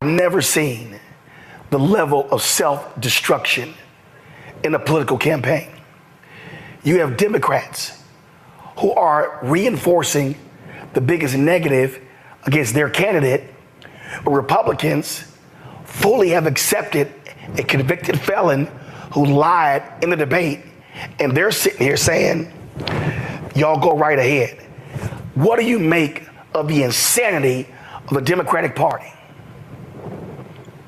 never seen the level of self-destruction in a political campaign. You have Democrats who are reinforcing the biggest negative against their candidate. Republicans fully have accepted a convicted felon who lied in the debate, and they're sitting here saying, y'all go right ahead. What do you make of the insanity of the Democratic Party?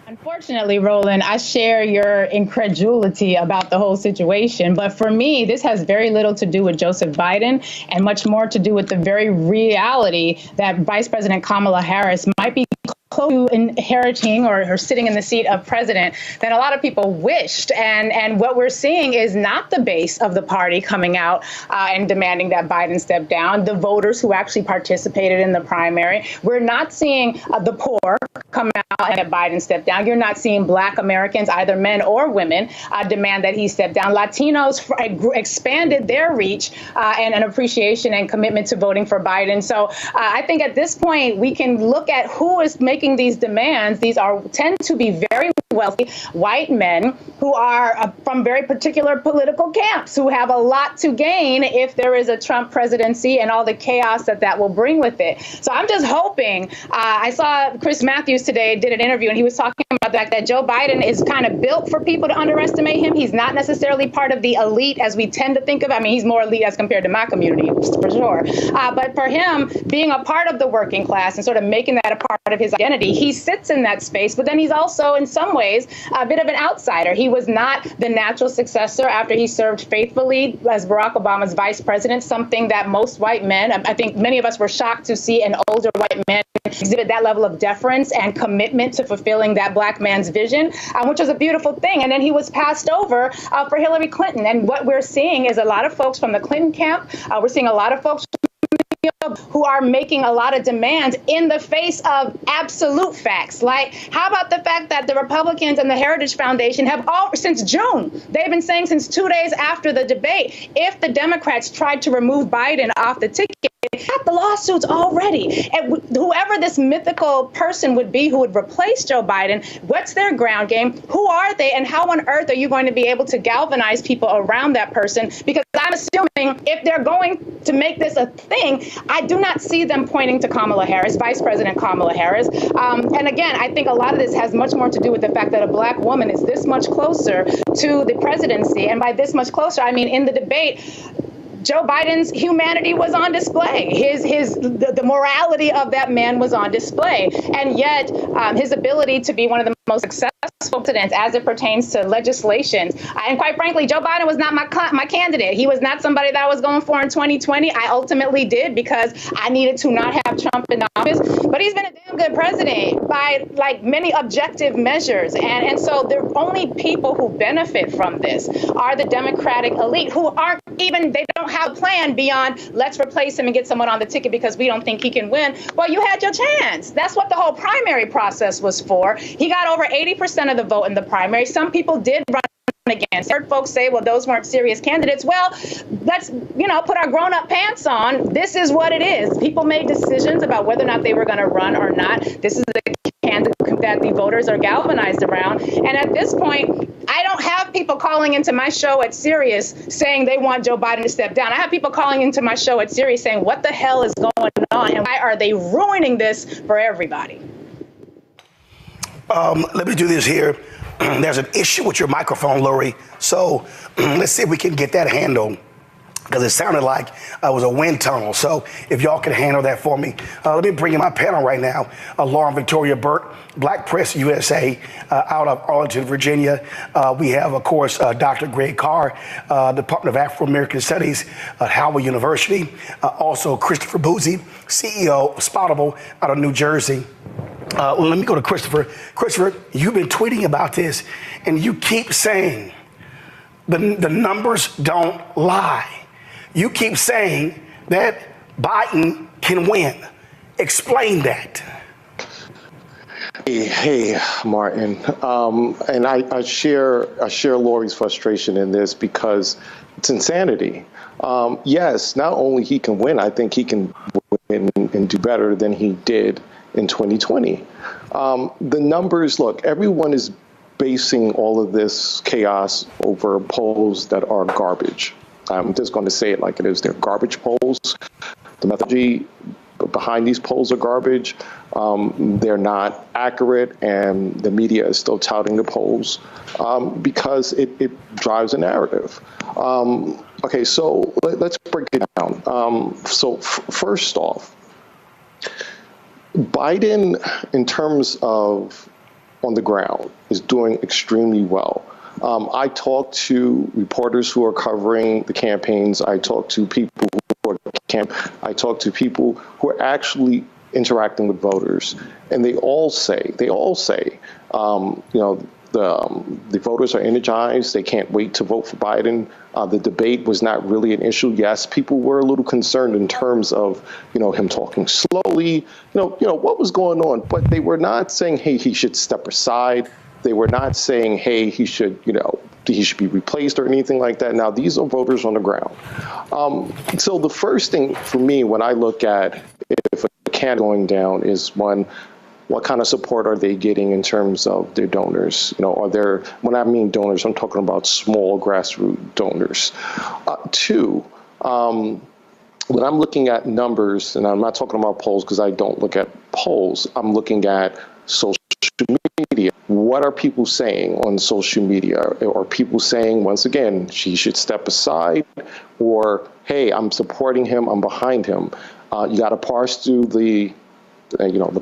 Unfortunately, Roland, I share your incredulity about the whole situation. But for me, this has very little to do with Joseph Biden and much more to do with the very reality that Vice President Kamala Harris might be close to inheriting or sitting in the seat of president than a lot of people wished. And what we're seeing is not the base of the party coming out and demanding that Biden step down, the voters who actually participated in the primary. We're not seeing the poor come out and that Biden step down. You're not seeing Black Americans, either men or women, demand that he step down. Latinos expanded their reach and an appreciation and commitment to voting for Biden. So I think at this point, we can look at who is making these demands. These tend to be very wealthy white men who are from very particular political camps, who have a lot to gain if there is a Trump presidency and all the chaos that will bring with it. So I'm just hoping. I saw Chris Matthews today did an interview, and he was talking about the fact that Joe Biden is kind of built for people to underestimate him. He's not necessarily part of the elite as we tend to think of. I mean, he's more elite as compared to my community, for sure. But for him, being a part of the working class and sort of making that a part of his identity, he sits in that space. But then he's also, in some ways, a bit of an outsider. He was not the natural successor after he served faithfully as Barack Obama's vice president, something that most white men, I think many of us were shocked to see an older white man exhibit that level of deference and commitment to fulfilling that Black man's vision, which was a beautiful thing. And then he was passed over for Hillary Clinton. And what we're seeing is a lot of folks from the Clinton camp. We're seeing a lot of folks who are making a lot of demands in the face of absolute facts. Like, how about the fact that the Republicans and the Heritage Foundation have all, since June, they've been saying since 2 days after the debate, if the Democrats tried to remove Biden off the ticket, got the lawsuits already. And whoever this mythical person would be who would replace Joe Biden, what's their ground game? Who are they? And how on earth are you going to be able to galvanize people around that person? Because I'm assuming if they're going to make this a thing, I do not see them pointing to Kamala Harris, Vice President Kamala Harris. And again, I think a lot of this has much more to do with the fact that a Black woman is this much closer to the presidency. And by this much closer, I mean in the debate, Joe Biden's humanity was on display. The morality of that man was on display. And yet his ability to be one of the most successful presidents as it pertains to legislation. And quite frankly, Joe Biden was not my candidate. He was not somebody that I was going for in 2020. I ultimately did because I needed to not have Trump in office. But he's been a damn good president by like many objective measures. And so the only people who benefit from this are the Democratic elite who aren't even, they don't have a plan beyond let's replace him and get someone on the ticket because we don't think he can win. Well, you had your chance. That's what the whole primary process was for. He got over 80% of the vote in the primary. Some people did run against. Heard folks say, well, those weren't serious candidates. Well, let's, put our grown-up pants on. This is what it is. People made decisions about whether or not they were going to run or not. This is the candidate that the voters are galvanized around. And at this point, I don't have people calling into my show at Sirius saying they want Joe Biden to step down. I have people calling into my show at Sirius saying, what the hell is going on? And why are they ruining this for everybody? Let me do this here. There's an issue with your microphone, Lori. So let's see if we can get that handled, because it sounded like it was a wind tunnel. So if y'all can handle that for me. Let me bring in my panel right now. Lauren Victoria Burke, Black Press USA, out of Arlington, Virginia. We have, of course, Dr. Greg Carr, Department of Afro-American Studies at Howard University. Also, Christopher Boozy, CEO of Spoutable out of New Jersey. Let me go to Christopher. Christopher, you've been tweeting about this, and you keep saying the numbers don't lie. You keep saying that Biden can win. Explain that. Hey, Martin. And I share Lori's frustration in this because it's insanity. Yes, not only he can win, I think he can win and do better than he did in 2020. The numbers, look, everyone is basing all of this chaos over polls that are garbage. I'm just going to say it like it is. They're garbage polls. The methodology behind these polls are garbage. They're not accurate, and the media is still touting the polls because it drives a narrative. Okay, so let's break it down. First off, Biden, in terms of on the ground, is doing extremely well. I talk to reporters who are covering the campaigns. I talk to people who are I talk to people who are actually interacting with voters, and they all say, the voters are energized. They can't wait to vote for Biden. The debate was not really an issue. Yes, people were a little concerned in terms of, him talking slowly, what was going on, but they were not saying, hey, he should step aside. They were not saying, hey, he should be replaced or anything like that. Now, these are voters on the ground. So the first thing for me when I look at if a candidate going down is, one, what kind of support are they getting in terms of their donors? When I mean donors, I'm talking about small grassroots donors. Two, when I'm looking at numbers, and I'm not talking about polls because I don't look at polls, I'm looking at social media. What are people saying on social media? Are people saying, once again, she should step aside, or, hey, I'm supporting him, I'm behind him? You got to parse through the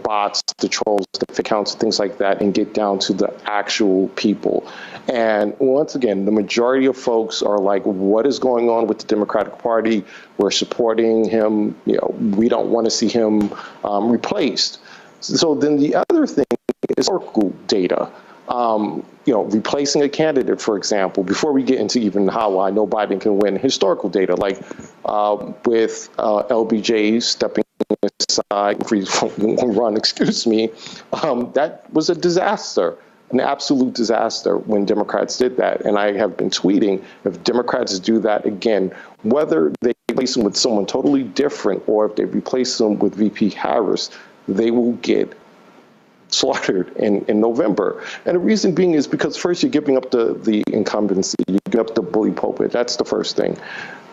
bots, the trolls, the fake accounts, things like that, and get down to the actual people. And once again, the majority of folks are like, what is going on with the Democratic Party? We're supporting him. We don't want to see him replaced. So then the other thing is historical data. Replacing a candidate, for example, before we get into even how I know Biden can win, historical data, like with LBJ stepping aside, run, that was a disaster, an absolute disaster when Democrats did that. And I have been tweeting, if Democrats do that again, whether they replace them with someone totally different or if they replace them with VP Harris, they will get slaughtered in November. And the reason being is because first you're giving up the incumbency, you're giving up the bully pulpit. That's the first thing.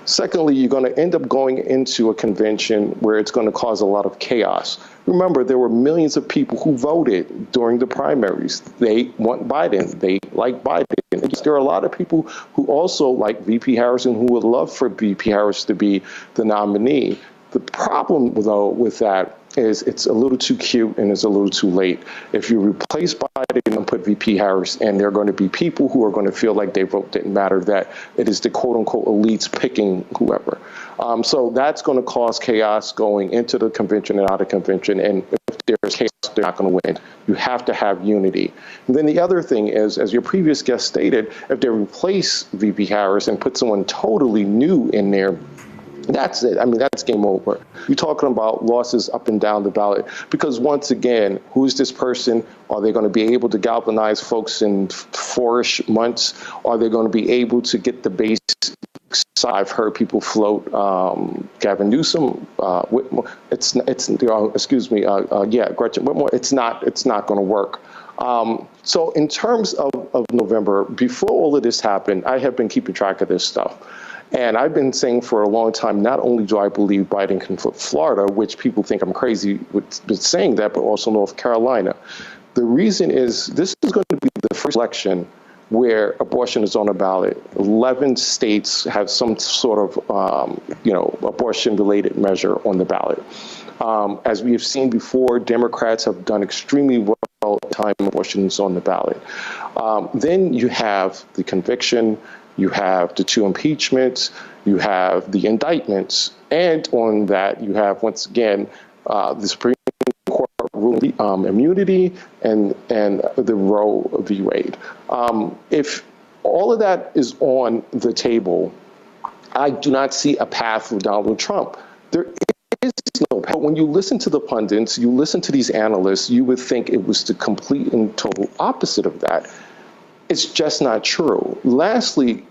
Secondly, you're going to end up going into a convention where it's going to cause a lot of chaos. Remember, there were millions of people who voted during the primaries. They want Biden. They like Biden. There are a lot of people who also like VP Harris and who would love for VP Harris to be the nominee. The problem, though, with that is it's a little too cute and it's a little too late. If you replace Biden and put VP Harris, and there are going to be people who are going to feel like their vote didn't matter, that it is the quote-unquote elites picking whoever. So that's going to cause chaos going into the convention and out of convention. And if there's chaos, they're not going to win. You have to have unity. And then the other thing is, as your previous guest stated, if they replace VP Harris and put someone totally new in there, that's it. I mean, that's game over. You're talking about losses up and down the ballot because, once again, who's this person? Are they going to be able to galvanize folks in 4-ish months? Are they going to be able to get the base? I've heard people float Gavin Newsom. Whitmore. Gretchen Whitmore. It's not going to work. So in terms of November, before all of this happened, I have been keeping track of this stuff. And I've been saying for a long time, not only do I believe Biden can flip Florida, which people think I'm crazy with saying that, but also North Carolina. The reason is this is going to be the first election where abortion is on a ballot. 11 states have some sort of, abortion-related measure on the ballot. As we have seen before, Democrats have done extremely well time abortions on the ballot. Then you have the conviction. You have the 2 impeachments, you have the indictments, and on that you have, once again, the Supreme Court ruling immunity and the Roe v. Wade. If all of that is on the table, I do not see a path for Donald Trump. There is no path. But when you listen to the pundits, you listen to these analysts, you would think it was the complete and total opposite of that. It's just not true. Lastly,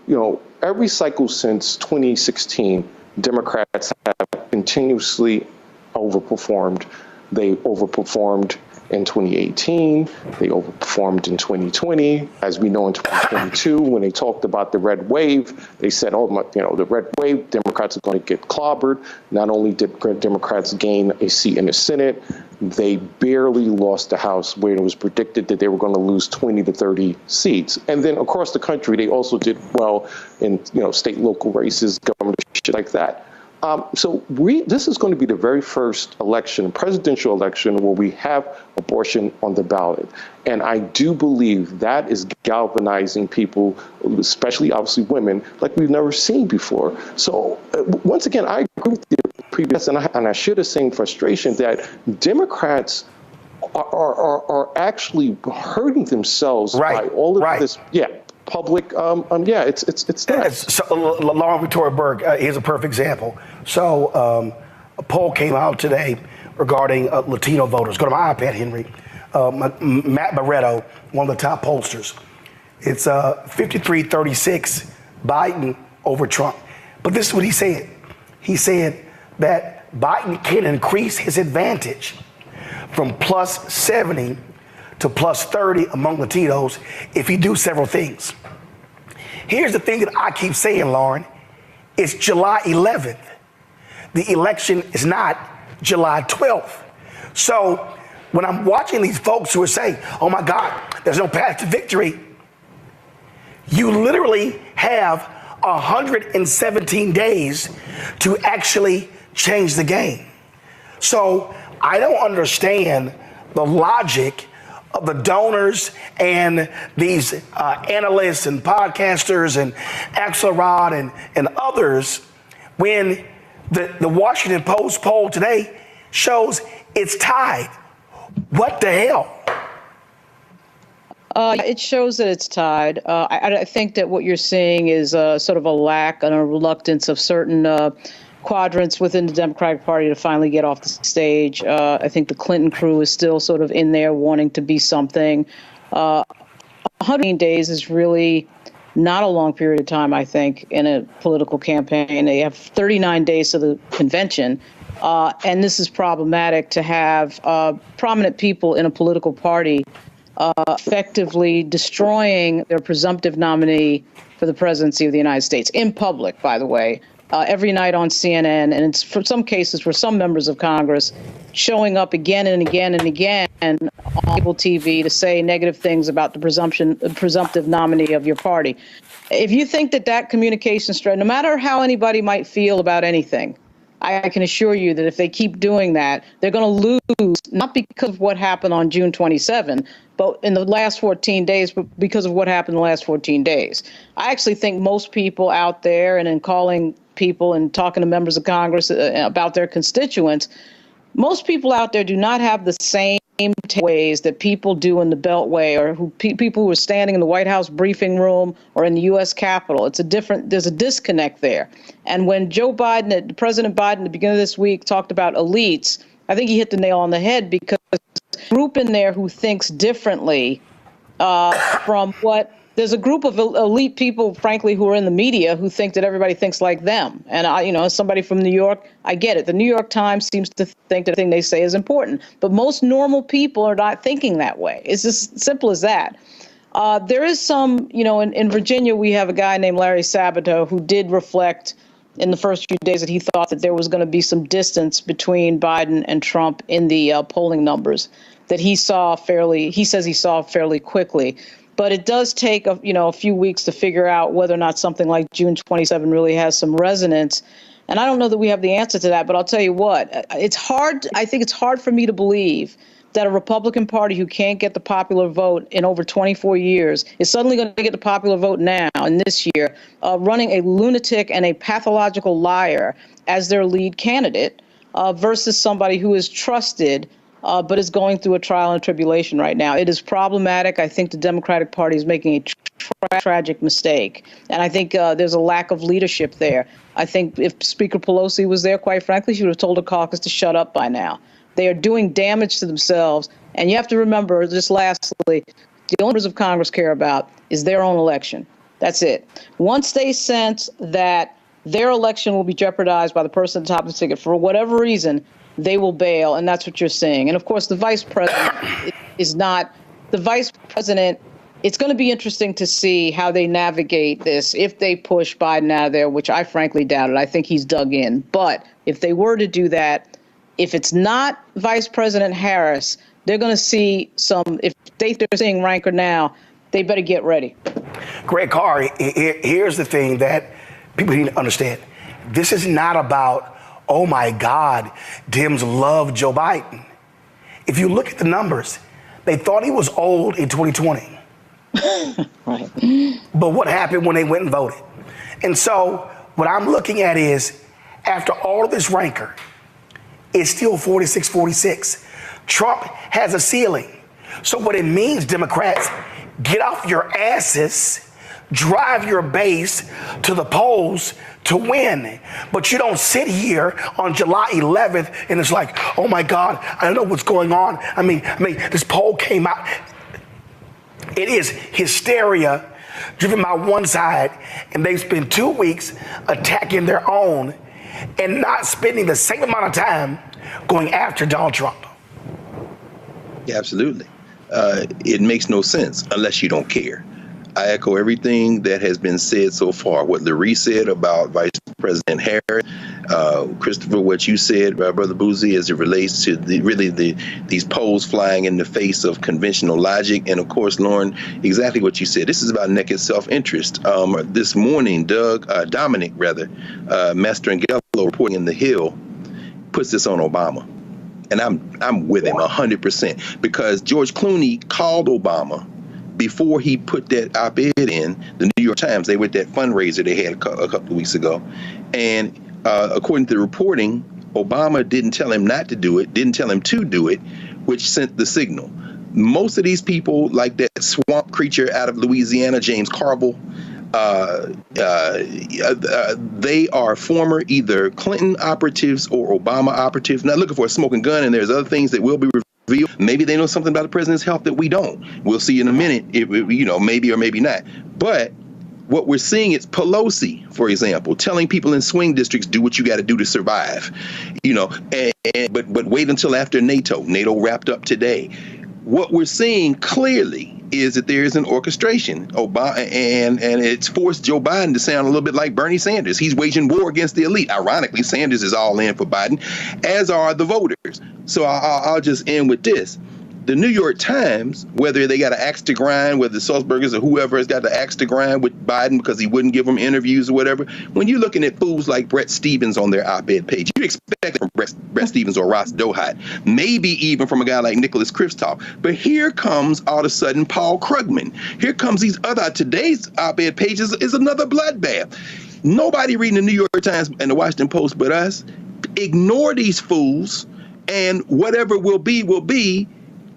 every cycle since 2016, Democrats have continuously overperformed. They overperformed in 2018. They overperformed in 2020. As we know, in 2022, when they talked about the red wave, they said, oh, the red wave, Democrats are going to get clobbered. Not only did Democrats gain a seat in the Senate, they barely lost the House, where it was predicted that they were going to lose 20 to 30 seats. And then across the country, they also did well in state, local races, government, shit like that. So this is going to be the very first election, presidential election, where we have abortion on the ballot. And I do believe that is galvanizing people, especially obviously women, like we've never seen before. So once again, I agree with the previous, and I share the same frustration that Democrats are actually hurting themselves by all of this. Yeah. Public, it's not. So, Lauren Victoria Berg, here's a perfect example. So, a poll came out today regarding Latino voters. Go to my iPad, Henry. Matt Barreto, one of the top pollsters. It's 53-36, Biden over Trump. But this is what he said. He said that Biden can increase his advantage from plus 70 to plus 30 among Latinos if he do several things. Here's the thing that I keep saying, Lauren. It's July 11th. The election is not July 12th. So when I'm watching these folks who are saying, oh my God, there's no path to victory, you literally have 117 days to actually change the game. So I don't understand the logic of the donors and these analysts and podcasters and Axelrod and others when the Washington Post poll today shows it's tied. What the hell? It shows that it's tied. I think that what you're seeing is sort of a lack and a reluctance of certain quadrants within the Democratic Party to finally get off the stage. I think the Clinton crew is still sort of in there wanting to be something. 100 days is really not a long period of time, I think, in a political campaign. They have 39 days to the convention. And this is problematic to have prominent people in a political party effectively destroying their presumptive nominee for the presidency of the United States in public, by the way. Every night on CNN, and it's for some cases for some members of Congress showing up again and again and again on cable TV to say negative things about the presumptive nominee of your party. If you think that communication strategy, no matter how anybody might feel about anything, I can assure you that if they keep doing that, they're going to lose, not because of what happened on June 27, but in the last 14 days, but because of what happened in the last 14 days. I actually think most people out there, and in calling people and talking to members of Congress about their constituents, most people out there do not have the same ways that people do in the Beltway, or people who are standing in the White House briefing room or in the U.S. Capitol. There's a disconnect there. And when President Biden at the beginning of this week talked about elites, I think he hit the nail on the head, because there's a group in there who thinks differently from what. There's a group of elite people, frankly, who are in the media who think that everybody thinks like them. And as somebody from New York, I get it. The New York Times seems to think that the thing they say is important, but most normal people are not thinking that way. It's just simple as that. There is some, in Virginia, we have a guy named Larry Sabato who did reflect in the first few days that he thought that there was going to be some distance between Biden and Trump in the polling numbers that he saw fairly quickly. But it does take a few weeks to figure out whether or not something like June 27 really has some resonance. And I don't know that we have the answer to that, but I'll tell you what, it's hard. I think it's hard for me to believe that a Republican Party who can't get the popular vote in over 24 years is suddenly going to get the popular vote now and this year, running a lunatic and a pathological liar as their lead candidate versus somebody who is trusted but is going through a trial and tribulation right now. It is problematic. I think the Democratic Party is making a tragic mistake. And I think there's a lack of leadership there. I think if Speaker Pelosi was there, quite frankly, she would have told the caucus to shut up by now. They are doing damage to themselves. And you have to remember, just lastly, the only members of Congress care about is their own election. That's it. Once they sense that their election will be jeopardized by the person at the top of the ticket for whatever reason, they will bail, and that's what you're seeing. And of course, the vice president is not the vice president. It's going to be interesting to see how they navigate this if they push Biden out of there, which I frankly doubt it. I think he's dug in. But if they were to do that, if it's not Vice President Harris, they're going to see some, if they're seeing rancor now, they better get ready. Greg Carr, here's the thing that people need to understand. This is not about, oh my God, Dems love Joe Biden. If you look at the numbers, they thought he was old in 2020. Right. But what happened when they went and voted? And so what I'm looking at is, after all of this rancor, it's still 46-46. Trump has a ceiling. So what it means, Democrats, get off your asses, drive your base to the polls to win. But you don't sit here on July 11th and it's like, oh my God, I don't know what's going on. I mean, this poll came out. It is hysteria driven by one side, and they've spent 2 weeks attacking their own and not spending the same amount of time going after Donald Trump. Yeah, absolutely. It makes no sense unless you don't care. I echo everything that has been said so far. What Larry said about Vice President Harris, Christopher, what you said, Brother Boozy, as it relates to these polls flying in the face of conventional logic, and of course, Lauren, exactly what you said. This is about naked self-interest. This morning, Dominic, Mastrangello, reporting in The Hill, puts this on Obama, and I'm with him 100% because George Clooney called Obama before he put that op-ed in the New York Times. They were at that fundraiser they had a couple of weeks ago. And according to the reporting, Obama didn't tell him not to do it, didn't tell him to do it, which sent the signal. Most of these people, like that swamp creature out of Louisiana, James Carville, they are former either Clinton operatives or Obama operatives, not looking for a smoking gun, and there's other things that will be revealed. Maybe they know something about the president's health that we don't. We'll see in a minute, maybe or maybe not. But what we're seeing is Pelosi, for example, telling people in swing districts, do what you got to do to survive, but wait until after NATO wrapped up today. What we're seeing clearly is that there is an orchestration. Obama and it's forced Joe Biden to sound a little bit like Bernie Sanders. He's waging war against the elite. Ironically, Sanders is all in for Biden, as are the voters. So I'll just end with this. The New York Times, whether they got an axe to grind, whether the Sulzbergers or whoever has got the axe to grind with Biden because he wouldn't give them interviews or whatever, when you're looking at fools like Brett Stevens on their op-ed page, you expect it from Brett Stevens or Ross Dohat, maybe even from a guy like Nicholas Kristof. But here comes all of a sudden Paul Krugman. Here comes these other, today's op-ed pages is another bloodbath. Nobody reading the New York Times and the Washington Post but us. Ignore these fools, and whatever will be.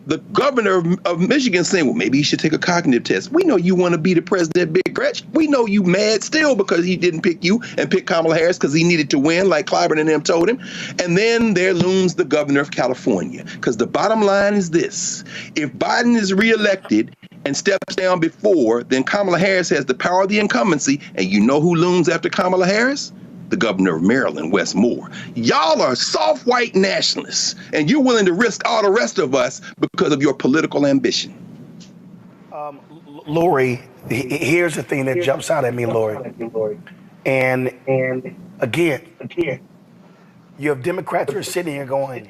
The governor of Michigan saying, well, maybe you should take a cognitive test. We know you want to be the president, Big Gretch. We know you mad still because he didn't pick you and pick Kamala Harris because he needed to win, like Clyburn and them told him. And then there looms the governor of California. Because the bottom line is this. If Biden is reelected and steps down before, then Kamala Harris has the power of the incumbency. And you know who looms after Kamala Harris? The governor of Maryland, Wes Moore. Y'all are soft white nationalists, and you're willing to risk all the rest of us because of your political ambition. Lori, here's the thing that jumps out at me, Lori. And again, you have Democrats who are sitting here going,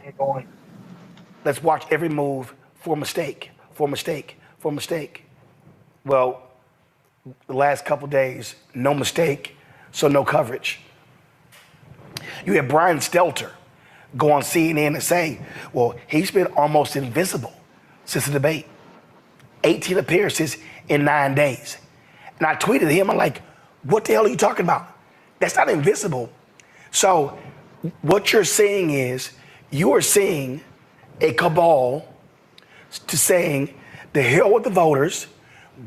let's watch every move for mistake. Well, the last couple days, no mistake, so no coverage. You had Brian Stelter go on CNN and say, well, he's been almost invisible since the debate. 18 appearances in 9 days. And I tweeted him, I'm like, what the hell are you talking about? That's not invisible. So what you're seeing is you are seeing a cabal to saying, the hell with the voters,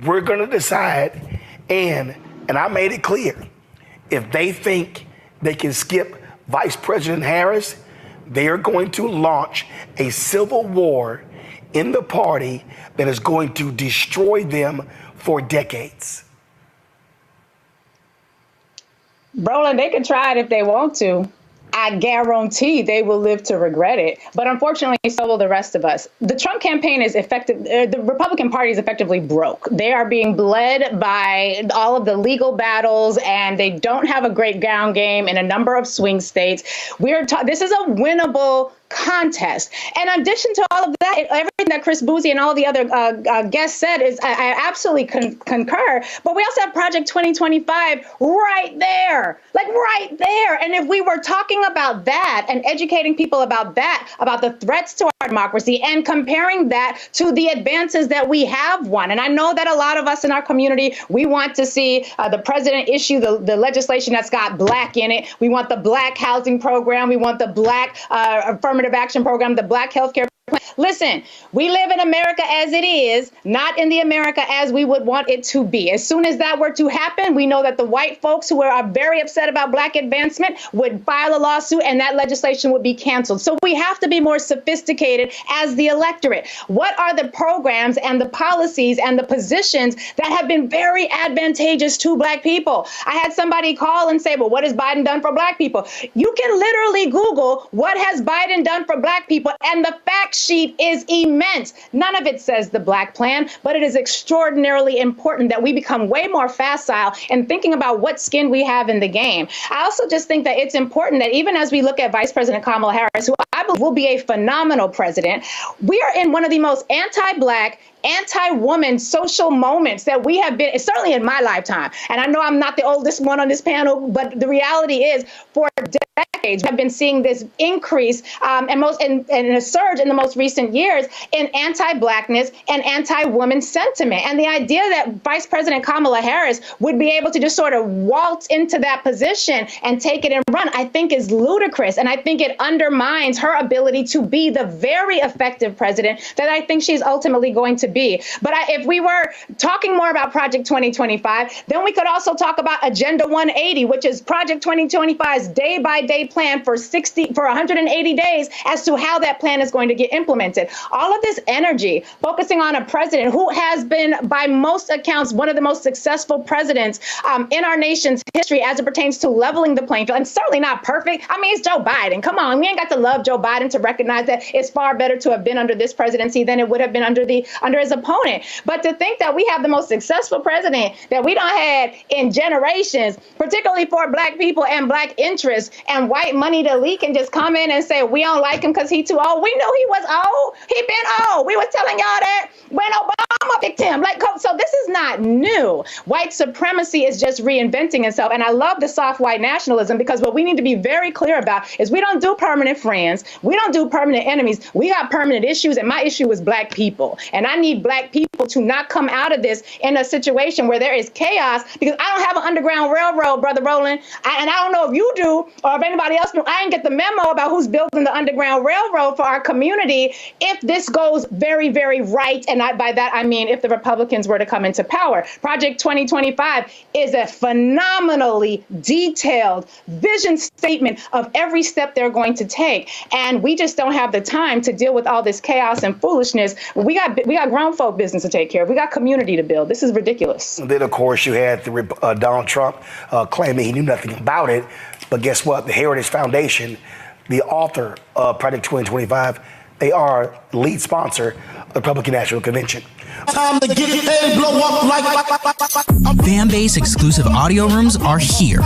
we're going to decide. And I made it clear, if they think they can skip Vice President Harris, they are going to launch a civil war in the party that is going to destroy them for decades. Roland, they can try it if they want to. I guarantee they will live to regret it. But unfortunately, so will the rest of us. The Trump campaign is effective. The Republican Party is effectively broke. They are being bled by all of the legal battles, and they don't have a great ground game in a number of swing states. This is a winnable contest. And in addition to all of that, everything that Chris Boozy and all the other guests said is I absolutely concur. But we also have Project 2025 right there, like right there. And if we were talking about that and educating people about that, about the threats to our democracy, and comparing that to the advances that we have won. And I know that a lot of us in our community, we want to see the president issue the legislation that's got black in it. We want the black housing program. We want the black affirmative action program, the black healthcare plan. Listen, we live in America as it is, not in the America as we would want it to be. As soon as that were to happen, we know that the white folks who are very upset about black advancement would file a lawsuit and that legislation would be canceled. So we have to be more sophisticated as the electorate. What are the programs and the policies and the positions that have been very advantageous to black people? I had somebody call and say, well, what has Biden done for black people? You can literally Google what has Biden done for black people, and the fact sheet is immense. None of it says the black plan, but it is extraordinarily important that we become way more facile in thinking about what skin we have in the game. I also just think that it's important that even as we look at Vice President Kamala Harris, who I believe will be a phenomenal president, we are in one of the most anti-black, anti-woman social moments that we have been, certainly in my lifetime. And I know I'm not the oldest one on this panel, but the reality is for decades, we've been seeing this increase and a surge in the most recent years in anti-blackness and anti-woman sentiment. And the idea that Vice President Kamala Harris would be able to just sort of waltz into that position and take it and run, I think is ludicrous. And I think it undermines her ability to be the very effective president that I think she's ultimately going to be. But if we were talking more about Project 2025, then we could also talk about Agenda 180, which is Project 2025's day-by-day plan for 180 days as to how that plan is going to get implemented. All of this energy focusing on a president who has been, by most accounts, one of the most successful presidents in our nation's history as it pertains to leveling the playing field, and certainly not perfect. I mean, it's Joe Biden. Come on, we ain't got to love Joe Biden to recognize that it's far better to have been under this presidency than it would have been under his opponent. But to think that we have the most successful president that we don't had in generations, particularly for black people and black interests, and white money to leak and just come in and say we don't like him because he's too old. We knew he was old. He been old. We was telling y'all that when Obama picked him. So this is not new. White supremacy is just reinventing itself. And I love the soft white nationalism, because what we need to be very clear about is we don't do permanent friends. We don't do permanent enemies. We got permanent issues. And my issue is black people. And I need black people to not come out of this in a situation where there is chaos, because I don't have an underground railroad, Brother Roland. And I don't know if you do or if anybody else do. I didn't get the memo about who's building the underground railroad for our community if this goes very, very right. And by that, I mean if the Republicans were to come into power. Project 2025 is a phenomenally detailed vision statement of every step they're going to take. And we just don't have the time to deal with all this chaos and foolishness. We got grown folk business to take care of. We got community to build. This is ridiculous. And then, of course, you had Donald Trump claiming he knew nothing about it. But guess what? The Heritage Foundation, the author of Project 2025, they are lead sponsor of the Republican National Convention. Time to get paid, blow up like Fan base exclusive audio rooms are here.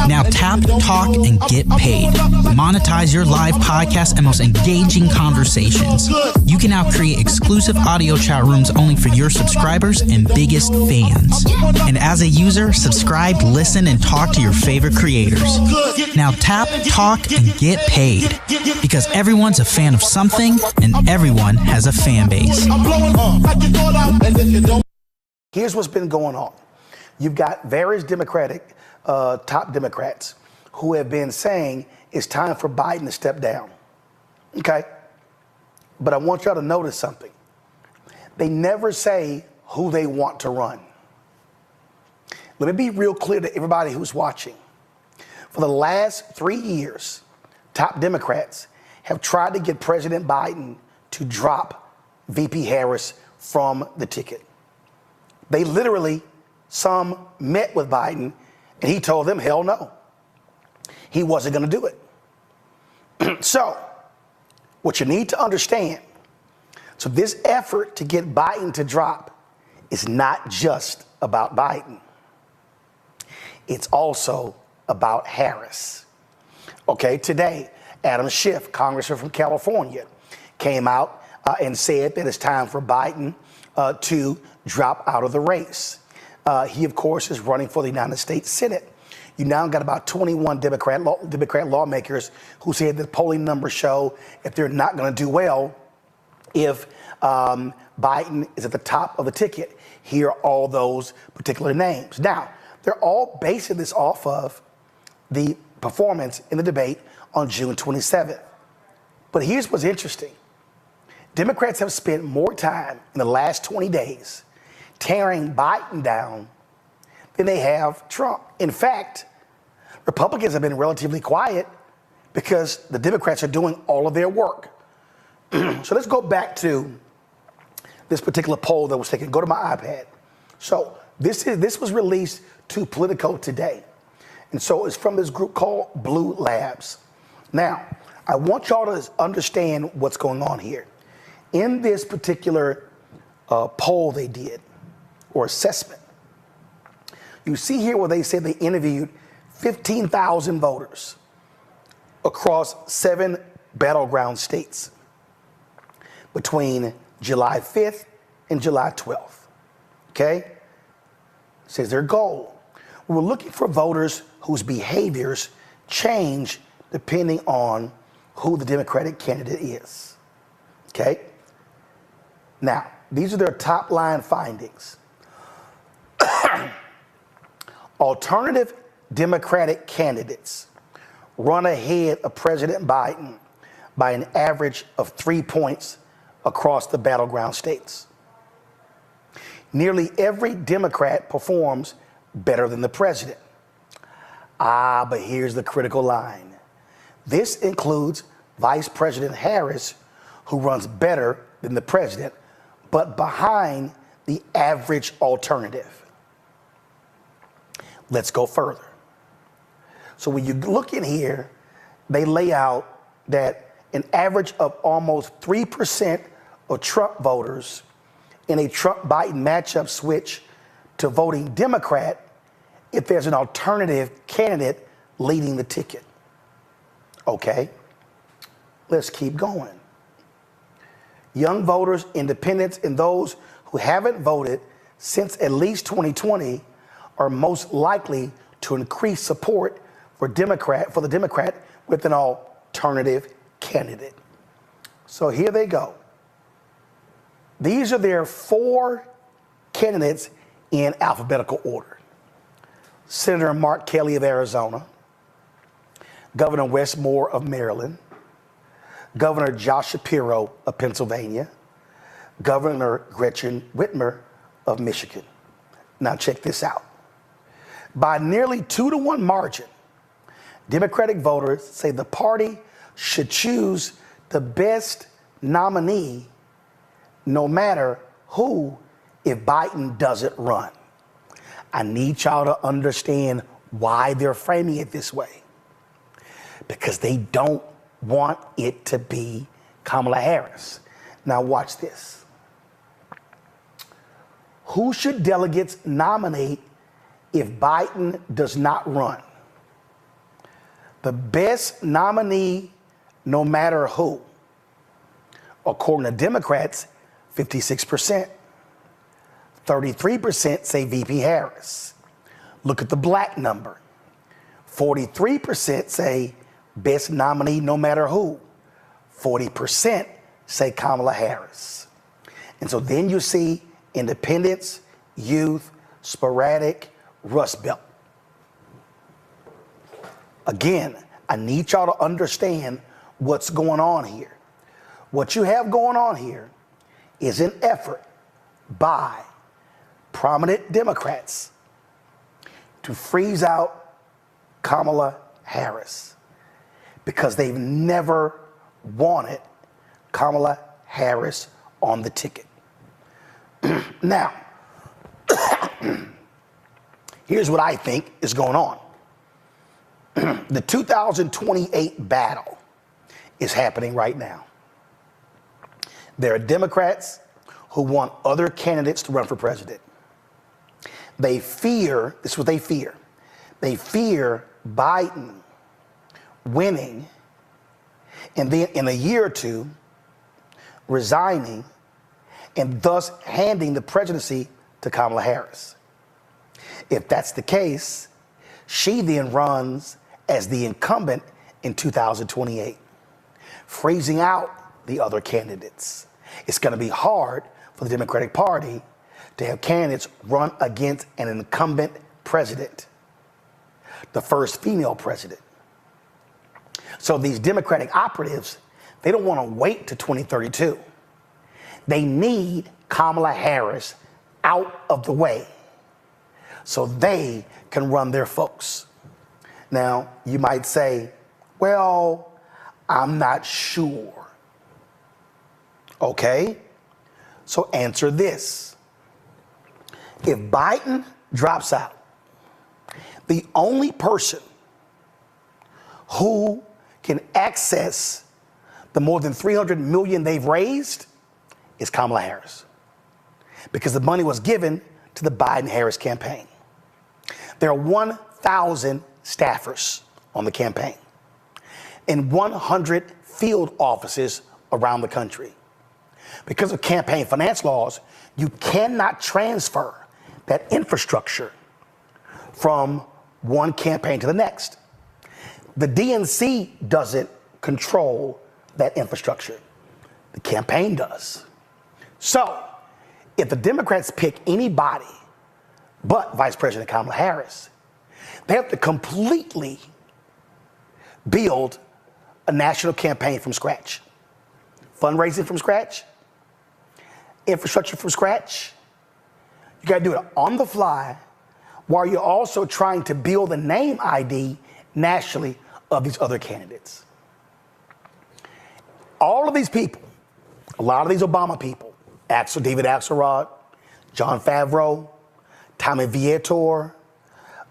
Now tap, talk, and get paid. Monetize your live podcast and most engaging conversations. You can now create exclusive audio chat rooms only for your subscribers and biggest fans. And as a user, subscribe, listen, and talk to your favorite creators. Now tap, talk, and get paid. Because everyone's a fan of something, and everyone has a fan base. Here's what's been going on. You've got various top Democrats who have been saying it's time for Biden to step down. Okay? But I want y'all to notice something. They never say who they want to run. Let me be real clear to everybody who's watching. For the last 3 years, top Democrats have tried to get President Biden to drop VP Harris from the ticket. They literally, some met with Biden, and he told them, hell no. He wasn't going to do it. So, what you need to understand, so this effort to get Biden to drop is not just about Biden. It's also about Harris. Okay, today, Adam Schiff, congressman from California, came out and said that it's time for Biden to drop out of the race. He, of course, is running for the United States Senate. You now got about 21 Democrat lawmakers who said that polling numbers show if they're not going to do well, if Biden is at the top of the ticket. Here are all those particular names. Now, they're all basing this off of the performance in the debate on June 27th. But here's what's interesting. Democrats have spent more time in the last 20 days tearing Biden down than they have Trump. In fact, Republicans have been relatively quiet because the Democrats are doing all of their work. So let's go back to this particular poll that was taken. Go to my iPad. So this was released to Politico today. And so it's from this group called Blue Labs. Now, I want y'all to understand what's going on here. In this particular poll they did, or assessment, you see here where they said they interviewed 15,000 voters across 7 battleground states between July 5th and July 12th. Okay? Says their goal. We're looking for voters whose behaviors change depending on who the Democratic candidate is. Okay? Now, these are their top line findings. Alternative Democratic candidates run ahead of President Biden by an average of 3 points across the battleground states. Nearly every Democrat performs better than the president. But here's the critical line. This includes Vice President Harris, who runs better than the president, but behind the average alternative. Let's go further. So when you look in here, they lay out that an average of almost 3% of Trump voters in a Trump-Biden matchup switch to voting Democrat if there's an alternative candidate leading the ticket. Okay, let's keep going. Young voters, independents, and those who haven't voted since at least 2020 are most likely to increase support for the Democrat with an alternative candidate. So here they go. These are their 4 candidates in alphabetical order. Senator Mark Kelly of Arizona, Governor Wes Moore of Maryland, Governor Josh Shapiro of Pennsylvania, Governor Gretchen Whitmer of Michigan. Now check this out. By nearly 2-to-1 margin, Democratic voters say the party should choose the best nominee no matter who if Biden doesn't run. I need y'all to understand why they're framing it this way. Because they don't want it to be Kamala Harris. Now watch this. Who should delegates nominate if Biden does not run? The best nominee, no matter who. According to Democrats, 56%. 33% say VP Harris. Look at the black number. 43% say best nominee, no matter who. 40% say Kamala Harris. And so then you see independents, youth, sporadic, Rust Belt. Again, I need y'all to understand what's going on here. What you have going on here is an effort by prominent Democrats to freeze out Kamala Harris because they've never wanted Kamala Harris on the ticket. Now, here's what I think is going on. The 2028 battle is happening right now. There are Democrats who want other candidates to run for president. They fear, this is what they fear. They fear Biden winning and then in a year or two resigning and thus handing the presidency to Kamala Harris. If that's the case, she then runs as the incumbent in 2028, freezing out the other candidates. It's going to be hard for the Democratic Party to have candidates run against an incumbent president, the first female president. So these Democratic operatives, they don't want to wait to 2032. They need Kamala Harris out of the way so they can run their folks. Now, you might say, well, I'm not sure. Okay, so answer this. If Biden drops out, the only person who can access the more than $300 million they've raised is Kamala Harris, because the money was given to the Biden-Harris campaign. There are 1,000 staffers on the campaign in 100 field offices around the country. Because of campaign finance laws, you cannot transfer that infrastructure from one campaign to the next. The DNC doesn't control that infrastructure. The campaign does. So, if the Democrats pick anybody but Vice President Kamala Harris, they have to completely build a national campaign from scratch. Fundraising from scratch, infrastructure from scratch. You got to do it on the fly while you're also trying to build a name ID nationally of these other candidates. All of these people, a lot of these Obama people, David Axelrod, John Favreau, Tommy Vietor,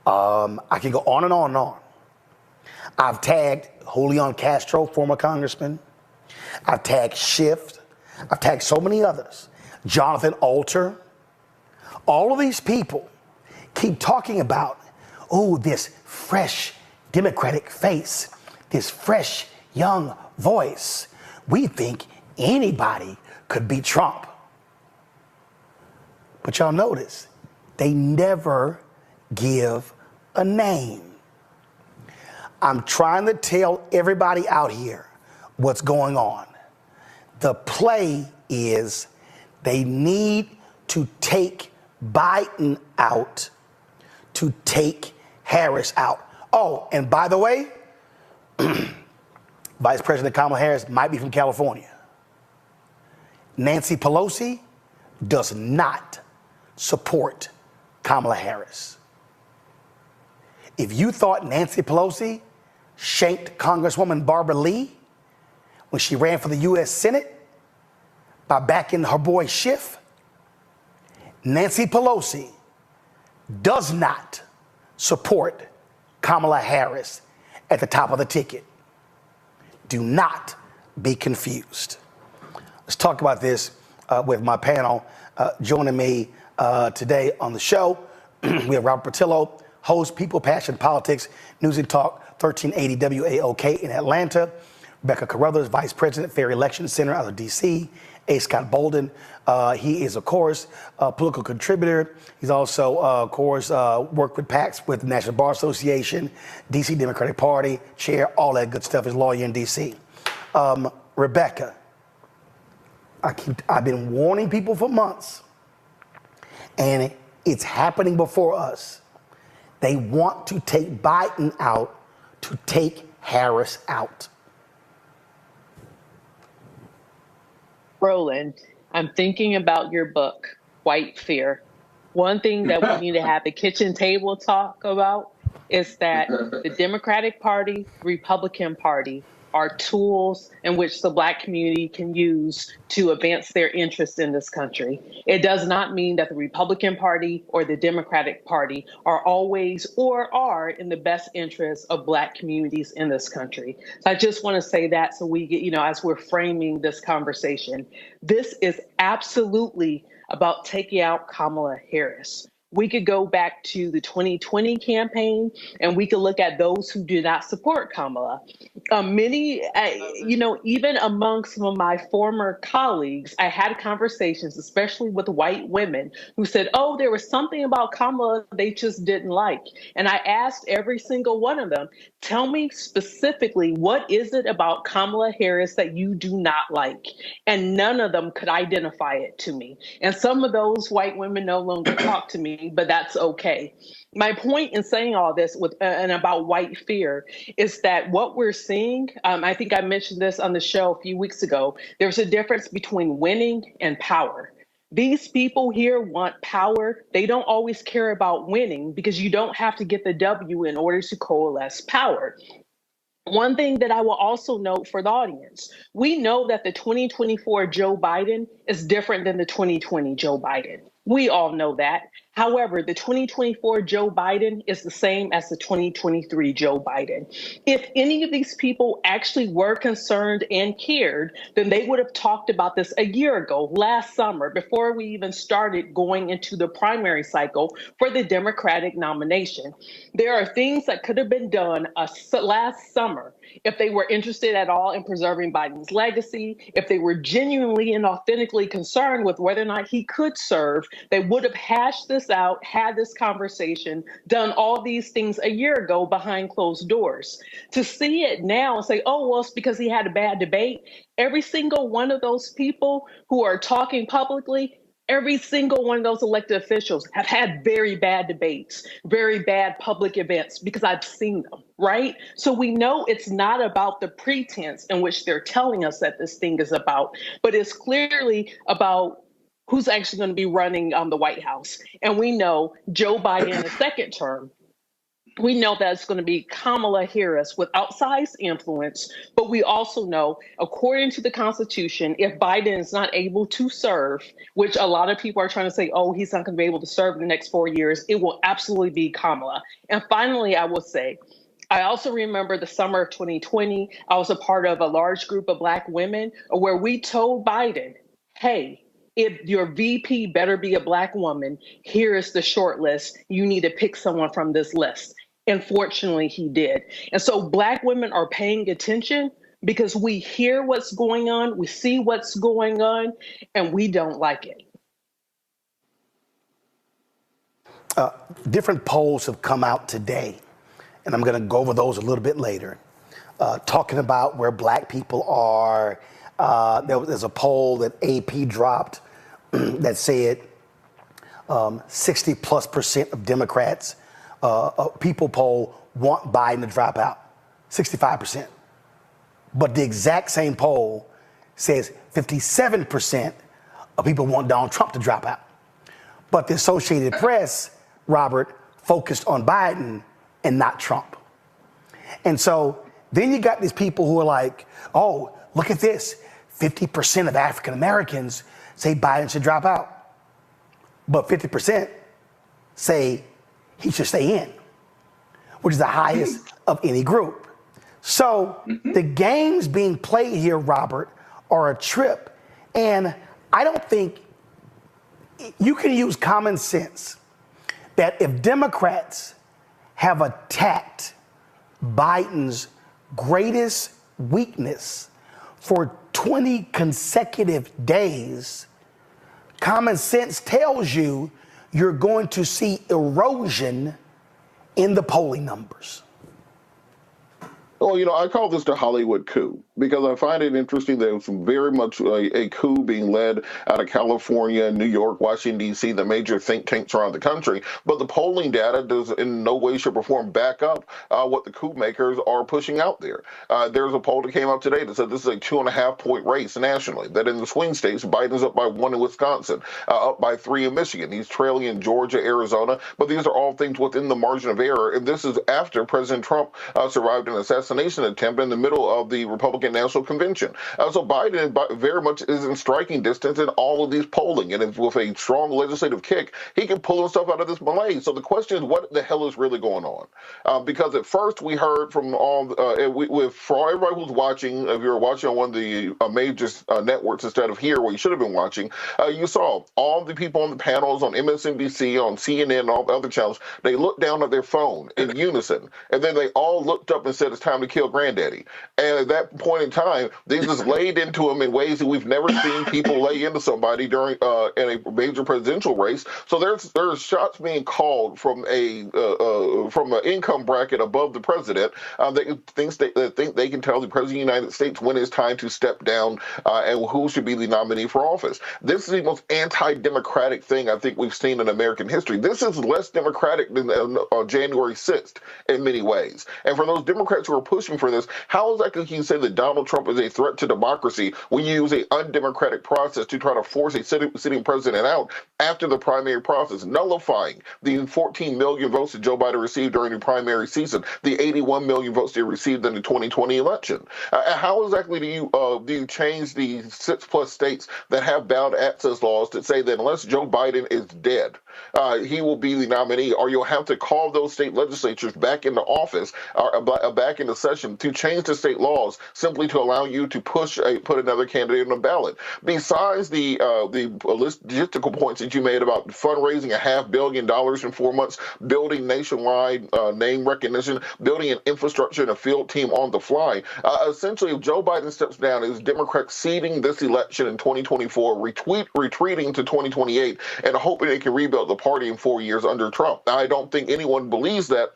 I can go on and on and on. I've tagged Julian Castro, former congressman. I've tagged Schiff. I've tagged so many others. Jonathan Alter. All of these people keep talking about, oh, this fresh Democratic face, this fresh young voice. We think anybody could beat Trump. But y'all notice, they never give a name. I'm trying to tell everybody out here what's going on. The play is they need to take Biden out to take Harris out. Oh, and by the way, Vice President Kamala Harris might be from California. Nancy Pelosi does not support Kamala Harris. If you thought Nancy Pelosi shanked Congresswoman Barbara Lee when she ran for the U.S. Senate by backing her boy Schiff, Nancy Pelosi does not support Kamala Harris at the top of the ticket. Do not be confused. Let's talk about this with my panel. Joining me today on the show, we have Robert Portillo, host, People, Passion, Politics, News and Talk, 1380 WAOK in Atlanta. Rebecca Carruthers, Vice President, Fair Election Center out of D.C. A. Scott Bolden, he is, of course, a political contributor. He's also, of course, worked with PACs with the National Bar Association, D.C. Democratic Party, chair, all that good stuff, is a lawyer in D.C. Rebecca, I've been warning people for months, and it's happening before us. They want to take Biden out to take Harris out. Roland, I'm thinking about your book, White Fear. One thing that we need to have the kitchen table talk about is that the Democratic Party, Republican Party are tools in which the Black community can use to advance their interests in this country. It does not mean that the Republican Party or the Democratic Party are always or are in the best interests of Black communities in this country. So I just want to say that so we get, as we're framing this conversation, this is absolutely about taking out Kamala Harris. We could go back to the 2020 campaign and we could look at those who do not support Kamala. Many, even among some of my former colleagues, I had conversations, especially with white women who said, oh, there was something about Kamala they just didn't like. And I asked every single one of them, tell me specifically, what is it about Kamala Harris that you do not like? And none of them could identify it to me. And some of those white women no longer talk to me, but that's okay. My point in saying all this and about white fear is that what we're seeing, I think I mentioned this on the show a few weeks ago, there's a difference between winning and power. These people here want power. They don't always care about winning because you don't have to get the W in order to coalesce power. One thing that I will also note for the audience, we know that the 2024 Joe Biden is different than the 2020 Joe Biden. We all know that. However, the 2024 Joe Biden is the same as the 2023 Joe Biden. If any of these people actually were concerned and cared, then they would have talked about this a year ago, last summer, before we even started going into the primary cycle for the Democratic nomination. There are things that could have been done last summer if they were interested at all in preserving Biden's legacy, if they were genuinely and authentically concerned with whether or not he could serve, they would have hashed this out, had this conversation, done all these things a year ago behind closed doors. To see it now and say, oh, well, it's because he had a bad debate. Every single one of those people who are talking publicly, every single one of those elected officials have had very bad debates, very bad public events, because I've seen them, right? So we know it's not about the pretense in which they're telling us that this thing is about, but it's clearly about who's actually going to be running the White House. And we know Joe Biden in the second term. We know that it's going to be Kamala Harris with outsized influence, but we also know, according to the Constitution, if Biden is not able to serve, which a lot of people are trying to say, oh, he's not going to be able to serve in the next 4 years, it will absolutely be Kamala. And finally, I will say, I also remember the summer of 2020, I was a part of a large group of Black women where we told Biden, hey, if your VP better be a Black woman, here is the short list. You need to pick someone from this list. Unfortunately, he did. And so Black women are paying attention because we hear what's going on, we see what's going on, and we don't like it. Different polls have come out today, and I'm going to go over those a little bit later, talking about where Black people are. There's a poll that AP dropped that said 60+% of Democrats, people poll, want Biden to drop out, 65%. But the exact same poll says 57% of people want Donald Trump to drop out. But the Associated Press, Robert, focused on Biden and not Trump. And so then you got these people who are like, oh, look at this. 50% of African Americans say Biden should drop out. But 50% say he should stay in, which is the highest of any group. So the games being played here, Robert, are a trip. And I don't think you can use common sense that if Democrats have attacked Biden's greatest weakness for 20 consecutive days, common sense tells you you're going to see erosion in the polling numbers. Well, I call this the Hollywood coup. because I find it interesting that it's very much a coup being led out of California, New York, Washington, D.C., the major think tanks around the country. But the polling data does in no way, shape, or form back up what the coup makers are pushing out there. There's a poll that came out today that said this is a 2.5-point race nationally, that in the swing states, Biden's up by 1 in Wisconsin, up by 3 in Michigan. He's trailing in Georgia, Arizona, but these are all things within the margin of error. And this is after President Trump survived an assassination attempt in the middle of the Republican National Convention. So Biden very much is in striking distance in all of these polling, and with a strong legislative kick, he can pull himself out of this malaise. So the question is, what the hell is really going on? Because at first we heard from all, for everybody who's watching, if you're watching on one of the major networks instead of here where you should have been watching, you saw all the people on the panels on MSNBC, on CNN, and all the other channels, they looked down at their phone in unison, and then they all looked up and said, it's time to kill Granddaddy. And at that point in time, they just laid into him in ways that we've never seen people lay into somebody during in a major presidential race. So there's shots being called from an income bracket above the president that think they can tell the president of the United States when it's time to step down and who should be the nominee for office. This is the most anti-democratic thing I think we've seen in American history. This is less democratic than January 6th in many ways. And for those Democrats who are pushing for this, how exactly can you say that Donald Trump is a threat to democracy when you use an undemocratic process to try to force a sitting president out after the primary process, nullifying the 14 million votes that Joe Biden received during the primary season, the 81 million votes they received in the 2020 election? How exactly do you change the 6+ states that have ballot access laws that say that unless Joe Biden is dead, he will be the nominee, or you'll have to call those state legislatures back into office or back into session to change the state laws simply to allow you to put another candidate on the ballot? Besides the logistical points that you made about fundraising $500 million in 4 months, building nationwide name recognition, building an infrastructure and a field team on the fly, essentially, if Joe Biden steps down, is Democrats ceding this election in 2024, retreating to 2028, and hoping they can rebuild the party in 4 years under Trump. Now, I don't think anyone believes that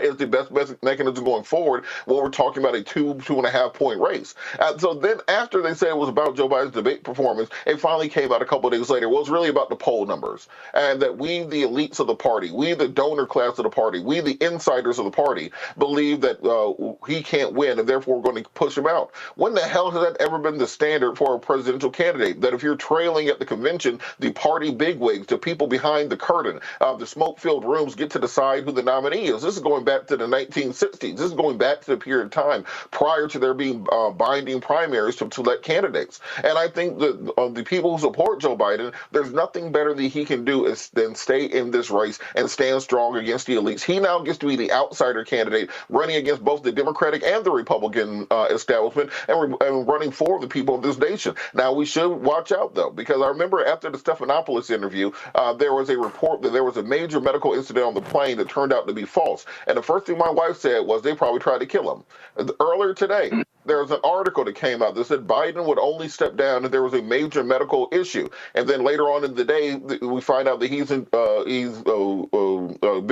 is the best mechanism going forward when we're talking about a 2.5-point race. So then after they said it was about Joe Biden's debate performance, it finally came out a couple of days later. Well, it's really about the poll numbers, and that we, the elites of the party, we, the donor class of the party, we, the insiders of the party, believe that he can't win, and therefore we're going to push him out. When the hell has that ever been the standard for a presidential candidate? That if you're trailing at the convention, the party bigwigs, the people behind the curtain, the smoke-filled rooms get to decide who the nominee is. This is going back to the 1960s. This is going back to the period of time prior to there being binding primaries to select candidates. And I think that the people who support Joe Biden, there's nothing better that he can do than stay in this race and stand strong against the elites. He now gets to be the outsider candidate running against both the Democratic and the Republican establishment and running for the people of this nation. Now, we should watch out, though, because I remember after the Stephanopoulos interview, there was a report that there was a major medical incident on the plane that turned out to be false. And the first thing my wife said was they probably tried to kill him. Earlier today, there was an article that came out that said Biden would only step down if there was a major medical issue. And then later on in the day, we find out that he's been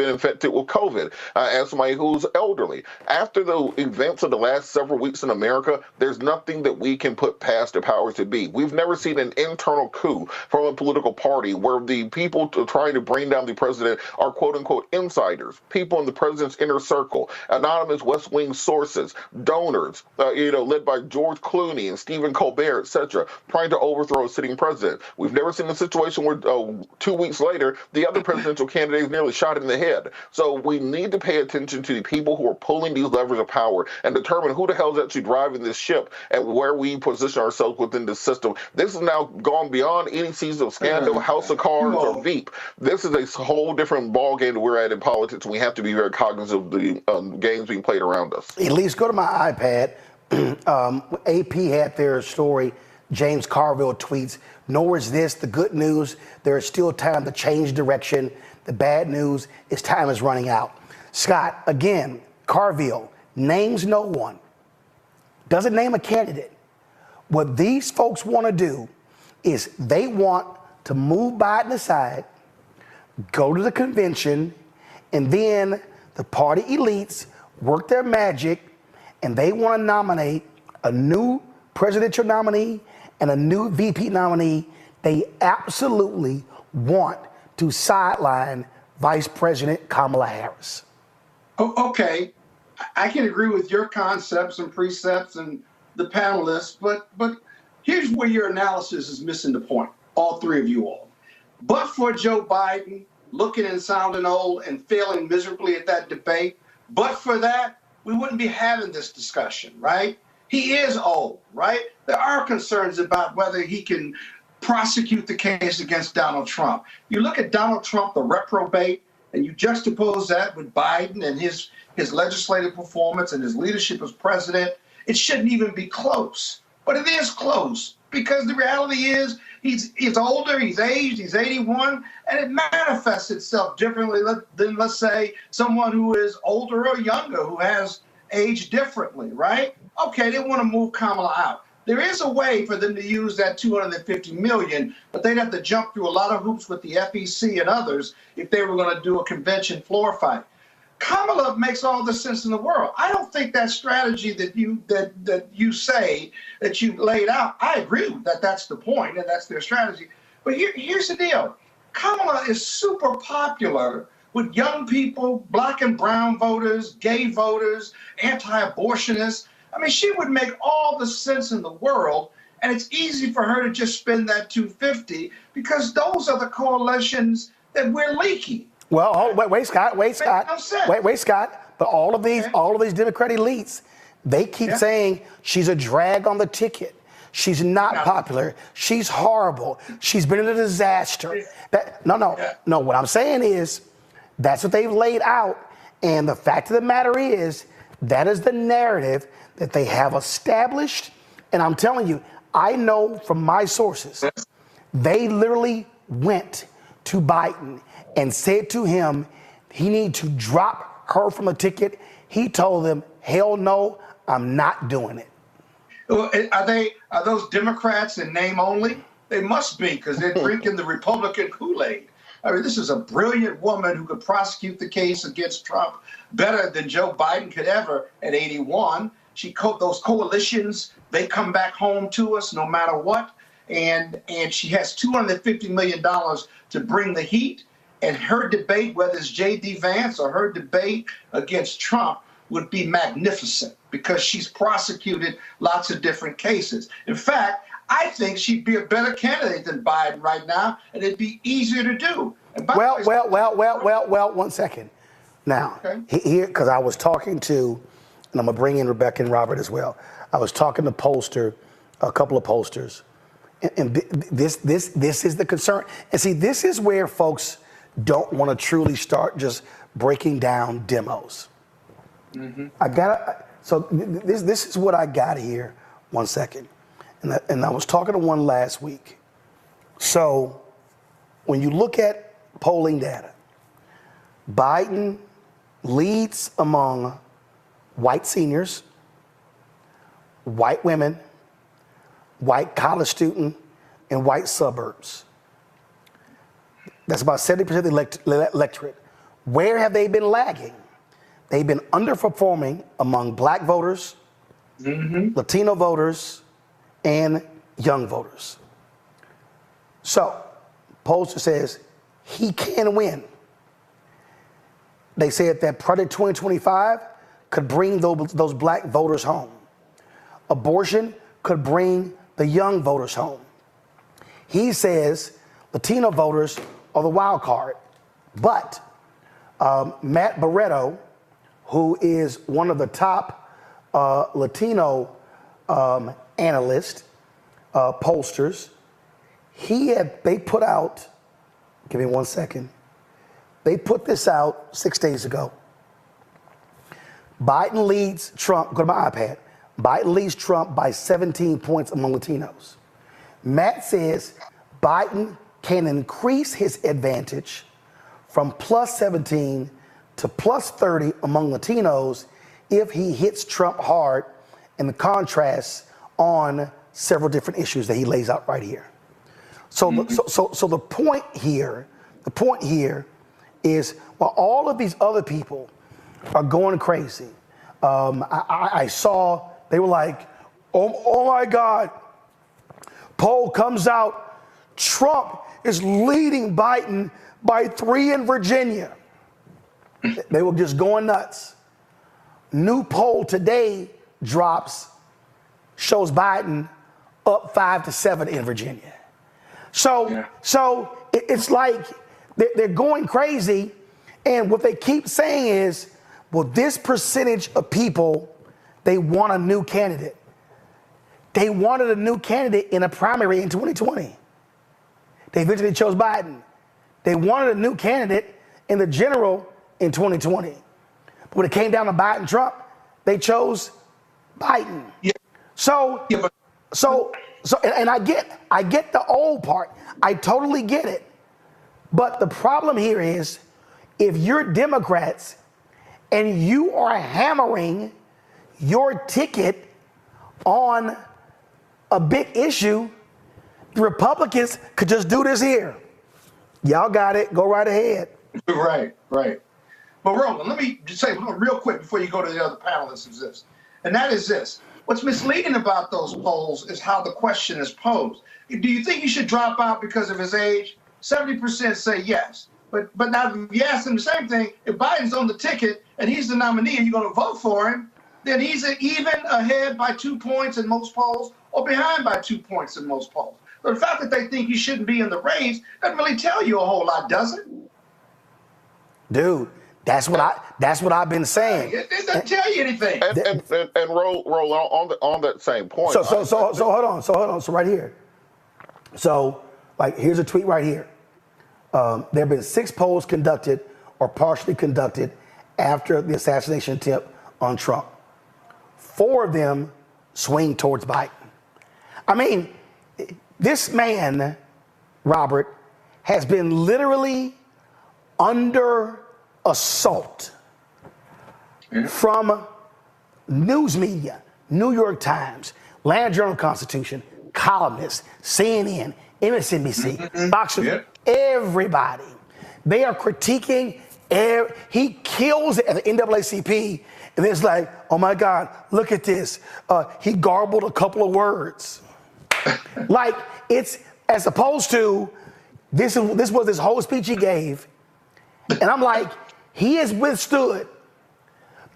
infected with COVID as somebody who's elderly. After the events of the last several weeks in America, there's nothing that we can put past the powers that be. We've never seen an internal coup from a political party where the people trying to bring down the president are quote-unquote insiders, people in the president's inner circle, anonymous West Wing sources, donors, led by George Clooney and Stephen Colbert, etc., trying to overthrow a sitting president. We've never seen a situation where 2 weeks later, the other presidential candidate is nearly shot in the head. So we need to pay attention to the people who are pulling these levers of power and determine who the hell is actually driving this ship and where we position ourselves within the system. This has now gone beyond any season of scandal, House of Cards, or Veep. This is a whole different ballgame that we're at in politics, and we have to be very cognizant of the games being played around us. At least go to my iPad. AP had their story. James Carville tweets, nor is this the good news. There is still time to change direction. The bad news is time is running out. Scott, again, Carville names no one, doesn't name a candidate. What these folks want to do is they want to move Biden aside, go to the convention, and then the party elites work their magic, and they want to nominate a new presidential nominee and a new VP nominee, they absolutely want to sideline Vice President Kamala Harris. Oh, okay, I can agree with your concepts and precepts and the panelists, but here's where your analysis is missing the point, all three of you all. But for Joe Biden looking and sounding old and failing miserably at that debate, but for that, we wouldn't be having this discussion, right? He is old, right? There are concerns about whether he can prosecute the case against Donald Trump. You look at Donald Trump, the reprobate, and you juxtapose that with Biden and his legislative performance and his leadership as president, it shouldn't even be close. But it is close because the reality is he's older, he's aged, he's 81, and it manifests itself differently than, let's say, someone who is older or younger who has aged differently, right? Okay, they want to move Kamala out. There is a way for them to use that $250 million, but they'd have to jump through a lot of hoops with the FEC and others if they were going to do a convention floor fight. Kamala makes all the sense in the world. I don't think that strategy that you say that you laid out, I agree that that's the point and that's their strategy. But here's the deal. Kamala is super popular with young people, black and brown voters, gay voters, anti-abortionists. I mean, she would make all the sense in the world, and it's easy for her to just spend that $250 because those are the coalitions that we're leaking. Well, wait, Scott. But all of these Democrat elites, they keep saying she's a drag on the ticket. She's not popular. She's horrible. She's been a disaster. No. What I'm saying is that's what they've laid out, and the fact of the matter is that is the narrative that they have established. And I'm telling you, I know from my sources, they literally went to Biden and said to him, he needed to drop her from the ticket. He told them, hell no, I'm not doing it. Well, are those Democrats in name only? They must be, because they're drinking the Republican Kool-Aid. I mean, this is a brilliant woman who could prosecute the case against Trump better than Joe Biden could ever at 81. Those coalitions, they come back home to us no matter what. And she has $250 million to bring the heat. And her debate, whether it's J.D. Vance or her debate against Trump, would be magnificent because she's prosecuted lots of different cases. In fact, I think she'd be a better candidate than Biden right now, and it'd be easier to do. Well, 1 second. Now, here, because I was talking to, and I'm going to bring in Rebecca and Robert as well. I was talking to a couple of pollsters, and this is the concern. And see, this is where folks don't want to truly start just breaking down demos. Mm-hmm. So this is what I got here. 1 second. And I was talking to one last week. So when you look at polling data, Biden leads among white seniors, white women, white college student, and white suburbs. That's about 70% of the electorate. Where have they been lagging? They've been underperforming among black voters, Latino voters, and young voters. So, pollster says he can win. They said that Project 2025 could bring those black voters home. Abortion could bring the young voters home. He says Latino voters are the wild card. But Matt Barreto, who is one of the top Latino analysts, pollsters, they put out, give me 1 second, they put this out 6 days ago. Biden leads Trump, go to my iPad, Biden leads Trump by 17 points among Latinos. Matt says Biden can increase his advantage from plus 17 to plus 30 among Latinos if he hits Trump hard in the contrast on several different issues that he lays out right here. So, the point here is while all of these other people are going crazy, I saw they were like, Oh my God. Poll comes out. Trump is leading Biden by 3 in Virginia. They were just going nuts. New poll today drops, shows Biden up 5 to 7 in Virginia. So it's like they're going crazy. And what they keep saying is, well, this percentage of people, they want a new candidate. They wanted a new candidate in a primary in 2020. They eventually chose Biden. They wanted a new candidate in the general in 2020. But when it came down to Biden Trump, they chose Biden. Yeah. So I get the old part. I totally get it. But the problem here is, if you're Democrats and you are hammering your ticket on a big issue, the Republicans could just do this here. Y'all got it. Go right ahead. Right. But Roland, let me just say real quick before you go to the other panelists is this. And that is this. What's misleading about those polls is how the question is posed. Do you think he should drop out because of his age? 70% say yes. But now if you ask them the same thing, if Biden's on the ticket and he's the nominee and you're going to vote for him, then he's even ahead by 2 points in most polls or behind by 2 points in most polls. So the fact that they think he shouldn't be in the race doesn't really tell you a whole lot, does it? Dude, that's what I've been saying. It doesn't tell you anything. And roll on that same point. So hold on. So right here. So like here's a tweet right here. There have been 6 polls conducted or partially conducted after the assassination attempt on Trump. 4 of them swing towards Biden. I mean, this man, Robert, has been literally under assault from news media, New York Times, Land Journal-Constitution, columnists, CNN, MSNBC, Fox News, everybody. They are critiquing. He kills it at the NAACP, and it's like, oh my God, look at this. He garbled a couple of words. Like, it's as opposed to this was this whole speech he gave. And I'm like, he has withstood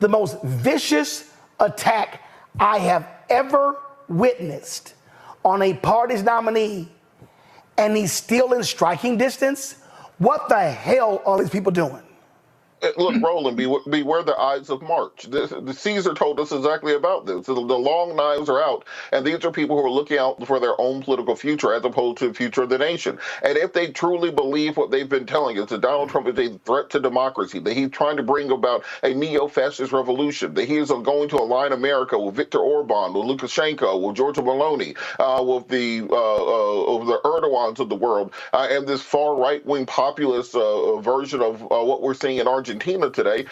the most vicious attack I have ever witnessed on a party's nominee, and he's still in striking distance. What the hell are these people doing? Look, Roland, beware the Ides of March. The Caesar told us exactly about this. The long knives are out, and these are people who are looking out for their own political future as opposed to the future of the nation. And if they truly believe what they've been telling us, that Donald Trump is a threat to democracy, that he's trying to bring about a neo-fascist revolution, that he is going to align America with Viktor Orban, with Lukashenko, with Giorgia Meloni, with the Erdogans of the world, and this far right-wing populist version of what we're seeing in Argentina today,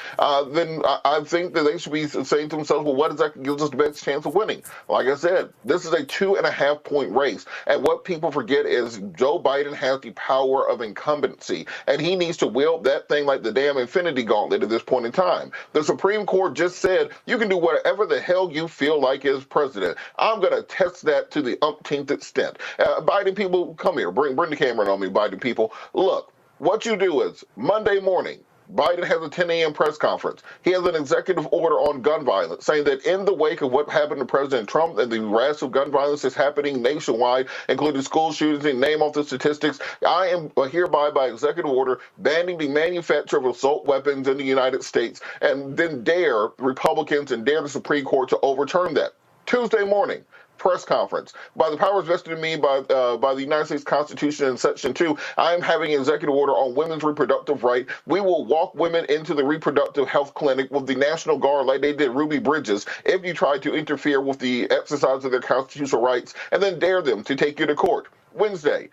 then I think that they should be saying to themselves, well, what is that that gives us the best chance of winning? Like I said, this is a 2.5 point race. And what people forget is Joe Biden has the power of incumbency, and he needs to wield that thing like the damn Infinity Gauntlet at this point in time. The Supreme Court just said you can do whatever the hell you feel like as president. I'm going to test that to the umpteenth extent. Biden people, come here. Bring the camera on me, Biden people. Look, what you do is Monday morning, Biden has a 10 a.m. press conference. He has an executive order on gun violence, saying that in the wake of what happened to President Trump and the rash of gun violence is happening nationwide, including school shootings and name off the statistics, I am hereby by executive order banning the manufacture of assault weapons in the United States, and then dare Republicans and dare the Supreme Court to overturn that. Tuesday morning, press conference. By the powers vested in me by the United States Constitution in Section 2, I am having an executive order on women's reproductive right. We will walk women into the reproductive health clinic with the National Guard like they did Ruby Bridges if you try to interfere with the exercise of their constitutional rights, and then dare them to take you to court. Wednesday,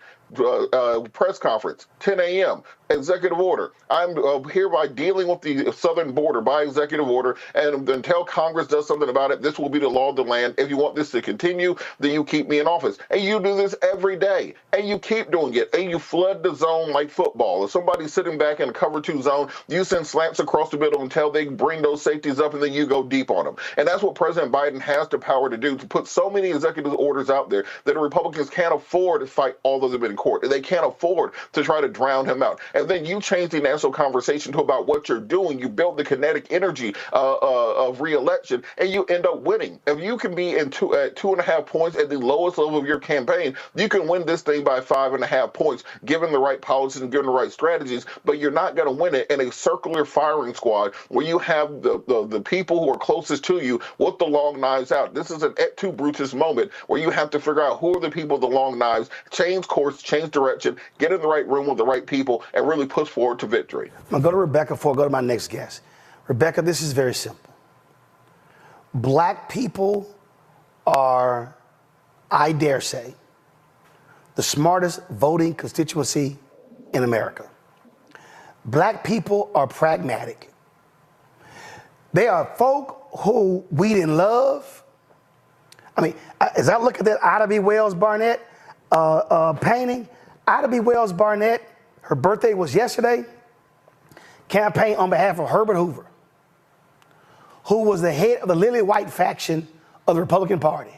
press conference, 10 a.m., executive order. I'm hereby dealing with the southern border by executive order, and until Congress does something about it, this will be the law of the land. If you want this to continue, then you keep me in office. And you do this every day, and you keep doing it, and you flood the zone like football. If somebody's sitting back in a cover 2 zone, you send slants across the middle until they bring those safeties up, and then you go deep on them. And that's what President Biden has the power to do, to put so many executive orders out there that the Republicans can't afford to fight all of them in court. They can't afford to try to drown him out. And then you change the national conversation to about what you're doing. You build the kinetic energy of re-election, and you end up winning. If you can be at 2.5 points at the lowest level of your campaign, you can win this thing by 5.5 points, given the right policies and given the right strategies. But you're not going to win it in a circular firing squad where you have the people who are closest to you with the long knives out. This is an et tu Brutus moment where you have to figure out who are the people with the long knives, change course, change direction, get in the right room with the right people, and really push forward to victory. I'm going to go to Rebecca before I go to my next guest. Rebecca, this is very simple. Black people are, I dare say, the smartest voting constituency in America. Black people are pragmatic. They are folk who we didn't love. I mean, as I look at that Ida B. Wells Barnett painting, Ida B. Wells Barnett, her birthday was yesterday, campaigned on behalf of Herbert Hoover, who was the head of the Lily White faction of the Republican Party.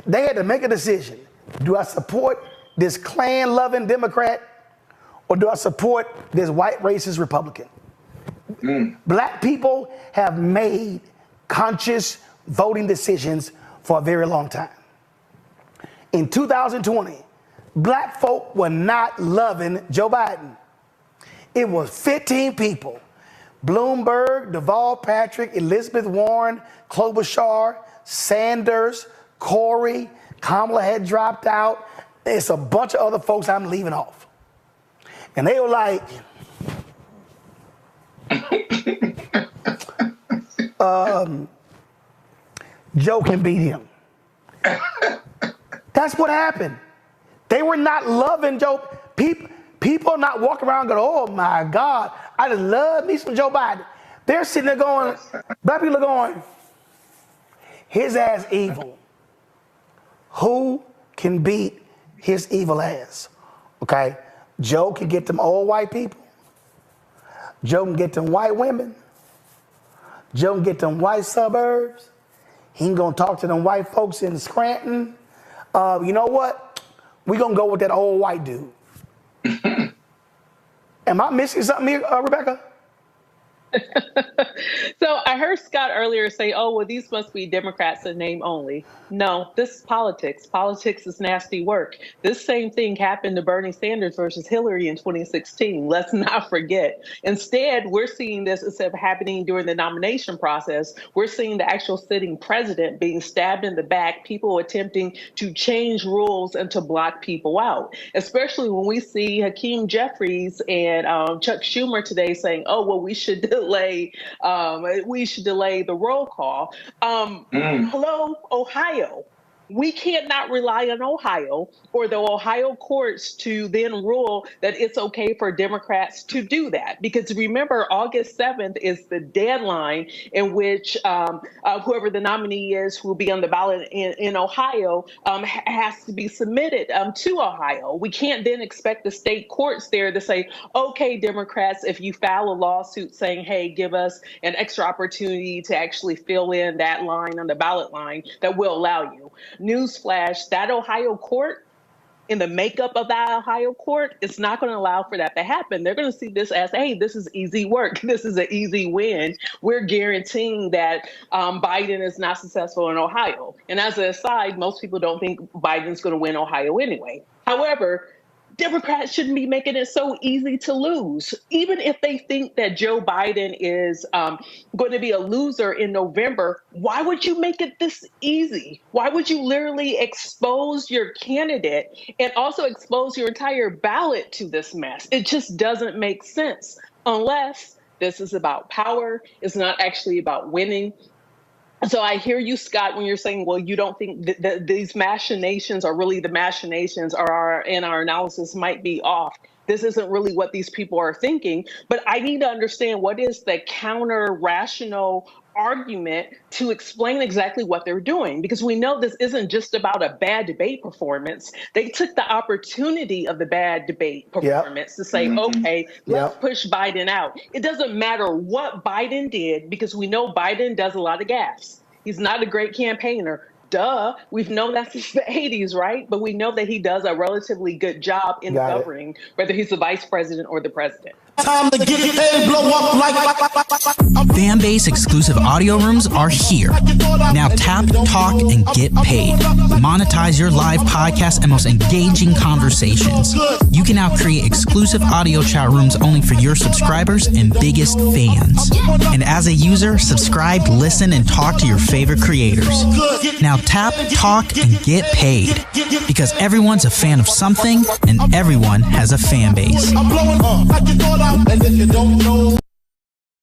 They had to make a decision. Do I support this Klan-loving Democrat, or do I support this white racist Republican? Black people have made conscious voting decisions for a very long time. In 2020, black folk were not loving Joe Biden. It was 15 people: Bloomberg, Deval Patrick, Elizabeth Warren, Klobuchar, Sanders, Corey, Kamala had dropped out. It's a bunch of other folks I'm leaving off. And they were like, Joe can beat him. That's what happened. They were not loving Joe. People not walking around going, oh my God, I just love me some Joe Biden. They're sitting there going, black people are going, his ass evil. Who can beat his evil ass? Okay? Joe can get them old white people. Joe can get them white women. Joe can get them white suburbs. He ain't gonna talk to them white folks in Scranton. You know what? We're gonna go with that old white dude. Am I missing something here, Rebecca? So I heard Scott earlier say, oh, well, these must be Democrats in name only. No, this is politics. Politics is nasty work. This same thing happened to Bernie Sanders versus Hillary in 2016. Let's not forget. Instead, we're seeing this instead of happening during the nomination process. We're seeing the actual sitting president being stabbed in the back, people attempting to change rules and to block people out, especially when we see Hakeem Jeffries and Chuck Schumer today saying, oh, well, we should delay the roll call. Hello, Ohio. We can't not rely on Ohio or the Ohio courts to then rule that it's okay for Democrats to do that. Because remember, August 7th is the deadline in which whoever the nominee is who will be on the ballot in Ohio has to be submitted to Ohio. We can't then expect the state courts there to say, okay, Democrats, if you file a lawsuit saying, hey, give us an extra opportunity to actually fill in that line on the ballot line, that will allow you. Newsflash, that Ohio court, in the makeup of that Ohio court, it's not going to allow for that to happen. They're going to see this as, hey, this is easy work. This is an easy win. We're guaranteeing that Biden is not successful in Ohio. And as an aside, most people don't think Biden's going to win Ohio anyway. However, Democrats shouldn't be making it so easy to lose. Even if they think that Joe Biden is going to be a loser in November, why would you make it this easy? Why would you literally expose your candidate and also expose your entire ballot to this mess? It just doesn't make sense unless this is about power. It's not actually about winning. So I hear you, Scott, when you're saying, well, you don't think that these machinations are really the machinations, or in our analysis might be off. This isn't really what these people are thinking. But I need to understand, what is the counter rational argument to explain exactly what they're doing? Because we know this isn't just about a bad debate performance. They took the opportunity of the bad debate performance to say, okay, let's push Biden out. It doesn't matter what Biden did, because we know Biden does a lot of gaffes. He's not a great campaigner. Duh, we've known that since the 80s, right? But we know that he does a relatively good job in governing, whether he's the vice president or the president. Time to get paid, blow up like. Fan-base exclusive audio rooms are here. Now tap, talk, and get paid. Monetize your live podcast and most engaging conversations. You can now create exclusive audio chat rooms only for your subscribers and biggest fans. And as a user, subscribe, listen, and talk to your favorite creators. Now tap, talk, and get paid. Because everyone's a fan of something, and everyone has a fan base. I'm blowing up like you thought and if you don't know.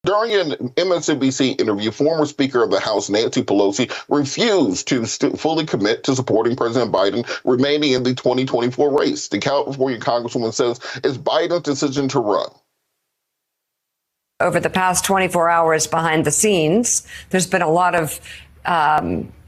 During an MSNBC interview, former Speaker of the House Nancy Pelosi refused to fully commit to supporting President Biden remaining in the 2024 race. The California Congresswoman says it's Biden's decision to run. Over the past 24 hours behind the scenes, there's been a lot of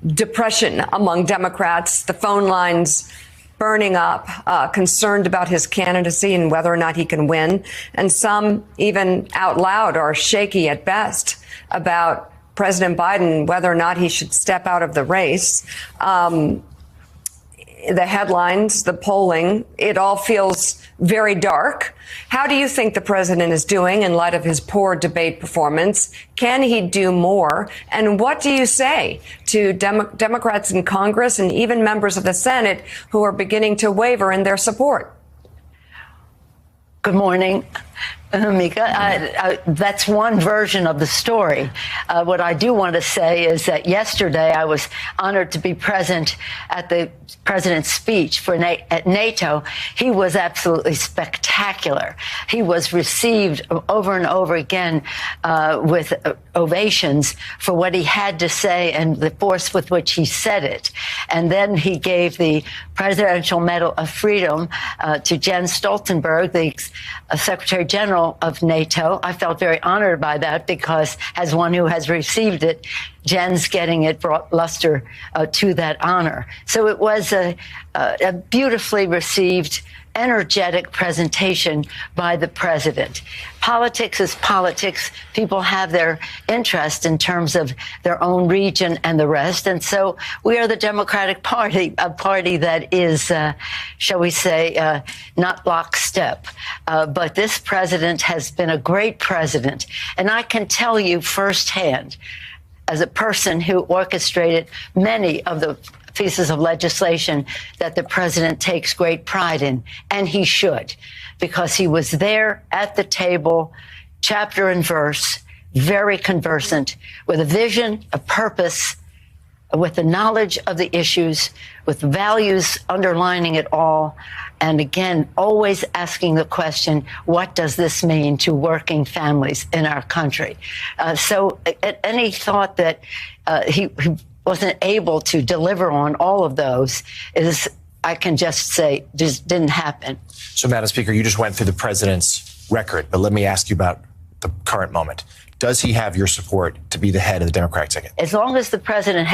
depression among Democrats. The phone lines burning up, concerned about his candidacy and whether or not he can win. And some even out loud are shaky at best about President Biden, whether or not he should step out of the race. The headlines, the polling, it all feels very dark. How do you think the president is doing in light of his poor debate performance? Can he do more? And what do you say to Democrats in Congress and even members of the Senate who are beginning to waver in their support? Good morning, Mika. That's one version of the story. What I do want to say is that yesterday I was honored to be present at the president's speech at NATO. He was absolutely spectacular. He was received over and over again with ovations for what he had to say and the force with which he said it. And then he gave the Presidential Medal of Freedom to Jens Stoltenberg, the Secretary General of NATO. I felt very honored by that because, as one who has received it, Jens getting it brought luster to that honor. So it was a beautifully received, energetic presentation by the president. Politics is politics. People have their interest in terms of their own region and the rest. And so we are the Democratic Party, a party that is, shall we say, not lockstep. But this president has been a great president. And I can tell you firsthand, as a person who orchestrated many of the pieces of legislation that the president takes great pride in, and he should, because he was there at the table, chapter and verse, very conversant, with a vision, a purpose, with the knowledge of the issues, with values underlining it all, and again, always asking the question, what does this mean to working families in our country? So any thought that he wasn't able to deliver on all of those is, I can just say, just didn't happen. So, Madam Speaker, you just went through the president's record, but let me ask you about the current moment. Does he have your support to be the head of the Democratic ticket? As long as the president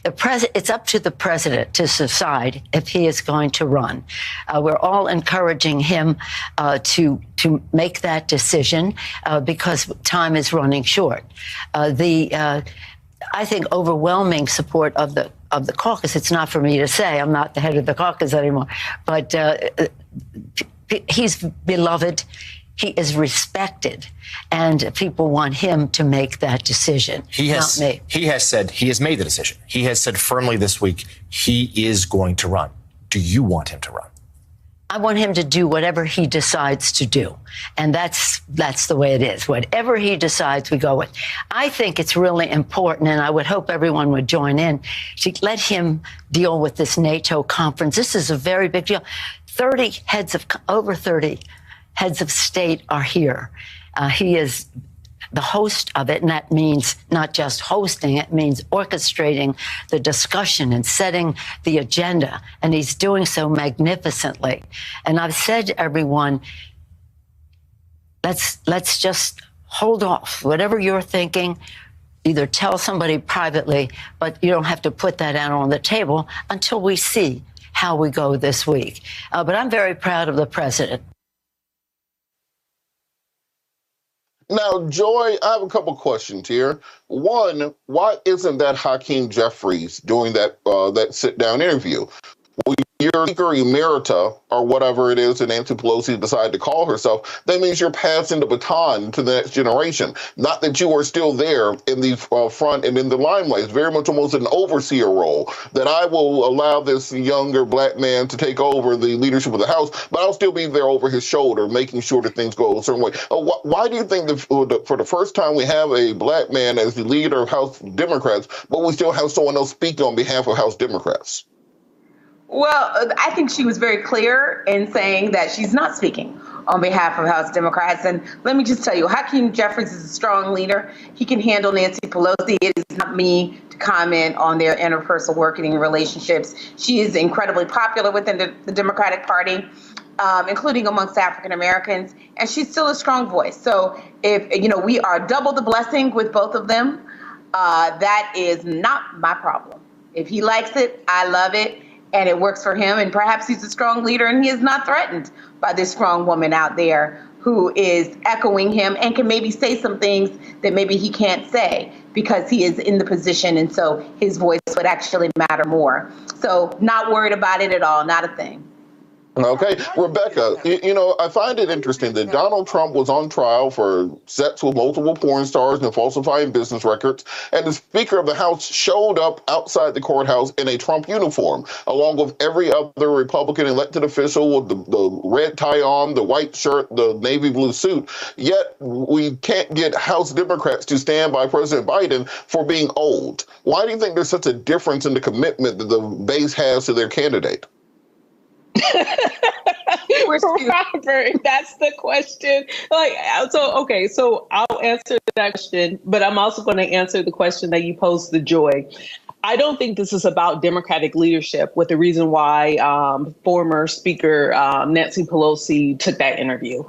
it's up to the president to decide if he is going to run. We're all encouraging him to make that decision because time is running short. I think overwhelming support of the caucus. It's not for me to say. I'm not the head of the caucus anymore, but he's beloved. He is respected, and people want him to make that decision, not me. He has said he has made the decision. He has said firmly this week he is going to run. Do you want him to run? I want him to do whatever he decides to do. And that's the way it is. Whatever he decides, we go with. I think it's really important, and I would hope everyone would join in, to let him deal with this NATO conference. This is a very big deal. Over 30 heads of state are here. He is the host of it, and that means not just hosting, it means orchestrating the discussion and setting the agenda, and he's doing so magnificently. And I've said to everyone, let's just hold off. Whatever you're thinking, either tell somebody privately, but you don't have to put that out on the table until we see how we go this week. But I'm very proud of the president. Now, Joy, I have a couple questions here. One, why isn't that Hakeem Jeffries doing that that sit-down interview? Well, you're Speaker Emerita, or whatever it is that Nancy Pelosi decided to call herself. That means you're passing the baton to the next generation. Not that you are still there in the front and in the limelight. It's very much almost an overseer role, that I will allow this younger black man to take over the leadership of the House, but I'll still be there over his shoulder, making sure that things go a certain way. Why do you think that for the first time we have a black man as the leader of House Democrats, but we still have someone else speaking on behalf of House Democrats? Well, I think she was very clear in saying that she's not speaking on behalf of House Democrats. And let me just tell you, Hakeem Jeffries is a strong leader. He can handle Nancy Pelosi. It is not me to comment on their interpersonal working relationships. She is incredibly popular within the Democratic Party, including amongst African Americans, and she's still a strong voice. So if, we are double the blessing with both of them, that is not my problem. If he likes it, I love it. And it works for him, and perhaps he's a strong leader, and he is not threatened by this strong woman out there who is echoing him and can maybe say some things that maybe he can't say because he is in the position, and so his voice would actually matter more. So not worried about it at all, not a thing. Okay, Rebecca, I find it interesting that Donald Trump was on trial for sex with multiple porn stars and falsifying business records, and the Speaker of the House showed up outside the courthouse in a Trump uniform, along with every other Republican elected official with the red tie on, the white shirt, the navy blue suit. Yet we can't get House Democrats to stand by President Biden for being old. Why do you think there's such a difference in the commitment that the base has to their candidate? Robert, that's the question. So I'll answer that question, but I'm also going to answer the question that you posed to Joy. I don't think this is about Democratic leadership, with the reason why former Speaker Nancy Pelosi took that interview.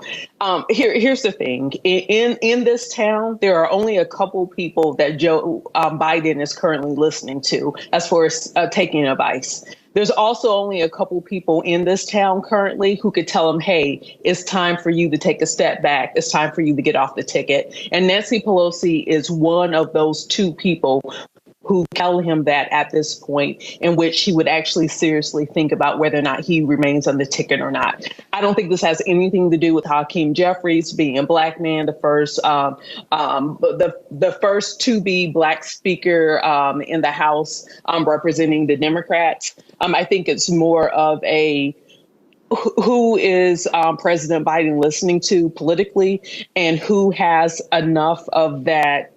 Here's the thing. In this town, there are only a couple people that Joe Biden is currently listening to as far as taking advice. There's also only a couple people in this town currently who could tell him, hey, it's time for you to take a step back. It's time for you to get off the ticket. And Nancy Pelosi is one of those two people who tell him that at this point, in which he would actually seriously think about whether or not he remains on the ticket or not. I don't think this has anything to do with Hakeem Jeffries being a black man, the first to be black speaker in the House representing the Democrats. I think it's more of a who is President Biden listening to politically, and who has enough of that.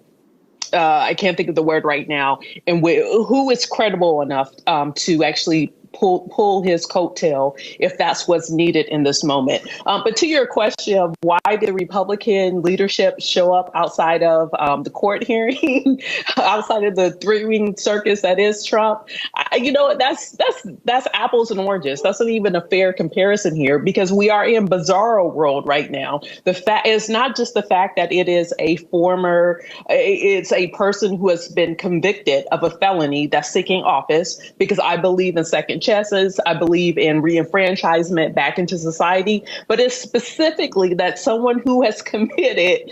I can't think of the word right now, and who is credible enough to actually pull his coattail if that's what's needed in this moment. But to your question of why did Republican leadership show up outside of the court hearing, outside of the three-ring circus that is Trump, that's apples and oranges. That's not even a fair comparison here, because we are in bizarro world right now. The fact is not just the fact that it is it's a person who has been convicted of a felony that's seeking office, because I believe in second chances. I believe in reenfranchisement back into society, but it's specifically that someone who has committed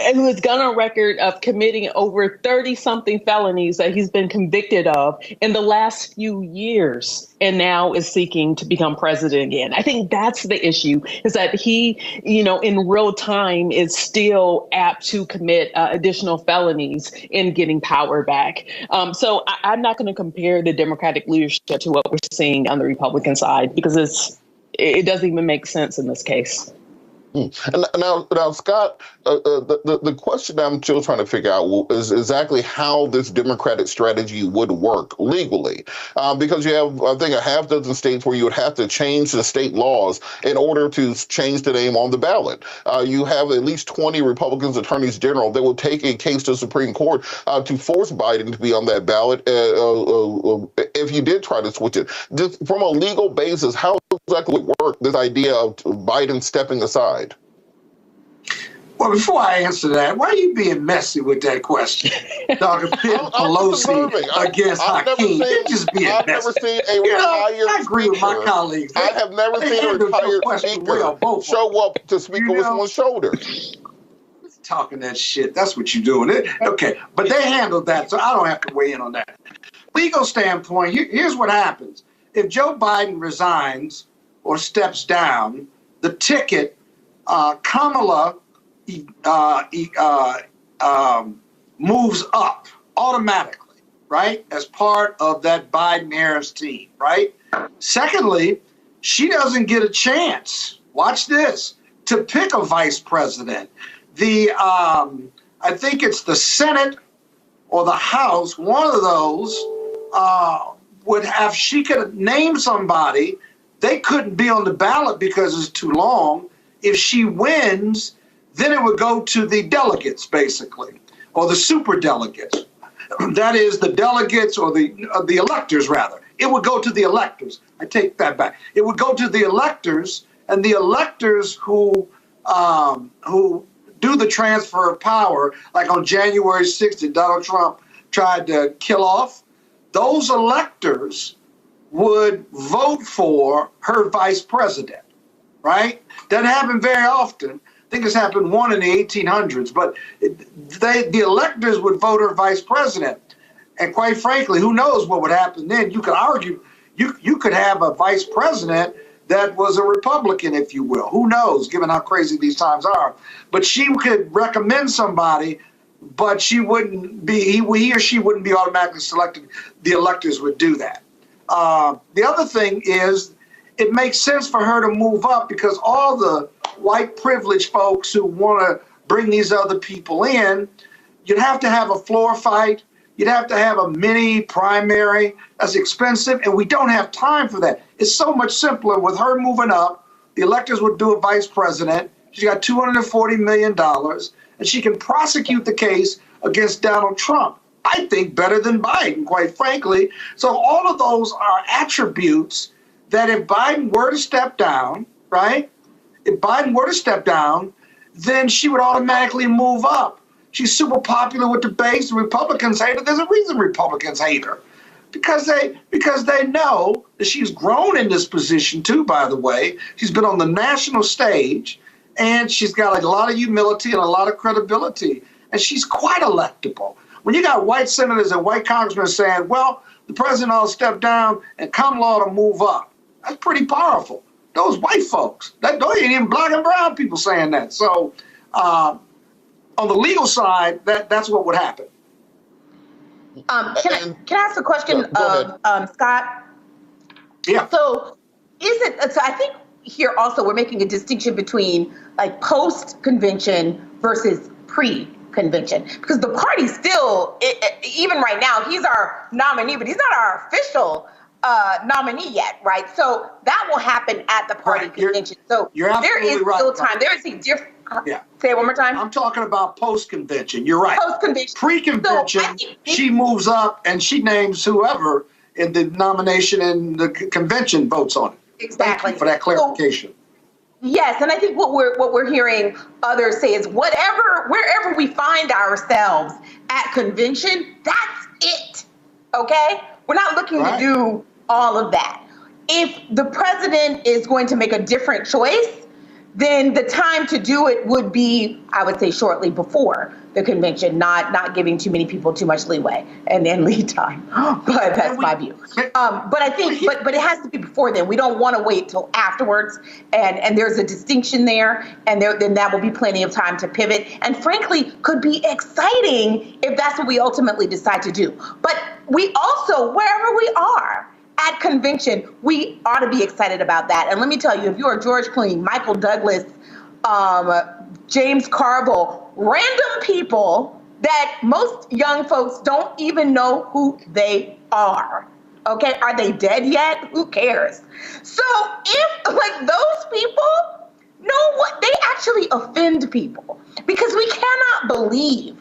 and who has gone on record of committing over 30-something felonies that he's been convicted of in the last few years, and now is seeking to become president again. I think that's the issue, is that he, in real time is still apt to commit additional felonies in getting power back. So I'm not going to compare the Democratic leadership to what we're seeing on the Republican side, because it doesn't even make sense in this case. And now, Scott, the question I'm still trying to figure out is exactly how this Democratic strategy would work legally, because you have, I think, a half dozen states where you would have to change the state laws in order to change the name on the ballot. You have at least 20 Republican attorneys general that will take a case to the Supreme Court to force Biden to be on that ballot if you did try to switch it. Just from a legal basis, how exactly would work this idea of Biden stepping aside? Well, before I answer that, why are you being messy with that question? Dr. Pitt Pelosi against Hakeem. You're just being messy. I've never seen a retired I agree with my colleagues. I have never seen a retired speaker show up to speak on someone's shoulder. Talking that shit. That's what you're doing. Okay, but they handled that, so I don't have to weigh in on that. Legal standpoint, here's what happens. If Joe Biden resigns or steps down, the ticket, Kamala moves up automatically, right, as part of that Biden-Harris team, right? Secondly, she doesn't get a chance, watch this, to pick a vice president. I think it's the Senate or the House, one of those would have, she could name somebody. They couldn't be on the ballot because it's too long. If she wins, then it would go to the delegates, basically, or the super delegates. That is the delegates or the electors, rather. It would go to the electors. I take that back. It would go to the electors, and the electors who do the transfer of power, like on January 6th that Donald Trump tried to kill off, those electors would vote for her vice president, right? Doesn't happen very often. I think it's happened one in the 1800s, but the electors would vote her vice president. And quite frankly, who knows what would happen then? You could argue, you could have a vice president that was a Republican, if you will. Who knows, given how crazy these times are. But she could recommend somebody, but she wouldn't be, he or she wouldn't be automatically selected. The electors would do that. The other thing is, it makes sense for her to move up because all the white privileged folks who want to bring these other people in, you'd have to have a floor fight. You'd have to have a mini primary. That's expensive, and we don't have time for that. It's so much simpler with her moving up. The electors would do a vice president. She's got $240 million, and she can prosecute the case against Donald Trump. I think better than Biden, quite frankly. So all of those are attributes that if Biden were to step down, right? If Biden were to step down, then she would automatically move up. She's super popular with the base. The Republicans hate her. There's a reason Republicans hate her. Because they know that she's grown in this position too, by the way. She's been on the national stage, and she's got a lot of humility and a lot of credibility. And she's quite electable. When you got white senators and white congressmen saying, well, the president ought to step down and Kamala ought to move up, that's pretty powerful. Those white folks, those ain't even black and brown people saying that. So on the legal side, that's what would happen. Can I ask a question of Scott? Yeah. So I think here also we're making a distinction between like post-convention versus pre-convention, because the party still, even right now, he's our nominee, but he's not our official nominee yet, right? So that will happen at the party convention. So there is still time. There is a different. Yeah. Say it one more time. I'm talking about post-convention. You're right. Post-convention. Pre-convention, she moves up and she names whoever in the nomination, and the convention votes on it. Exactly. Thank you for that clarification. Yes, and I think what we're hearing others say is wherever we find ourselves at convention, that's it. Okay? We're not looking to do all of that. If the president is going to make a different choice, then the time to do it would be, I would say, shortly before the convention, not giving too many people too much leeway and then lead time. But that's my view. But I think, but it has to be before then. We don't want to wait till afterwards. And there's a distinction there. And then that will be plenty of time to pivot. And frankly, could be exciting if that's what we ultimately decide to do. But we also, wherever we are, at convention, we ought to be excited about that. And let me tell you, if you're a George Clooney, Michael Douglas, James Carville, random people that most young folks don't even know who they are. Okay, are they dead yet? Who cares? So if like those people know what they actually offend people, because we cannot believe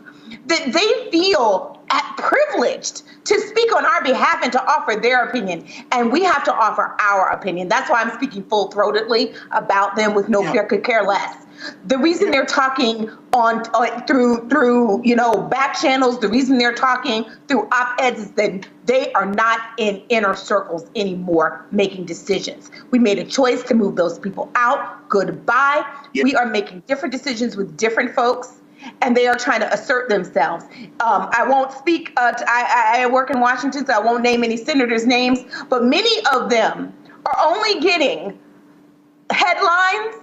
that they feel privileged to speak on our behalf and to offer their opinion, and we have to offer our opinion. That's why I'm speaking full-throatedly about them with no fear, could care less. The reason they're talking on through back channels, the reason they're talking through op-eds is that they are not in inner circles anymore making decisions. We made a choice to move those people out. Goodbye. We are making different decisions with different folks, and they are trying to assert themselves. I won't speak. I work in Washington, so I won't name any senators' names, but many of them are only getting headlines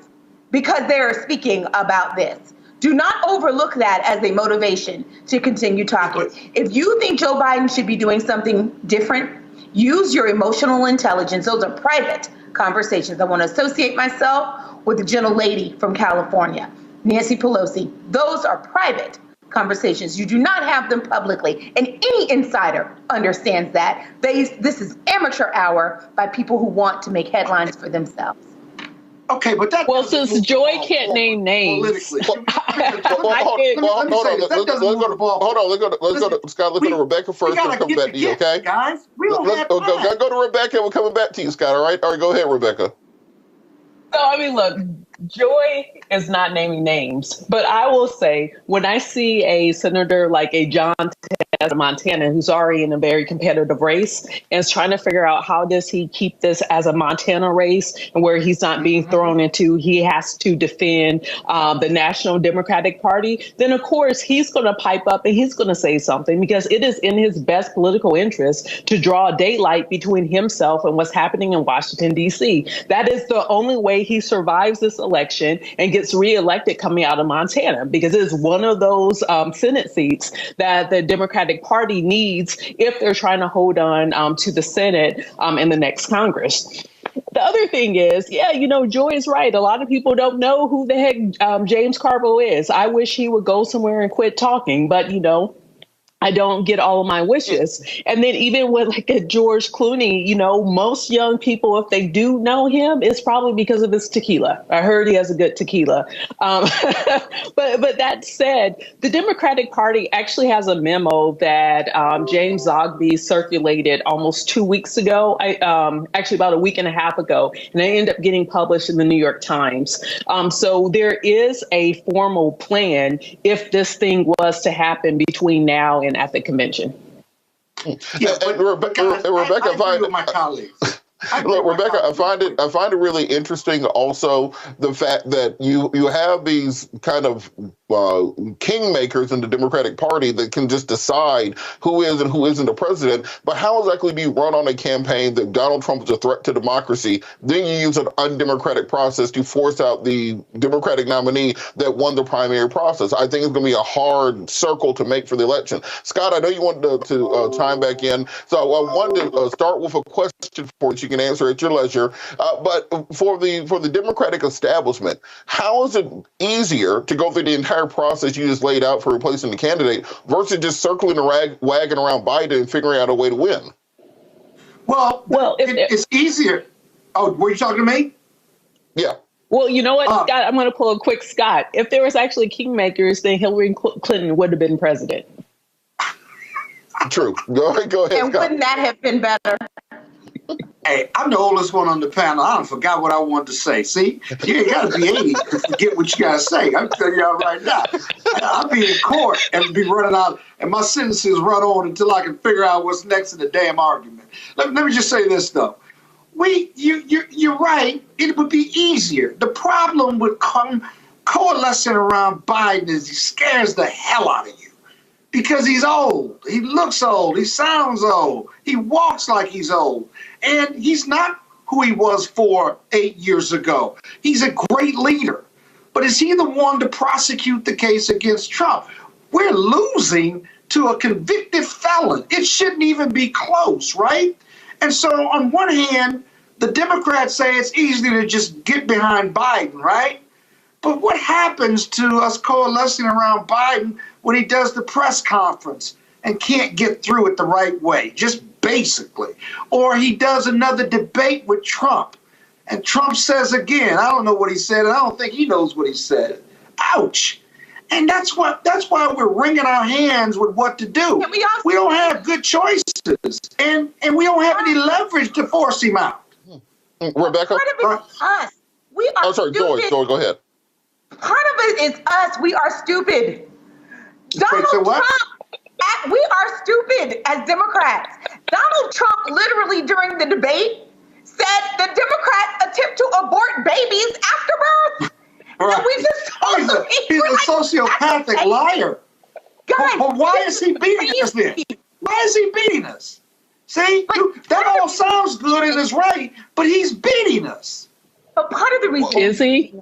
because they are speaking about this. Do not overlook that as a motivation to continue talking. If you think Joe Biden should be doing something different, use your emotional intelligence. Those are private conversations. I want to associate myself with the gentlelady from California, Nancy Pelosi. Those are private conversations. You do not have them publicly. And any insider understands that. This is amateur hour by people who want to make headlines for themselves. Okay, but that since Joy can't name names, hold on. Let's go to Scott. Let's go to Rebecca first, and come back to you. Okay, guys. Let's go to Rebecca, and we're coming back to you, Scott. All right, go ahead, Rebecca. So I mean, look, Joy is not naming names, but I will say when I see a senator like a John Tess of Montana, who's already in a very competitive race and is trying to figure out how does he keep this as a Montana race and where he's not being thrown into, he has to defend the National Democratic Party, then of course he's going to pipe up and he's going to say something because it is in his best political interest to draw daylight between himself and what's happening in Washington, D.C. That is the only way he survives this election and gets reelected coming out of Montana, because it is one of those Senate seats that the Democratic Party needs if they're trying to hold on to the Senate in the next Congress. The other thing is, Joy is right. A lot of people don't know who the heck James Carville is. I wish he would go somewhere and quit talking, but I don't get all of my wishes. And then even with like a George Clooney, most young people, if they do know him, it's probably because of his tequila. I heard he has a good tequila. But that said, the Democratic Party actually has a memo that James Zogby circulated almost 2 weeks ago, actually about a week and a half ago, and it ended up getting published in the New York Times. So there is a formal plan if this thing was to happen between now and at the convention. Yeah, but Rebecca, I agree with my colleagues. Look, Rebecca, I find it really interesting also the fact that you have these kind of kingmakers in the Democratic Party that can just decide who is and who isn't the president. But how exactly do you run on a campaign that Donald Trump is a threat to democracy? Then you use an undemocratic process to force out the Democratic nominee that won the primary process. I think it's going to be a hard circle to make for the election. Scott, I know you wanted to chime back in, so I wanted to start with a question for you. You can answer at your leisure. But for the Democratic establishment, how is it easier to go through the entire process you just laid out for replacing the candidate versus just circling the wagon around Biden and figuring out a way to win? Well, it's easier. Oh, were you talking to me? Yeah. Well, you know what, Scott? I'm going to pull a quick Scott. If there was actually kingmakers, then Hillary Clinton would have been president. True. Go ahead, and Scott. wouldn't that have been better? Hey, I'm the oldest one on the panel. I forgot what I wanted to say. See, you ain't got to be 80 to forget what you got to say. I'm telling y'all right now. I'll be in court and be running out, and my sentences run on until I can figure out what's next in the damn argument. Let me just say this, though. You're right. It would be easier. The problem with coalescing around Biden is he scares the hell out of you. Because he's old. He looks old. He sounds old. He walks like he's old. And he's not who he was 8 years ago. He's a great leader. But is he the one to prosecute the case against Trump? We're losing to a convicted felon. It shouldn't even be close, right? And so on one hand, the Democrats say it's easy to just get behind Biden, right? But what happens to us coalescing around Biden when he does the press conference and can't get through it the right way, just basically? Or he does another debate with Trump, and Trump says again, I don't know what he said, and I don't think he knows what he said. Ouch. And that's why we're wringing our hands with what to do. We don't have good choices, and we don't have any leverage to force him out. Rebecca? Part of it is us. We are sorry, stupid. Joy, go ahead. Part of it is us. We are stupid. Donald Trump, we are stupid as Democrats. Donald Trump literally during the debate said the Democrats attempt to abort babies after birth. Right. And we just he's a sociopathic liar. Guys, but why is he beating us then? Why is he beating us? See, that all sounds good and is right, but he's beating us. But part of the reason is he?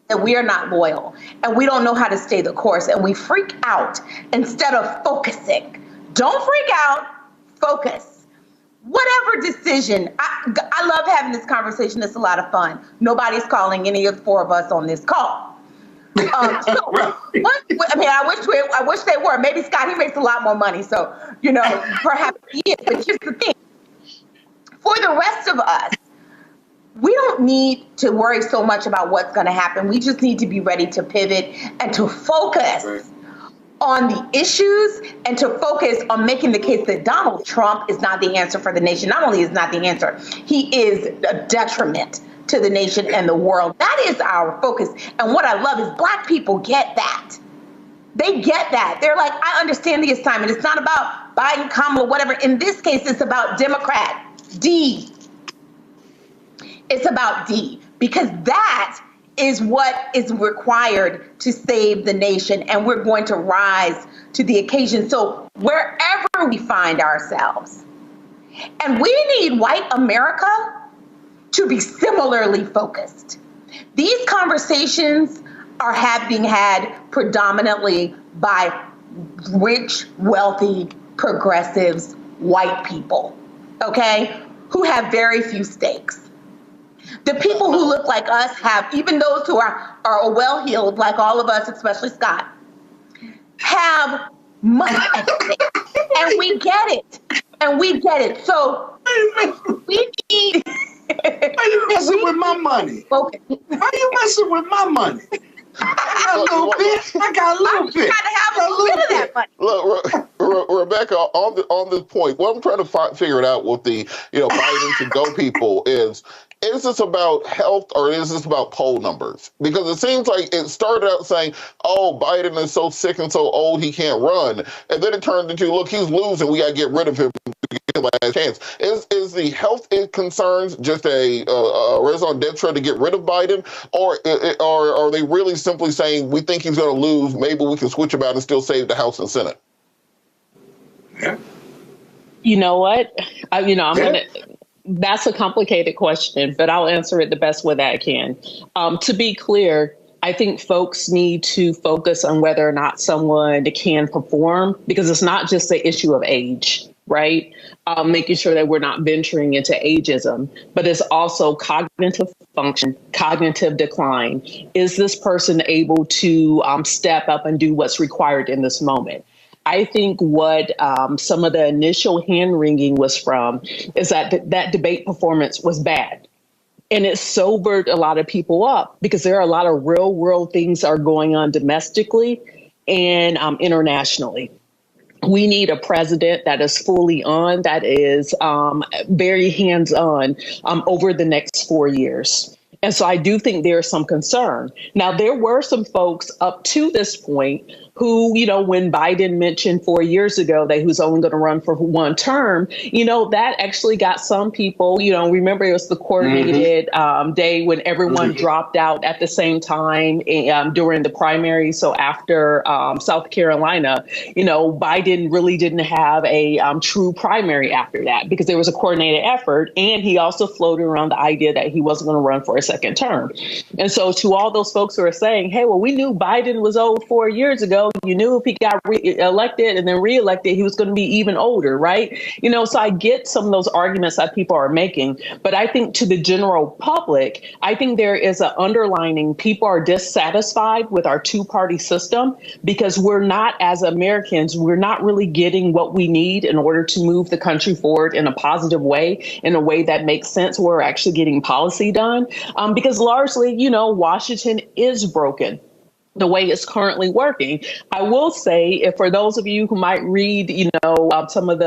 That we are not loyal and we don't know how to stay the course and we freak out instead of focusing. Don't freak out, focus. Whatever decision, I love having this conversation. It's a lot of fun. Nobody's calling any of the four of us on this call. I wish they were. Maybe Scott, he makes a lot more money. So, perhaps he is. But here's the thing. For the rest of us, we don't need to worry so much about what's going to happen. We just need to be ready to pivot and to focus on the issues and to focus on making the case that Donald Trump is not the answer for the nation. Not only is not the answer, he is a detriment to the nation and the world. That is our focus. And what I love is Black people get that. They get that. They're like, I understand the assignment. It's not about Biden, Kamala, whatever. In this case, it's about Democrat, D. It's about D, because that is what is required to save the nation, and we're going to rise to the occasion. So wherever we find ourselves, and we need white America to be similarly focused. These conversations are being had predominantly by rich, wealthy, progressives, white people, okay, who have very few stakes. The people who look like us have, even those who are well-heeled, like all of us, especially Scott, have much at stake. And we get it. And we get it. So we need... Why you messing with my money? Okay. Why you messing with my money? I got a little bit. I got a little bit. I'm trying to have a little bit of that money. Look, Rebecca, on this point, what I'm trying to figure it out with the Biden to go people is this about health or is this about poll numbers? Because it seems like it started out saying, oh, Biden is so sick and so old he can't run. And then it turned into, look, he's losing. We got to get rid of him to get him a last chance. Is the health concerns just a raison d'etre to get rid of Biden? Or are they really simply saying, we think he's going to lose, maybe we can switch him out and still save the House and Senate? Yeah. You know what? I'm going to... That's a complicated question, but I'll answer it the best way that I can. To be clear, I think folks need to focus on whether or not someone can perform, because it's not just the issue of age, right? Making sure that we're not venturing into ageism, but it's also cognitive function, cognitive decline. Is this person able to step up and do what's required in this moment? I think what some of the initial hand-wringing was from is that that debate performance was bad. And it sobered a lot of people up because there are a lot of real world things are going on domestically and internationally. We need a president that is fully on, that is very hands-on over the next 4 years. And so I do think there's some concern. Now, there were some folks up to this point who, when Biden mentioned 4 years ago that he was only going to run for one term, that actually got some people, remember it was the coordinated day when everyone dropped out at the same time during the primary. So after South Carolina, Biden really didn't have a true primary after that because there was a coordinated effort. And he also floated around the idea that he wasn't going to run for a second term. And so to all those folks who are saying, hey, well, we knew Biden was old 4 years ago, well, you knew if he got elected and then reelected, he was going to be even older, right? So I get some of those arguments that people are making, but I think to the general public, I think there is an underlining, people are dissatisfied with our two-party system because we're not, as Americans, we're not really getting what we need in order to move the country forward in a positive way, in a way that makes sense. We're actually getting policy done because largely, Washington is broken the way it's currently working. I will say, if for those of you who might read, some of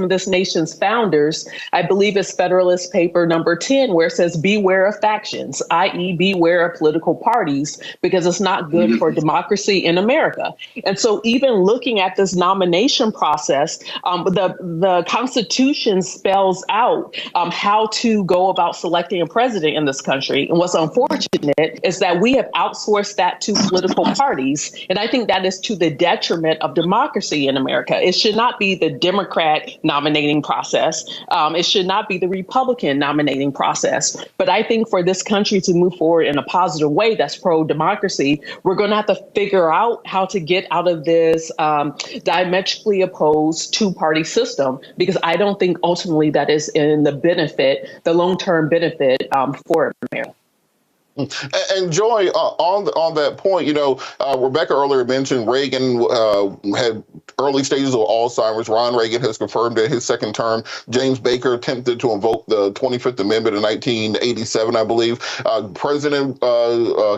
this nation's founders, I believe it's Federalist Paper number 10, where it says, beware of factions, i.e. beware of political parties, because it's not good for democracy in America. And so even looking at this nomination process, the Constitution spells out how to go about selecting a president in this country. And what's unfortunate is that we have outsourced that to political parties. And I think that is to the detriment of democracy in America. It should not be the Democrat nominating process. It should not be the Republican nominating process. But I think for this country to move forward in a positive way that's pro-democracy, we're going to have to figure out how to get out of this diametrically opposed two-party system, because I don't think ultimately that is in the long-term benefit for America. And Joy, on that point, Rebecca earlier mentioned Reagan had early stages of Alzheimer's. Ron Reagan has confirmed that his second term. James Baker attempted to invoke the 25th Amendment in 1987, I believe. President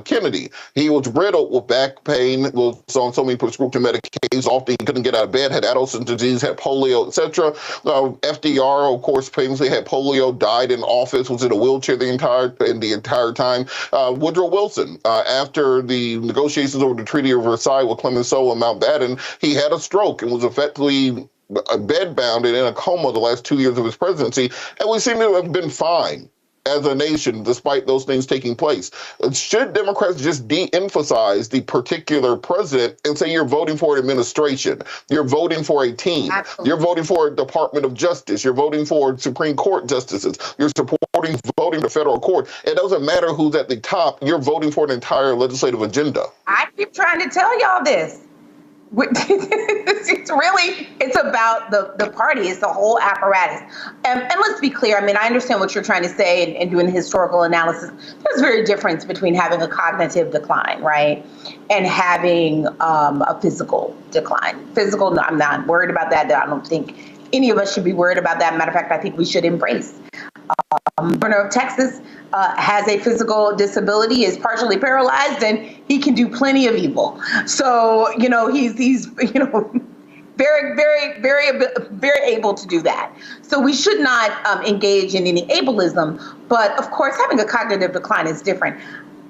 Kennedy, he was riddled with back pain, was on so many prescription medications, often he couldn't get out of bed, had Addison's disease, had polio, etc. FDR, of course, famously had polio, died in office, was in a wheelchair the entire time. Woodrow Wilson, after the negotiations over the Treaty of Versailles with Clemenceau and Mountbatten, he had a stroke and was effectively bedbound and in a coma the last 2 years of his presidency. And we seem to have been fine as a nation, despite those things taking place. Should Democrats just de-emphasize the particular president and say you're voting for an administration, you're voting for a team, Absolutely. You're voting for a Department of Justice, you're voting for Supreme Court justices, you're voting the federal court. It doesn't matter who's at the top, you're voting for an entire legislative agenda. I keep trying to tell y'all this. It's about the party. It's the whole apparatus. And let's be clear. I mean, I understand what you're trying to say and doing historical analysis. There's a very difference between having a cognitive decline, right, and having a physical decline. Physical, I'm not worried about that. I don't think any of us should be worried about that. Matter of fact, I think we should embrace. Governor of Texas has a physical disability, is partially paralyzed, and he can do plenty of evil. So, he's very, very, very able to do that. So we should not engage in any ableism. But of course, having a cognitive decline is different.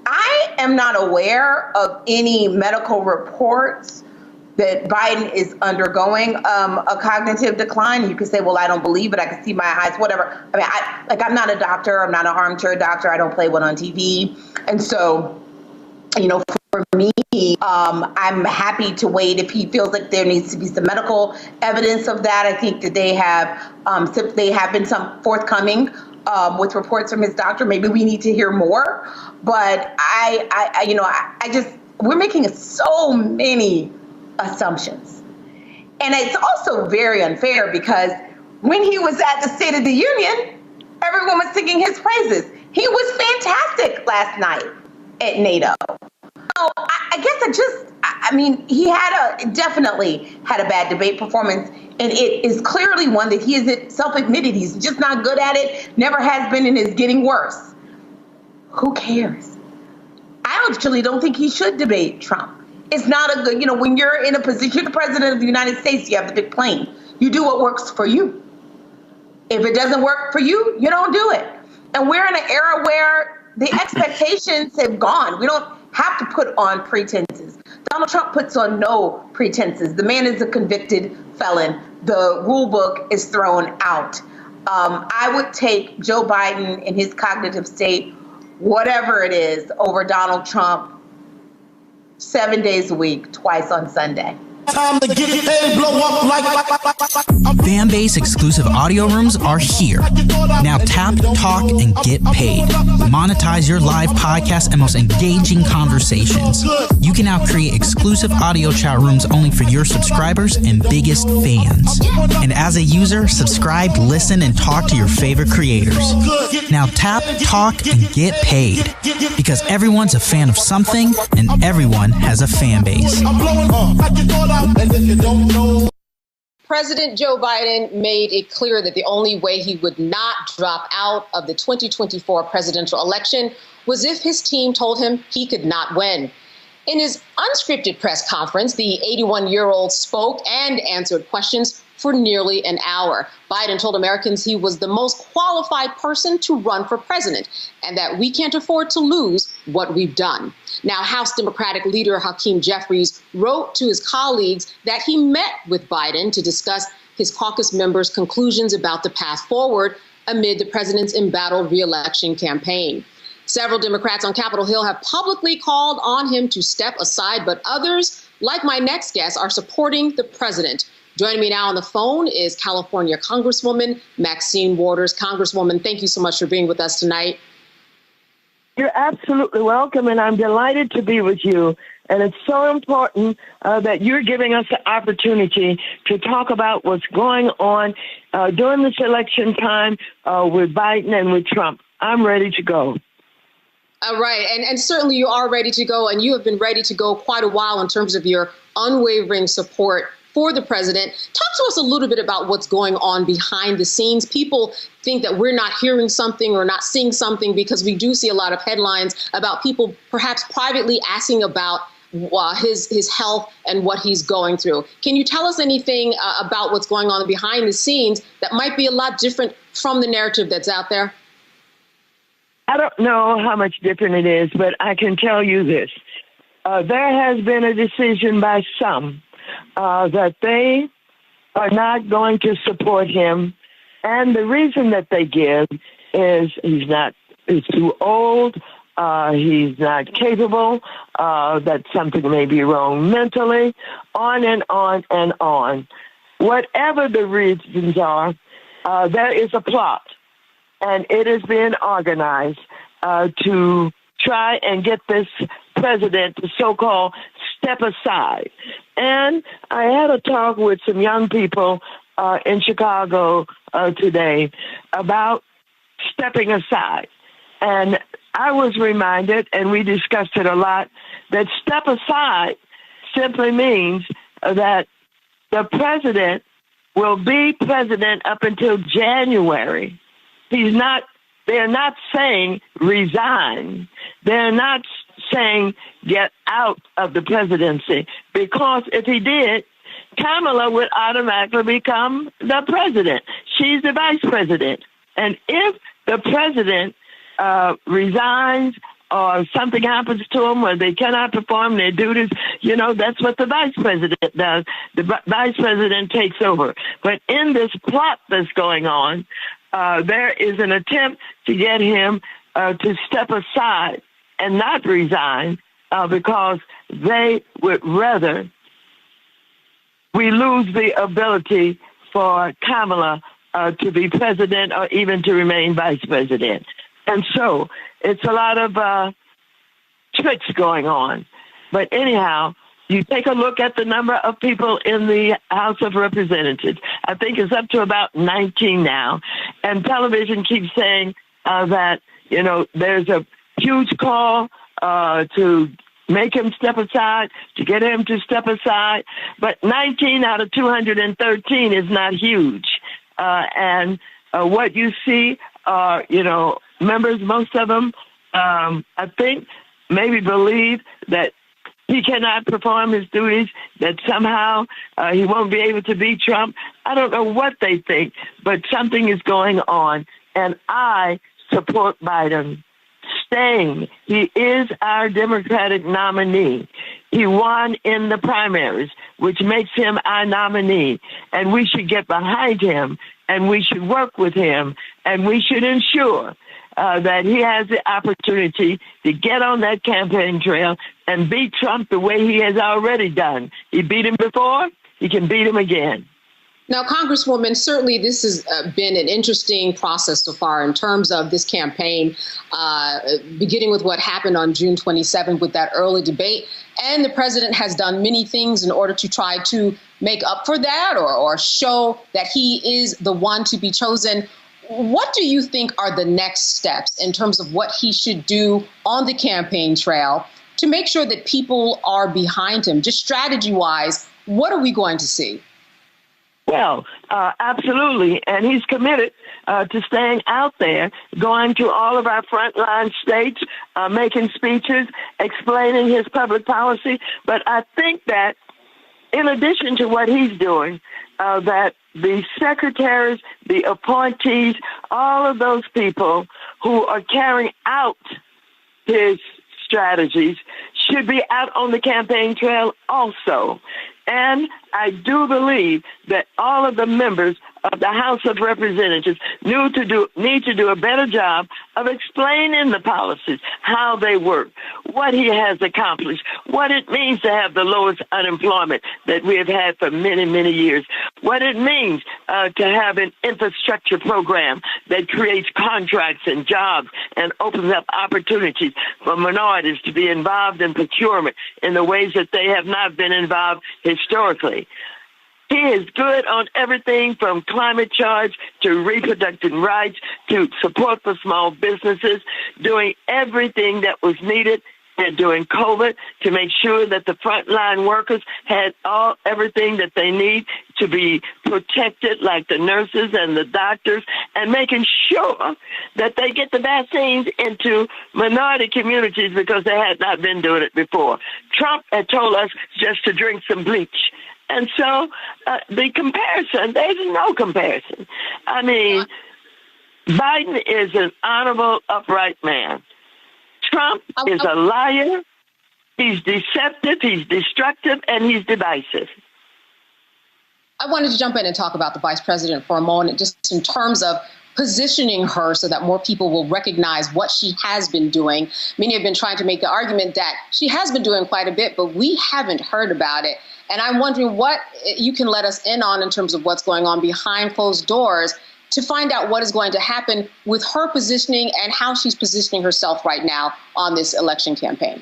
I am not aware of any medical reports that Biden is undergoing a cognitive decline. You could say, well, I don't believe it. I can see my eyes, whatever. I mean, I'm not a doctor. I'm not an armchair doctor. I don't play one on TV. And so, for me, I'm happy to wait if he feels like there needs to be some medical evidence of that. I think that they have been some forthcoming with reports from his doctor. Maybe we need to hear more. But we're making so many assumptions. And it's also very unfair because when he was at the State of the Union, everyone was singing his praises. He was fantastic last night at NATO. So he definitely had a bad debate performance, and it is clearly one that he is self-admitted he's just not good at it, never has been, and is getting worse. Who cares? I actually don't think he should debate Trump. It's not a good, when you're in a position, you're the president of the United States, you have the big plane. You do what works for you. If it doesn't work for you, you don't do it. And we're in an era where the expectations have gone. We don't have to put on pretenses. Donald Trump puts on no pretenses. The man is a convicted felon. The rule book is thrown out. I would take Joe Biden in his cognitive state, whatever it is, over Donald Trump 7 days a week, twice on Sunday. Time to get paid, blow up like. Fanbase exclusive audio rooms are here. Now tap, talk, and get paid. Monetize your live podcast and most engaging conversations. You can now create exclusive audio chat rooms only for your subscribers and biggest fans. And as a user, subscribe, listen, and talk to your favorite creators. Now tap, talk, and get paid. Because everyone's a fan of something, and everyone has a fan base. President Joe Biden made it clear that the only way he would not drop out of the 2024 presidential election was if his team told him he could not win. In his unscripted press conference, the 81-year-old spoke and answered questions for nearly an hour. Biden told Americans he was the most qualified person to run for president and that we can't afford to lose what we've done. Now, House Democratic leader Hakeem Jeffries wrote to his colleagues that he met with Biden to discuss his caucus members' conclusions about the path forward amid the president's embattled re-election campaign. Several Democrats on Capitol Hill have publicly called on him to step aside, but others, like my next guest, are supporting the president. Joining me now on the phone is California Congresswoman Maxine Waters. Congresswoman, thank you so much for being with us tonight. You're absolutely welcome, and I'm delighted to be with you. And it's so important that you're giving us the opportunity to talk about what's going on during this election time with Biden and with Trump. I'm ready to go. All right. And certainly you are ready to go, and you have been ready to go quite a while in terms of your unwavering support for the president. Talk to us a little bit about what's going on behind the scenes. People think that we're not hearing something or not seeing something because we do see a lot of headlines about people perhaps privately asking about his health and what he's going through. Can you tell us anything about what's going on behind the scenes that might be a lot different from the narrative that's out there? I don't know how much different it is, but I can tell you this. There has been a decision by some that they are not going to support him. And the reason that they give is he's too old, he's not capable, that something may be wrong mentally, on and on and on. Whatever the reasons are, there is a plot, and it is being organized to try and get this president to so-called step aside. And I had a talk with some young people in Chicago today about stepping aside. And I was reminded, and we discussed it a lot, that step aside simply means that the president will be president up until January. They're not saying resign. They're not saying get out of the presidency, because if he did, Kamala would automatically become the president. She's the vice president. And if the president resigns or something happens to them where they cannot perform their duties, that's what the vice president does. The vice president takes over. But in this plot that's going on, there is an attempt to get him to step aside and not resign because they would rather we lose the ability for Kamala to be president or even to remain vice president. And so it's a lot of tricks going on. But anyhow, you take a look at the number of people in the House of Representatives. I think it's up to about 19 now. And television keeps saying that, there's a huge call to make him step aside, to get him to step aside. But 19 out of 213 is not huge. And what you see are, members, most of them, I think, maybe believe that he cannot perform his duties, that somehow he won't be able to beat Trump. I don't know what they think, but something is going on. And I support Biden staying. He is our Democratic nominee. He won in the primaries, which makes him our nominee. And we should get behind him, and we should work with him, and we should ensure that he has the opportunity to get on that campaign trail and beat Trump the way he has already done. He beat him before, he can beat him again. Now, Congresswoman, certainly this has been an interesting process so far in terms of this campaign, beginning with what happened on June 27th with that early debate. And the president has done many things in order to try to make up for that or show that he is the one to be chosen. What do you think are the next steps in terms of what he should do on the campaign trail to make sure that people are behind him? Just strategy-wise, what are we going to see? Well, absolutely. And he's committed to staying out there, going to all of our frontline states, making speeches, explaining his public policy. But I think that in addition to what he's doing, that the secretaries, the appointees, all of those people who are carrying out his strategies should be out on the campaign trail also. And I do believe that all of the members of the House of Representatives need to do a better job of explaining the policies, how they work, what he has accomplished, what it means to have the lowest unemployment that we have had for many, many years, what it means to have an infrastructure program that creates contracts and jobs and opens up opportunities for minorities to be involved in procurement in the ways that they have not been involved historically. He is good on everything from climate change to reproductive rights to support for small businesses, doing everything that was needed during COVID to make sure that the frontline workers had everything that they need to be protected, like the nurses and the doctors, and making sure that they get the vaccines into minority communities because they had not been doing it before. Trump had told us just to drink some bleach. And so the comparison, there's no comparison. I mean, Biden is an honorable, upright man. Trump is a liar. He's deceptive, he's destructive, and he's divisive. I wanted to jump in and talk about the vice president for a moment, just in terms of positioning her so that more people will recognize what she has been doing. Many have been trying to make the argument that she has been doing quite a bit, but we haven't heard about it. And I'm wondering what you can let us in on in terms of what's going on behind closed doors to find out what is going to happen with her positioning and how she's positioning herself right now on this election campaign.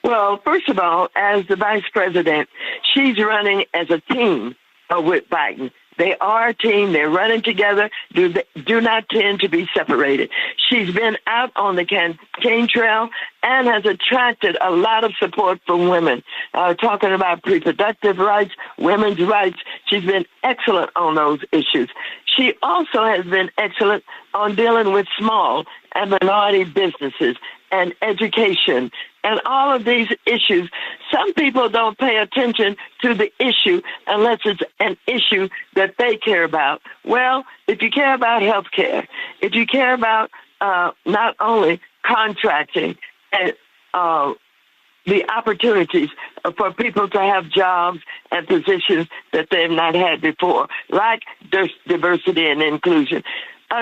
Well, first of all, as the vice president, she's running as a team with Biden. They are a team. They're running together, do not tend to be separated. She's been out on the campaign trail and has attracted a lot of support from women, talking about reproductive rights, women's rights. She's been excellent on those issues. She also has been excellent on dealing with small and minority businesses and education and all of these issues. Some people don't pay attention to the issue unless it's an issue that they care about. Well, if you care about health care, if you care about not only contracting and the opportunities for people to have jobs and positions that they've not had before, like diversity and inclusion,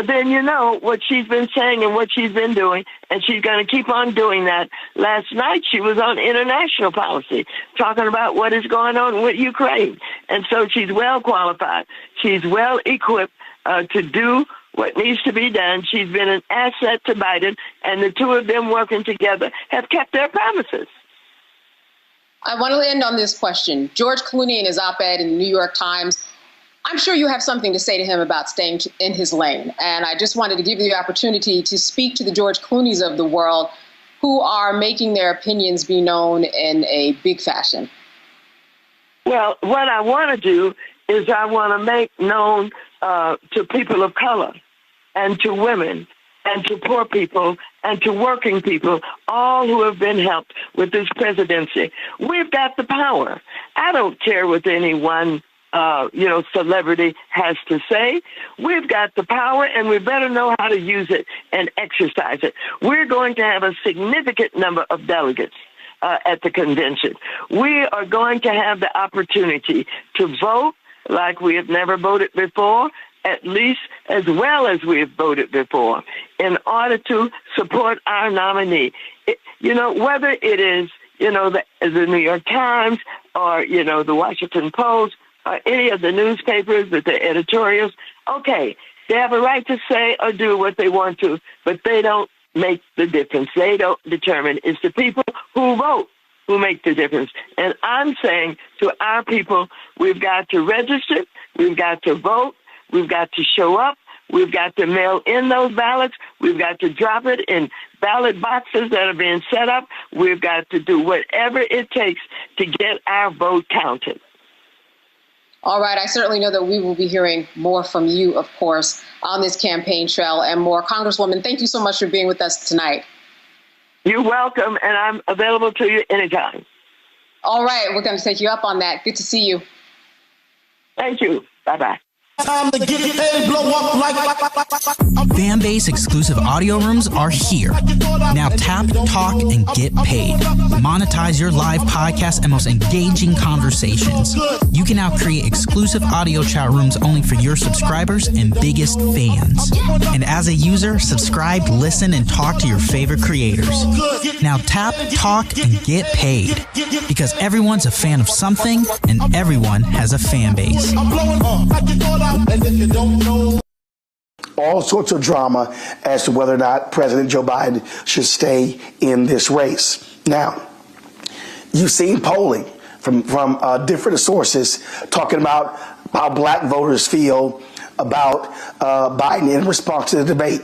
then you know what she's been saying and what she's been doing, and she's going to keep on doing that. Last night, she was on international policy, talking about what is going on with Ukraine. And so she's well qualified. She's well equipped to do what needs to be done. She's been an asset to Biden, and the two of them working together have kept their promises. I want to end on this question. George Clooney, in his op-ed in the New York Times, I'm sure you have something to say to him about staying in his lane. And I just wanted to give you the opportunity to speak to the George Clooneys of the world who are making their opinions be known in a big fashion. Well, what I want to do is I want to make known to people of color and to women and to poor people and to working people, all who have been helped with this presidency. We've got the power. I don't care what anyone celebrity has to say. We've got the power, and we better know how to use it and exercise it. We're going to have a significant number of delegates at the convention. We are going to have the opportunity to vote like we have never voted before, at least as well as we've voted before, in order to support our nominee. Whether it is, the New York Times or, the Washington Post or any of the newspapers with the editorials, okay, they have a right to say or do what they want to, but they don't make the difference. They don't determine. It's the people who vote who make the difference. And I'm saying to our people, we've got to register, we've got to vote, we've got to show up, we've got to mail in those ballots, we've got to drop it in ballot boxes that are being set up, we've got to do whatever it takes to get our vote counted. All right. I certainly know that we will be hearing more from you, of course, on this campaign trail and more. Congresswoman, thank you so much for being with us tonight. You're welcome, and I'm available to you anytime. All right. We're going to take you up on that. Good to see you. Thank you. Bye-bye. Time to get paid, blow up like. Fan-base exclusive audio rooms are here. Now tap, talk, and get paid. Monetize your live podcast and most engaging conversations. You can now create exclusive audio chat rooms only for your subscribers and biggest fans. And as a user, subscribe, listen, and talk to your favorite creators. Now tap, talk, and get paid. Because everyone's a fan of something, and everyone has a fan base. All sorts of drama as to whether or not President Joe Biden should stay in this race. Now, you've seen polling from different sources talking about how black voters feel about Biden in response to the debate.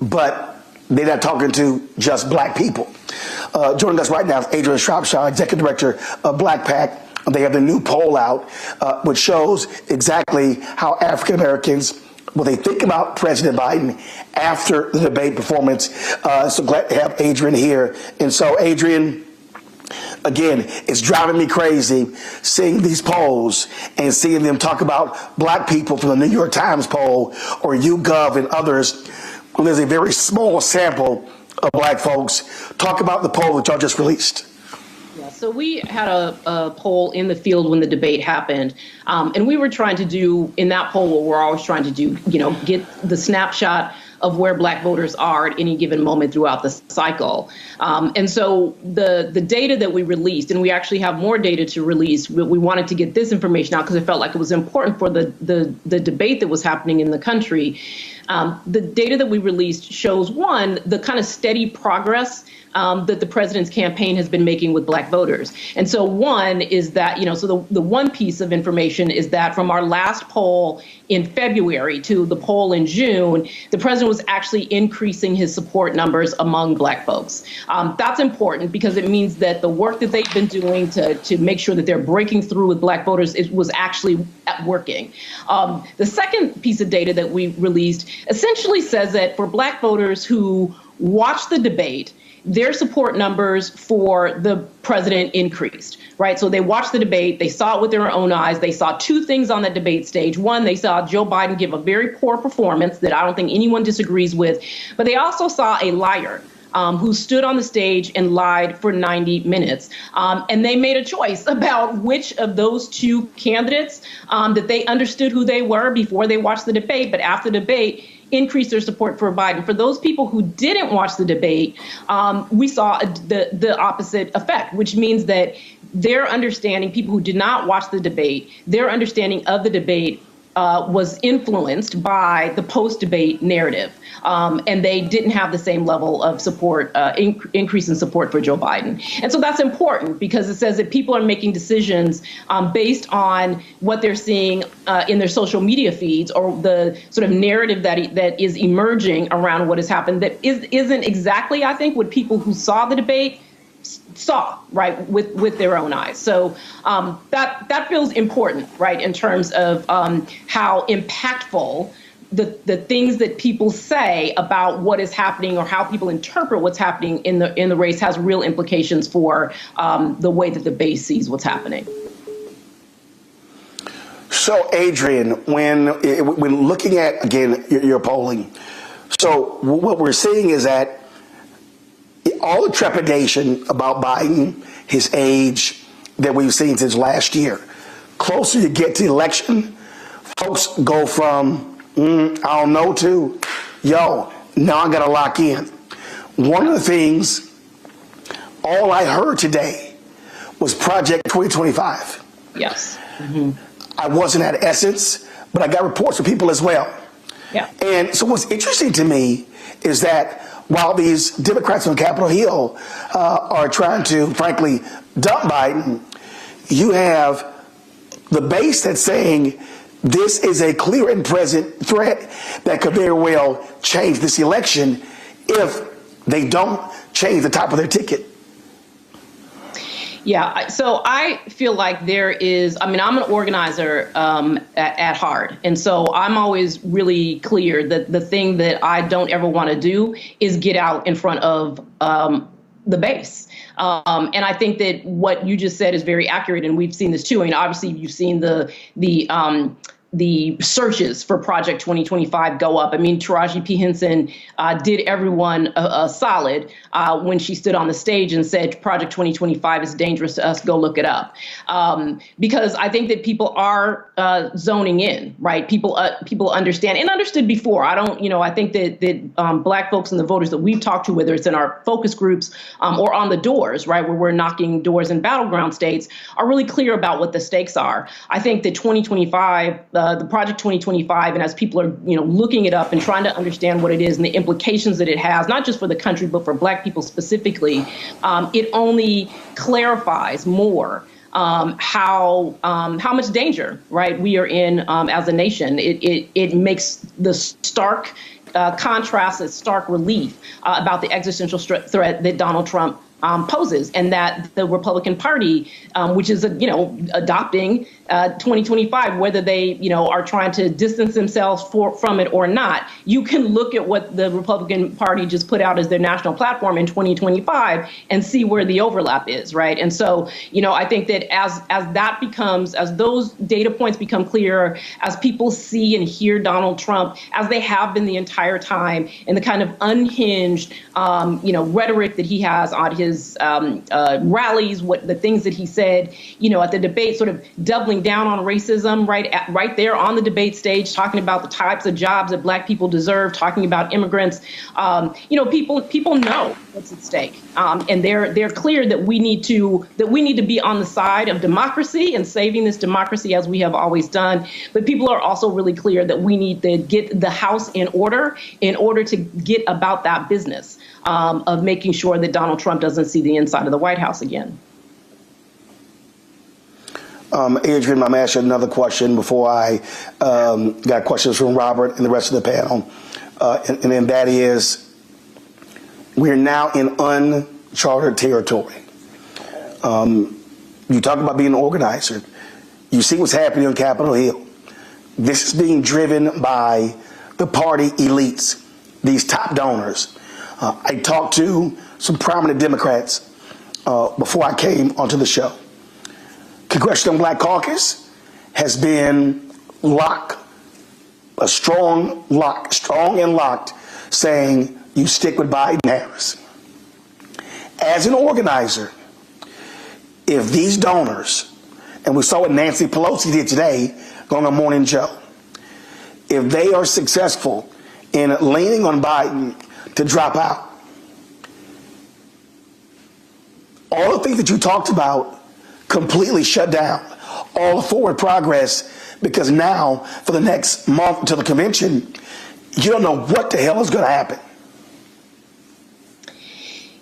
But they're not talking to just black people. Joining us right now is Adrian Shropshire, Executive Director of Black PAC. They have the new poll out, which shows exactly how African Americans, what they think about President Biden after the debate performance. So glad to have Adrian here. And so, Adrian, again, it's driving me crazy seeing these polls and seeing them talk about black people from the New York Times poll or YouGov and others, when there's a very small sample of black folks. Talk about the poll that y'all just released. So we had a poll in the field when the debate happened, and we were trying to do, in that poll, what we're always trying to do, get the snapshot of where black voters are at any given moment throughout the cycle. And so the data that we released, and we actually have more data to release, we wanted to get this information out because it felt like it was important for the debate that was happening in the country. The data that we released shows, one, the kind of steady progress that the president's campaign has been making with black voters. And so one is that, so the one piece of information is that from our last poll in February to the poll in June, the president was actually increasing his support numbers among black folks. That's important because it means that the work that they've been doing to make sure that they're breaking through with black voters, it was actually working. The second piece of data that we released essentially says that for black voters who watched the debate, their support numbers for the president increased, right? So they watched the debate, they saw it with their own eyes, they saw two things on the debate stage. One, they saw Joe Biden give a very poor performance that I don't think anyone disagrees with, but they also saw a liar who stood on the stage and lied for 90 minutes. And they made a choice about which of those two candidates that they understood who they were before they watched the debate, but after the debate, increase their support for Biden. For those people who didn't watch the debate, we saw the opposite effect, which means that their understanding, people who did not watch the debate, their understanding of the debate was influenced by the post-debate narrative. And they didn't have the same level of support, increase in support for Joe Biden. And so that's important because it says that people are making decisions based on what they're seeing in their social media feeds or the sort of narrative that is emerging around what has happened that isn't exactly, I think, what people who saw the debate saw, right, with their own eyes. So that feels important, right, in terms of how impactful the things that people say about what is happening or how people interpret what's happening in the race has real implications for the way that the base sees what's happening. So, Adrian, when looking at, again, your polling, so what we're seeing is that all the trepidation about Biden, his age, that we've seen since last year, closer you get to the election, folks go from, I don't know, to, yo, now I got to lock in. One of the things, all I heard today was Project 2025. Yes. I wasn't at Essence, but I got reports from people as well. Yeah. And so what's interesting to me is that while these Democrats on Capitol Hill are trying to, frankly, dump Biden, you have the base that's saying this is a clear and present threat that could very well change this election if they don't change the top of their ticket. Yeah, so I feel like there is, I mean, I'm an organizer at heart. And so I'm always really clear that the thing that I don't ever want to do is get out in front of the base. And I think that what you just said is very accurate. And we've seen this, too. I mean, obviously, you've seen the searches for Project 2025 go up. I mean, Taraji P. Henson did everyone a solid when she stood on the stage and said Project 2025 is dangerous to us. Go look it up. Because I think that people are zoning in, right? People understand and understood before. I don't, I think that Black folks and the voters that we've talked to, whether it's in our focus groups or on the doors, right, where we're knocking doors in battleground states, are really clear about what the stakes are. I think that 2025, the Project 2025, and as people are, looking it up and trying to understand what it is and the implications that it has, not just for the country, but for Black people specifically, it only clarifies more how much danger, right, we are in as a nation. It makes the stark contrast and stark relief about the existential threat that Donald Trump poses, and that the Republican Party, which is, adopting 2025, whether they, are trying to distance themselves from it or not, you can look at what the Republican Party just put out as their national platform in 2025 and see where the overlap is, right? And so, I think that as those data points become clearer, as people see and hear Donald Trump, as they have been the entire time, and the kind of unhinged, rhetoric that he has on his rallies, the things that he said, at the debate, sort of doubling down on racism, right there on the debate stage, talking about the types of jobs that Black people deserve, talking about immigrants. People know what's at stake, and they're clear that we need to be on the side of democracy and saving this democracy as we have always done. But people are also really clear that we need to get the House in order to get about that business of making sure that Donald Trump doesn't see the inside of the White House again. Adrian, I'm going to ask you another question before I got questions from Robert and the rest of the panel. And then that is, we're now in uncharted territory. You talk about being an organizer. You see what's happening on Capitol Hill. This is being driven by the party elites, these top donors. I talked to some prominent Democrats before I came onto the show. Congressional Black Caucus has been locked, strong and locked, saying you stick with Biden Harris. As an organizer, if these donors, and we saw what Nancy Pelosi did today going on Morning Joe, if they are successful in leaning on Biden to drop out, all the things that you talked about completely shut down, all the forward progress, because now for the next month until the convention, you don't know what the hell is going to happen.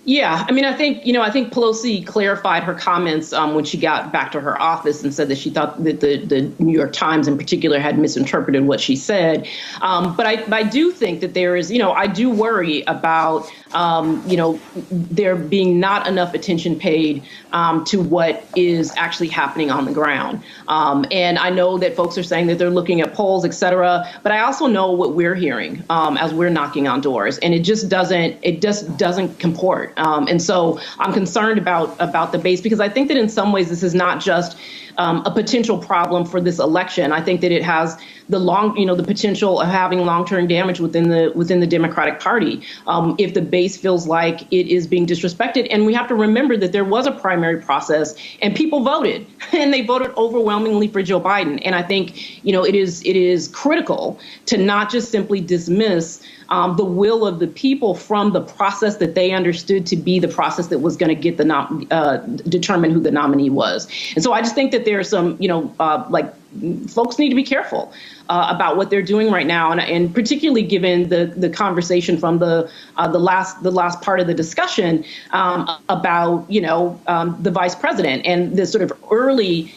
Yeah, I mean, I think Pelosi clarified her comments when she got back to her office and said that she thought that the New York Times in particular had misinterpreted what she said. But I do think that there is, I do worry about, there being not enough attention paid to what is actually happening on the ground. And I know that folks are saying that they're looking at polls, et cetera, but I also know what we're hearing as we're knocking on doors, and it just doesn't comport. And so I'm concerned about the base, because I think that in some ways this is not just a potential problem for this election. I think that it has the potential of having long-term damage within the Democratic Party if the base feels like it is being disrespected. And we have to remember that there was a primary process and people voted, and they voted overwhelmingly for Joe Biden. And I think, it is critical to not just simply dismiss the will of the people from the process that they understood to be the process that was going to get determine who the nominee was. And so I just think that there's some, folks need to be careful about what they're doing right now, and particularly given the conversation from the last part of the discussion about the vice president and the sort of early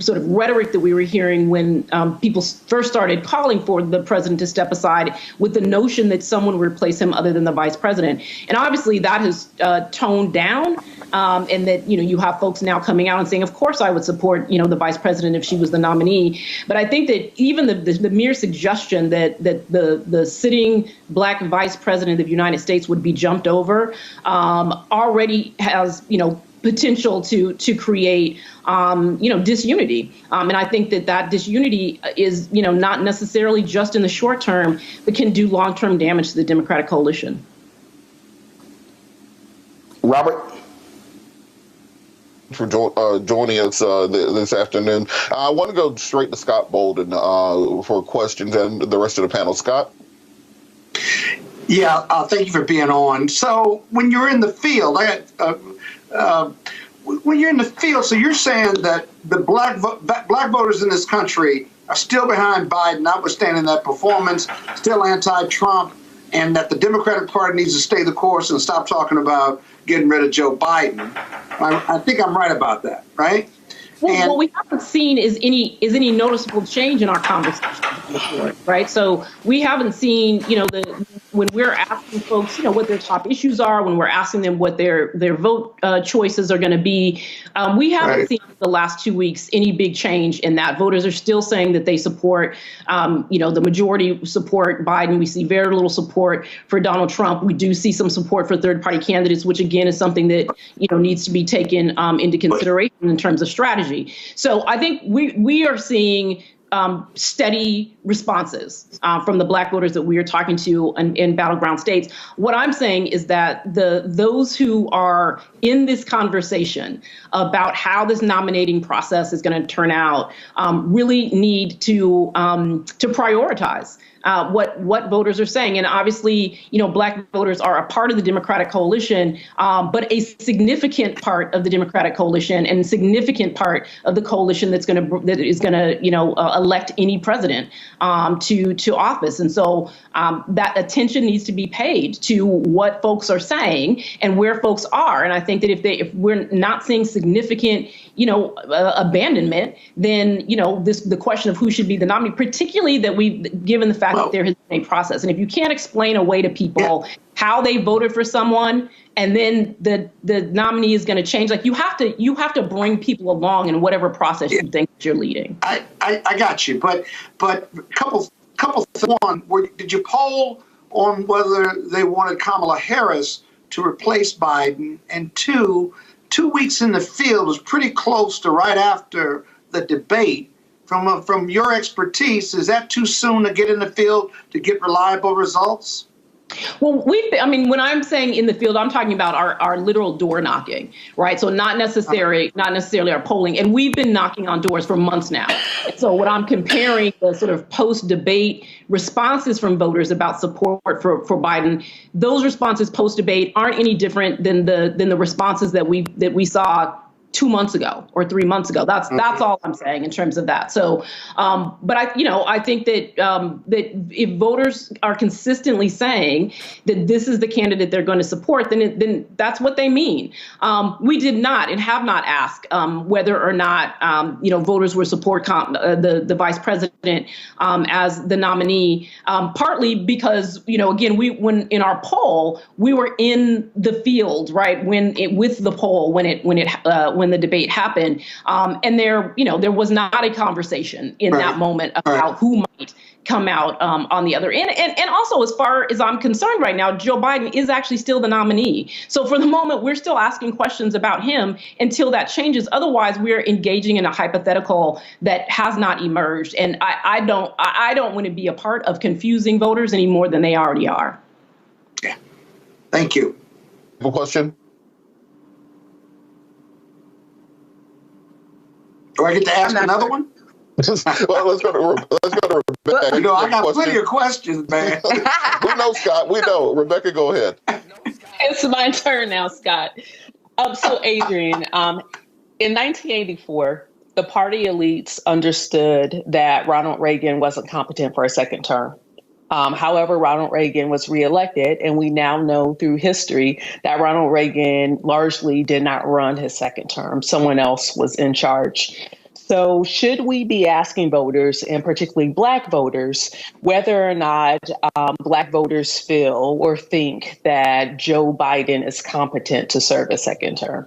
sort of rhetoric that we were hearing when people first started calling for the president to step aside with the notion that someone would replace him other than the vice president. And obviously that has toned down, and that you have folks now coming out and saying, of course I would support the vice president if she was the nominee. But I think that even the mere suggestion that the sitting black vice president of the United States would be jumped over already has potential to create disunity, and I think that disunity is not necessarily just in the short term, but can do long-term damage to the Democratic coalition. Robert, for joining us this afternoon. I want to go straight to Scott Bolden for questions and the rest of the panel. Scott? Yeah, thank you for being on. So when you're in the field, when you're in the field, so you're saying that the black voters in this country are still behind Biden, notwithstanding that performance, still anti-Trump, and that the Democratic Party needs to stay the course and stop talking about getting rid of Joe Biden. I think I'm right about that, right? Well, what we haven't seen is any noticeable change in our conversation, right? So we haven't seen, when we're asking folks, what their top issues are, when we're asking them what their vote choices are going to be, we haven't seen the last 2 weeks any big change in that. Voters are still saying that they support, the majority support Biden. We see very little support for Donald Trump. We do see some support for third-party candidates, which again is something that needs to be taken into consideration in terms of strategy. So I think we are seeing steady responses from the black voters that we are talking to in battleground states. What I'm saying is that those who are in this conversation about how this nominating process is going to turn out really need to prioritize what voters are saying. And obviously, black voters are a part of the Democratic coalition, but a significant part of the Democratic coalition and significant part of the coalition that is going to elect any president to office. And so that attention needs to be paid to what folks are saying and where folks are. And I think that if we're not seeing significant abandonment, then the question of who should be the nominee, particularly that we've given the fact that there has been a process. And if you can't explain away to people how they voted for someone and then the nominee is going to change, like you have to bring people along in whatever process you think that you're leading. I got you, but couple one, did you poll on whether they wanted Kamala Harris to replace Biden? And 2 weeks in the field was pretty close to right after the debate. From your expertise, is that too soon to get in the field to get reliable results? Well, when I'm saying in the field, I'm talking about our literal door knocking, right? So not necessarily our polling. And we've been knocking on doors for months now. So what I'm comparing the sort of post-debate responses from voters about support for Biden, those responses post-debate aren't any different than the responses that we saw 2 months ago or 3 months ago. That's all I'm saying in terms of that. So, but I think that if voters are consistently saying that this is the candidate they're going to support, then that's what they mean. We did not and have not asked whether or not voters will support the vice president as the nominee. Partly because again when in our poll we were in the field, right, when the when the debate happened. And there was not a conversation in that moment about who might come out on the other end. And also, as far as I'm concerned right now, Joe Biden is actually still the nominee. So for the moment, we're still asking questions about him until that changes. Otherwise, we're engaging in a hypothetical that has not emerged. And I don't want to be a part of confusing voters any more than they already are. Yeah. Thank you. A question? Do I get to ask another one? Well, let's go to Rebecca. You know, I got plenty of questions, man. We know, Scott. We know. Rebecca, go ahead. It's my turn now, Scott. So, Adrian, in 1984, the party elites understood that Ronald Reagan wasn't competent for a second term. However, Ronald Reagan was reelected, and we now know through history that Ronald Reagan largely did not run his second term. Someone else was in charge. So should we be asking voters, and particularly Black voters, whether or not Black voters feel or think that Joe Biden is competent to serve a second term?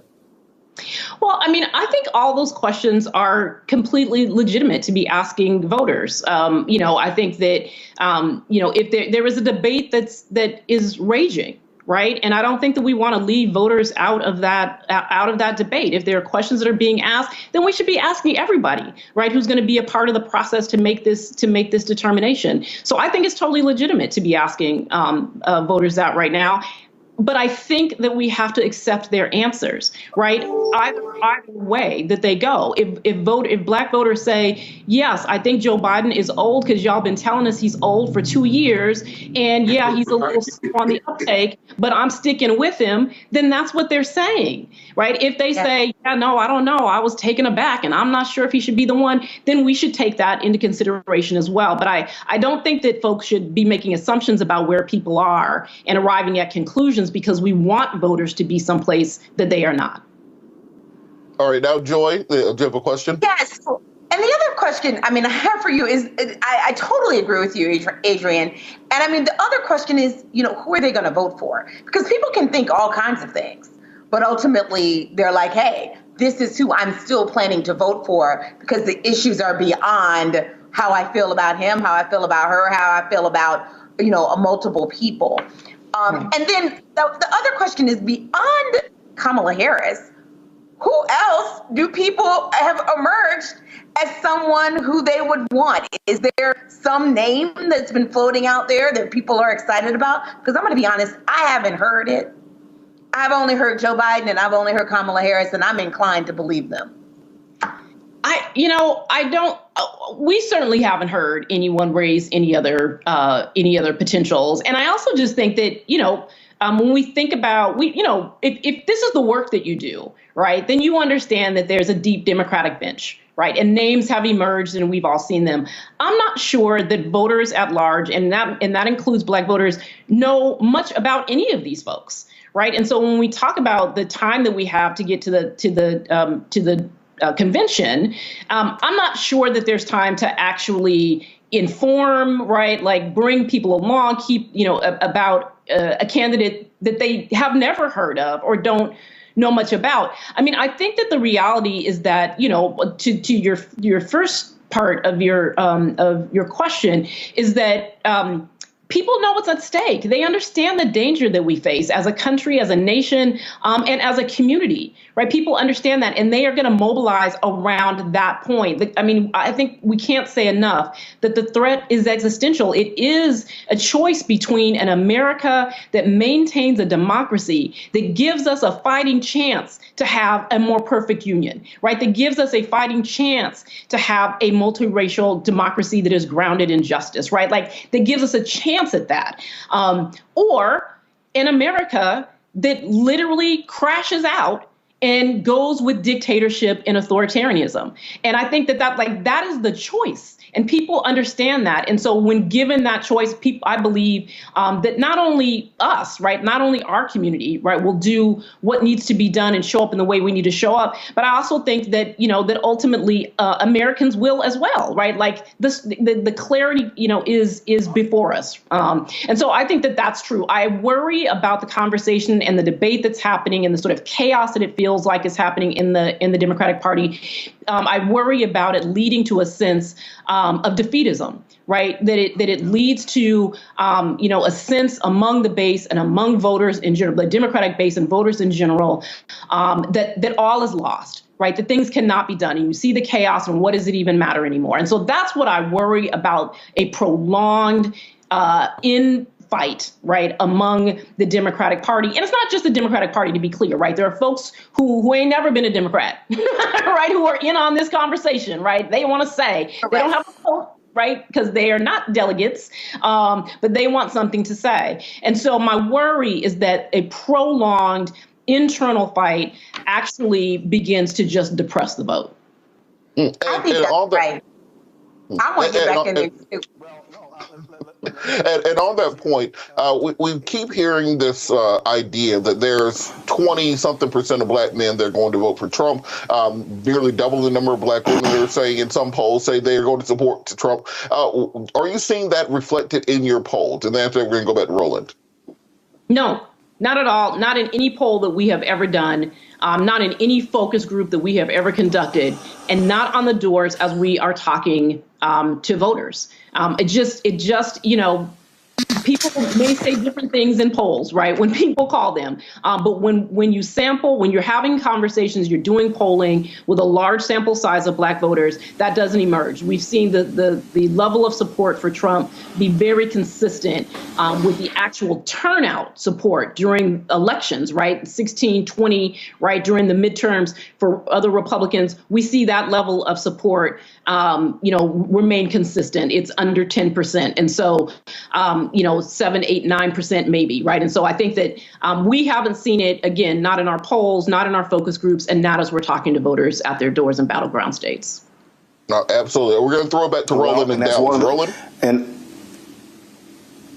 Well, I mean, I think all those questions are completely legitimate to be asking voters. I think that, if there is a debate that is raging, right? And I don't think that we want to leave voters out of that debate. If there are questions that are being asked, then we should be asking everybody, right, who's going to be a part of the process to make this determination. So I think it's totally legitimate to be asking voters that right now. But I think that we have to accept their answers, right? Either way that they go. If Black voters say, yes, I think Joe Biden is old because y'all been telling us he's old for 2 years, and yeah, he's a little slow on the uptake, but I'm sticking with him, then that's what they're saying, right? If they say, yeah, no, I don't know, I was taken aback and I'm not sure if he should be the one, then we should take that into consideration as well. But I don't think that folks should be making assumptions about where people are and arriving at conclusions because we want voters to be someplace that they are not. All right, now, Joy, do you have a question? Yes. And the other question, I have for you is, I totally agree with you, Adrian. And the other question is, who are they going to vote for? Because people can think all kinds of things, but ultimately they're like, hey, this is who I'm still planning to vote for because the issues are beyond how I feel about him, how I feel about her, how I feel about, multiple people. And then the other question is, beyond Kamala Harris, who else do people have emerged as someone who they would want? Is there some name that's been floating out there that people are excited about? Because I'm going to be honest, I haven't heard it. I've only heard Joe Biden and I've only heard Kamala Harris, and I'm inclined to believe them. We certainly haven't heard anyone raise any other potentials. And I also just think that, when we think about, if this is the work that you do, right, then you understand that there's a deep Democratic bench, right? And names have emerged and we've all seen them. I'm not sure that voters at large, and that includes Black voters, know much about any of these folks, right? And so when we talk about the time that we have to get to the convention, I'm not sure that there's time to actually inform, right? Like bring people along, about a candidate that they have never heard of or don't know much about. I think that the reality is that, to your first part of your question is that people know what's at stake. They understand the danger that we face as a country, as a nation, and as a community, right? People understand that, and they are going to mobilize around that point. I think we can't say enough that the threat is existential. It is a choice between an America that maintains a democracy, that gives us a fighting chance to have a more perfect union, right? That gives us a fighting chance to have a multiracial democracy that is grounded in justice, right? Like that gives us a chance at that. Or an America that literally crashes out and goes with dictatorship and authoritarianism. And I think that is the choice. And people understand that. And so when given that choice, I believe that not only us, right, not only our community, right, will do what needs to be done and show up in the way we need to show up. But I also think that, that ultimately Americans will as well, right? Like the clarity, is before us. And so I think that that's true. I worry about the conversation and the debate that's happening and the sort of chaos that it feels feels like is happening in the Democratic Party. I worry about it leading to a sense of defeatism, right? That it leads to a sense among the base and among voters in general, the Democratic base and voters in general, that all is lost, right? That things cannot be done. And you see the chaos, and what does it even matter anymore? And so that's what I worry about, a prolonged infight, right, among the Democratic Party. And it's not just the Democratic Party, to be clear, right? There are folks who ain't never been a Democrat, right, who are in on this conversation, right? They want to say they don't have a vote, right, because they are not delegates, but they want something to say. And so my worry is that a prolonged internal fight actually begins to just depress the vote. I think that's right. I want to get back in there too. And on that point, we keep hearing this idea that there's 20-something% of black men that are going to vote for Trump, nearly double the number of black women that are saying in some polls say they're going to support Trump. Are you seeing that reflected in your polls? And then after, we're going to go back to Roland. No, not at all. Not in any poll that we have ever done, not in any focus group that we have ever conducted, and not on the doors as we are talking to voters. It just, people may say different things in polls, right, when people call them. But when you sample, when you're having conversations, you're doing polling with a large sample size of black voters, that doesn't emerge. We've seen the level of support for Trump be very consistent with the actual turnout support during elections, right? 16, 20, right, during the midterms for other Republicans. We see that level of support, remain consistent. It's under 10%. And so, 7, 8, 9% maybe, right? And so I think that we haven't seen it, again, not in our polls, not in our focus groups, and not as we're talking to voters at their doors in battleground states. No, absolutely. We're going to throw it back to Roland and Dallas. Roland? And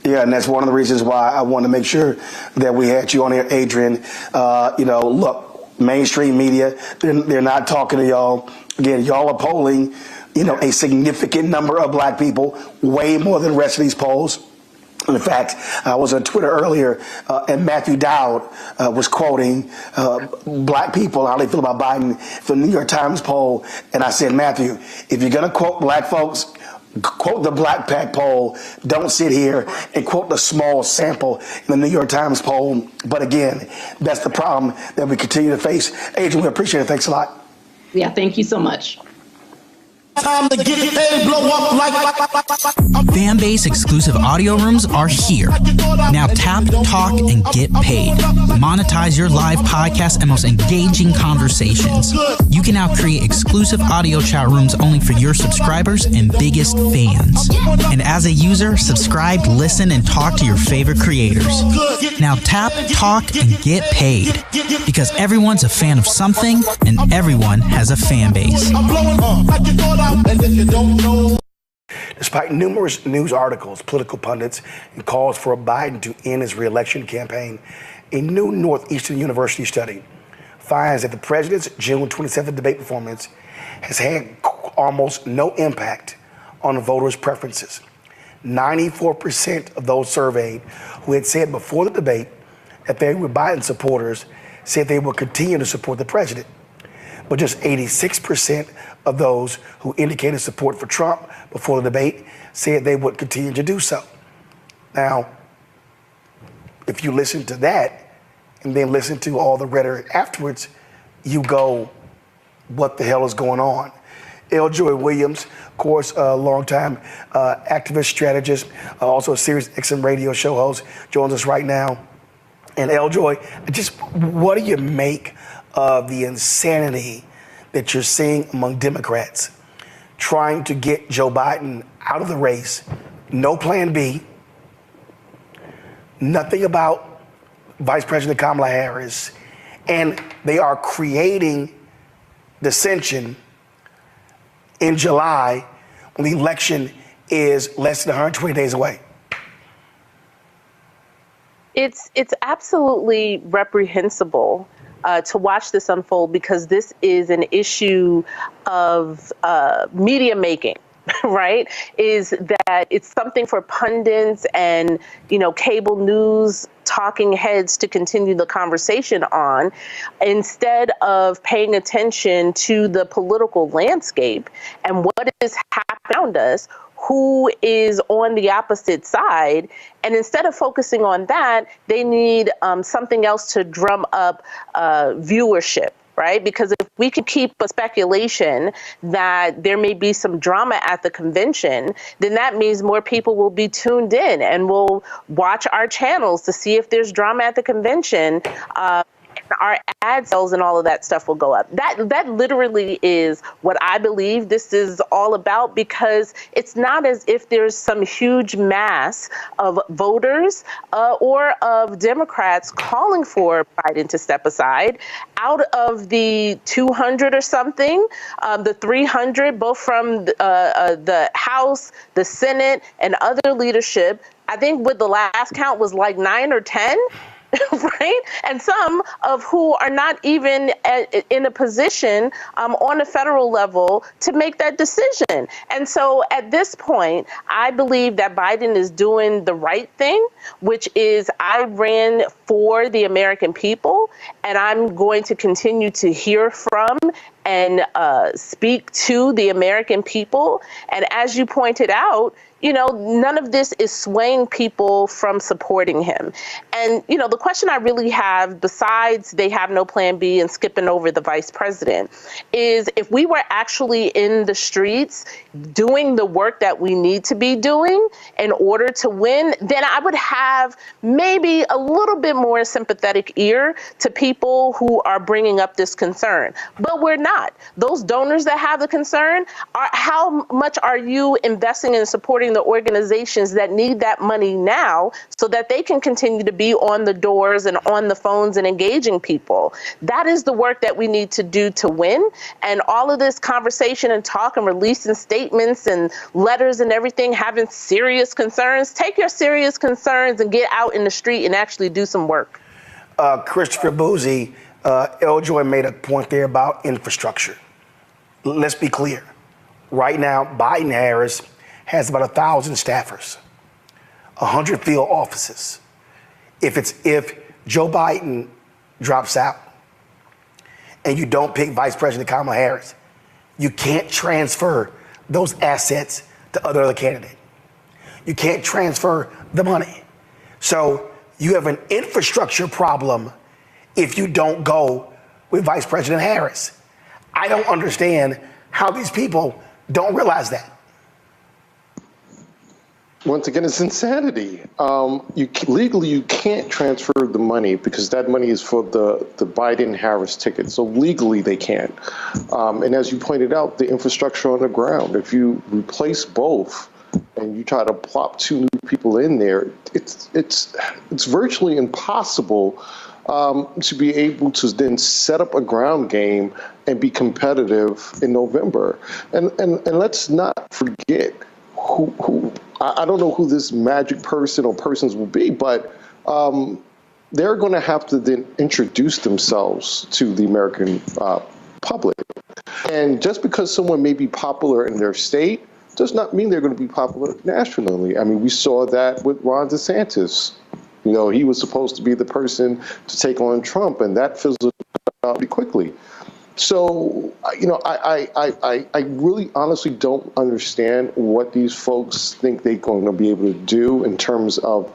that's one of the reasons why I wanted to make sure that we had you on here, Adrian. Look, mainstream media, they're not talking to y'all. Again, y'all are polling, a significant number of black people, way more than the rest of these polls. In fact, I was on Twitter earlier, and Matthew Dowd was quoting black people, how they feel about Biden, from the New York Times poll. And I said, Matthew, if you're going to quote black folks, quote the Black Pack poll. Don't sit here and quote the small sample in the New York Times poll. But again, that's the problem that we continue to face. Adrian, we appreciate it. Thanks a lot. Yeah, thank you so much. Time to get paid, blow up like Fanbase exclusive audio rooms are here. Now tap, talk, and get paid. Monetize your live podcast and most engaging conversations. You can now create exclusive audio chat rooms only for your subscribers and biggest fans. And as a user, subscribe, listen, and talk to your favorite creators. Now tap, talk, and get paid. Because everyone's a fan of something, and everyone has a fan base. Despite numerous news articles, political pundits, and calls for Biden to end his re-election campaign, a new Northeastern University study finds that the president's June 27th debate performance has had almost no impact on voters' preferences. 94% of those surveyed who had said before the debate that they were Biden supporters said they would continue to support the president. But just 86% of those who indicated support for Trump before the debate said they would continue to do so. Now, if you listen to that and then listen to all the rhetoric afterwards, you go, what the hell is going on? L. Joy Williams, of course, a longtime activist strategist, also a Sirius XM radio show host, joins us right now. And L. Joy, just what do you make of the insanity that you're seeing among Democrats trying to get Joe Biden out of the race? No plan B, nothing about Vice President Kamala Harris, and they are creating dissension in July when the election is less than 120 days away. It's absolutely reprehensible to watch this unfold, because this is an issue of media making. right, is that it's something for pundits and, cable news talking heads to continue the conversation on, instead of paying attention to the political landscape and what is happening around us, who is on the opposite side. And instead of focusing on that, they need something else to drum up viewership. Right? Because if we could keep a speculation that there may be some drama at the convention, then that means more people will be tuned in and will watch our channels to see if there's drama at the convention. Our ad sales and all of that stuff will go up. That literally is what I believe this is all about, because it's not as if there's some huge mass of voters or of Democrats calling for Biden to step aside. Out of the 200 or something, the 300, both from the House, the Senate, and other leadership, I think with the last count was like 9 or 10. Right? And some of who are not even in a position on a federal level to make that decision. And so at this point, I believe that Biden is doing the right thing, which is I ran for the American people, and I'm going to continue to hear from and speak to the American people. And as you pointed out, none of this is swaying people from supporting him. And, the question I really have, besides they have no plan B and skipping over the vice president, is if we were actually in the streets doing the work that we need to be doing in order to win, then I would have maybe a little bit more sympathetic ear to people who are bringing up this concern. But we're not. Those donors that have the concern, how much are you investing in supporting the organizations that need that money now so that they can continue to be on the doors and on the phones and engaging people? That is the work that we need to do to win. And all of this conversation and talk and releasing statements and letters and everything, having serious concerns, take your serious concerns and get out in the street and actually do some work. Christopher Boozy, Eljoy made a point there about infrastructure. Let's be clear. Right now, Biden-Harris has about 1,000 staffers, 100 field offices. If Joe Biden drops out and you don't pick Vice President Kamala Harris, you can't transfer those assets to other candidate. You can't transfer the money. So you have an infrastructure problem if you don't go with Vice President Harris. I don't understand how these people don't realize that. Once again, it's insanity. Legally, you can't transfer the money because that money is for the Biden-Harris ticket. So legally, they can't. And as you pointed out, the infrastructure on the ground, if you replace both and you try to plop 2 new people in there, it's virtually impossible to be able to then set up a ground game and be competitive in November. And let's not forget who I don't know who this magic person or persons will be, but they're going to have to then introduce themselves to the American public. And just because someone may be popular in their state does not mean they're going to be popular nationally. I mean, we saw that with Ron DeSantis. He was supposed to be the person to take on Trump, and that fizzled out pretty quickly. So, I really honestly don't understand what these folks think they're going to be able to do in terms of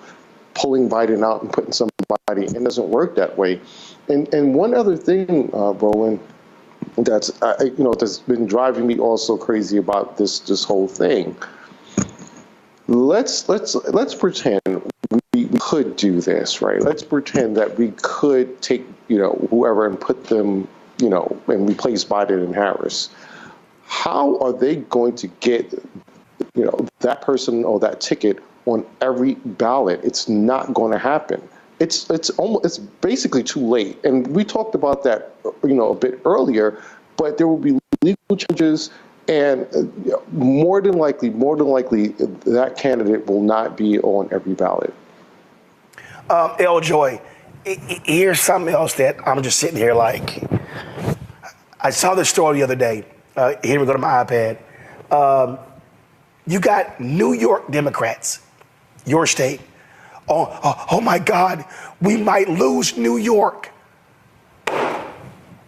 pulling Biden out and putting somebody in. It doesn't work that way. And one other thing, Roland, that's been driving me also crazy about this whole thing. Let's pretend we could do this, right? Let's pretend that we could take whoever and put them and replace Biden and Harris. How are they going to get that person or that ticket on every ballot? It's not going to happen. It's basically too late. And we talked about that a bit earlier, but there will be legal changes, and more than likely that candidate will not be on every ballot. Eljoy, here's something else that I'm just sitting here like. I saw this story the other day. Here we go to my iPad. You got New York Democrats, your state. Oh my God, we might lose New York.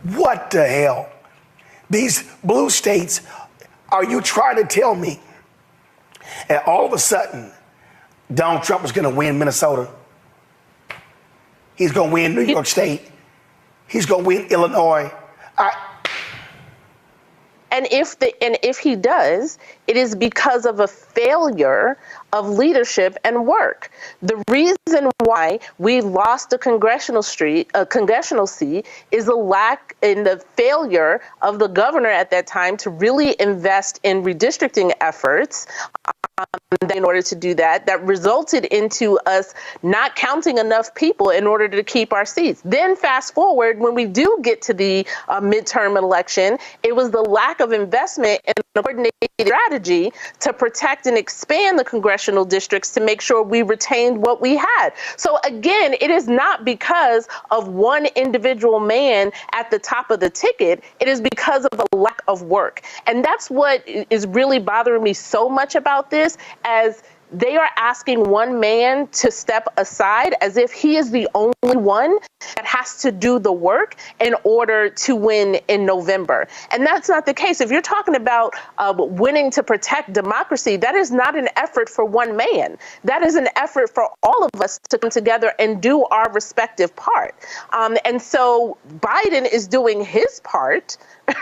What the hell? These blue states, are you trying to tell me that all of a sudden Donald Trump is going to win Minnesota? He's going to win New York State. He's going to win Illinois. And if he does, it is because of a failure of leadership and work. The reason why we lost a congressional seat is a lack in the failure of the governor at that time to really invest in redistricting efforts. In order to do that resulted into us not counting enough people in order to keep our seats. Then fast forward, when we do get to the midterm election, it was the lack of investment in a coordinated strategy to protect and expand the congressional districts to make sure we retained what we had. So again, it is not because of one individual man at the top of the ticket. It is because of a lack of work. And that's what is really bothering me so much about this, as they are asking one man to step aside as if he is the only one that has to do the work in order to win in November. And that's not the case. If you're talking about winning to protect democracy, that is not an effort for one man. That is an effort for all of us to come together and do our respective part. And so Biden is doing his part,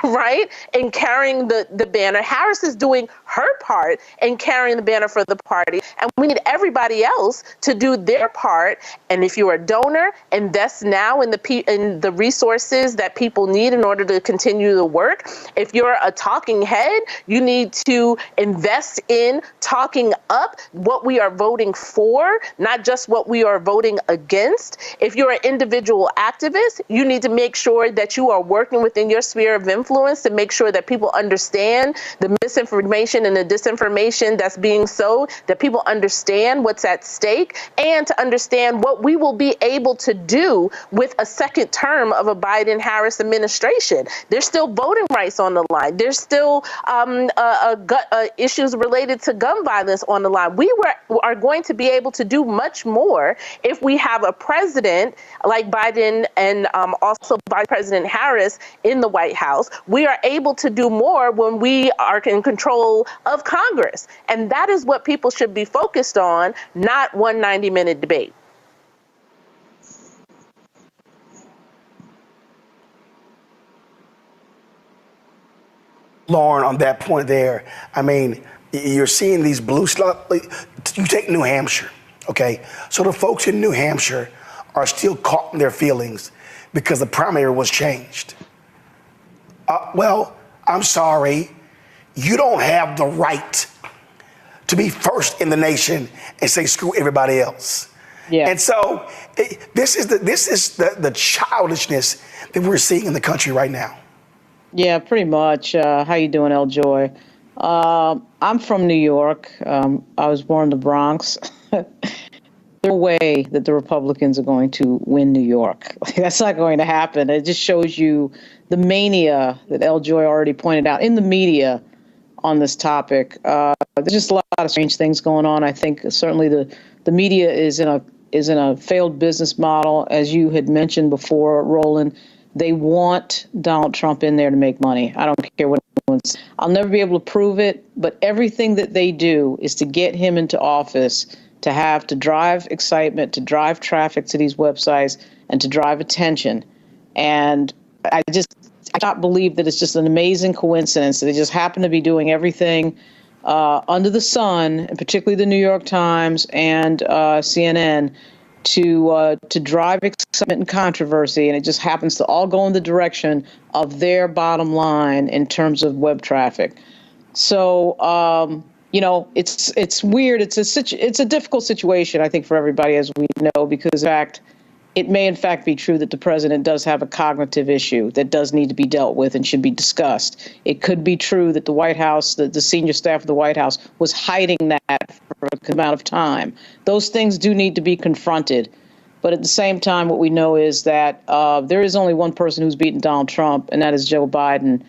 right, in carrying the banner. Harris is doing her part in carrying the banner for the party. And we need everybody else to do their part. And if you're a donor, invest now in the resources that people need in order to continue the work. If you're a talking head, you need to invest in talking up what we are voting for, not just what we are voting against. If you're an individual activist, you need to make sure that you are working within your sphere of influence to make sure that people understand the misinformation and the disinformation that's being sowed, that people understand what's at stake, and to understand what we will be able to do with a second term of a Biden-Harris administration. There's still voting rights on the line. There's still issues related to gun violence on the line. We are going to be able to do much more if we have a president like Biden and also Vice President Harris in the White House. We are able to do more when we are in control of Congress. And that is what people should be focused on, not one 90-minute debate. Lauren, on that point there, I mean, you're seeing these blue you take New Hampshire, okay? So the folks in New Hampshire are still caught in their feelings because the primary was changed. Well, I'm sorry, you don't have the right to be first in the nation and say screw everybody else. Yeah. And so this is the childishness that we're seeing in the country right now. Yeah, pretty much. How you doing, El Joy? I'm from New York. I was born in the Bronx. There's no way that the Republicans are going to win New York. That's not going to happen. It just shows you the mania that El Joy already pointed out in the media on this topic. There's just a lot of strange things going on. I think certainly the media is in a failed business model, as you had mentioned before, Roland. They want Donald Trump in there to make money. I don't care what anyone's. I'll never be able to prove it, but everything that they do is to get him into office, to drive excitement, to drive traffic to these websites, and to drive attention. And I cannot believe that it's just an amazing coincidence that they just happen to be doing everything under the sun, and particularly the New York Times and CNN, to drive excitement and controversy, and it just happens to all go in the direction of their bottom line in terms of web traffic. So, it's weird. It's a difficult situation, I think, for everybody, as we know, because in fact, it may in fact be true that the president does have a cognitive issue that does need to be dealt with and should be discussed. It could be true that the White House, the senior staff of the White House, was hiding that for a amount of time. Those things do need to be confronted. But at the same time, what we know is that there is only one person who's beaten Donald Trump, and that is Joe Biden.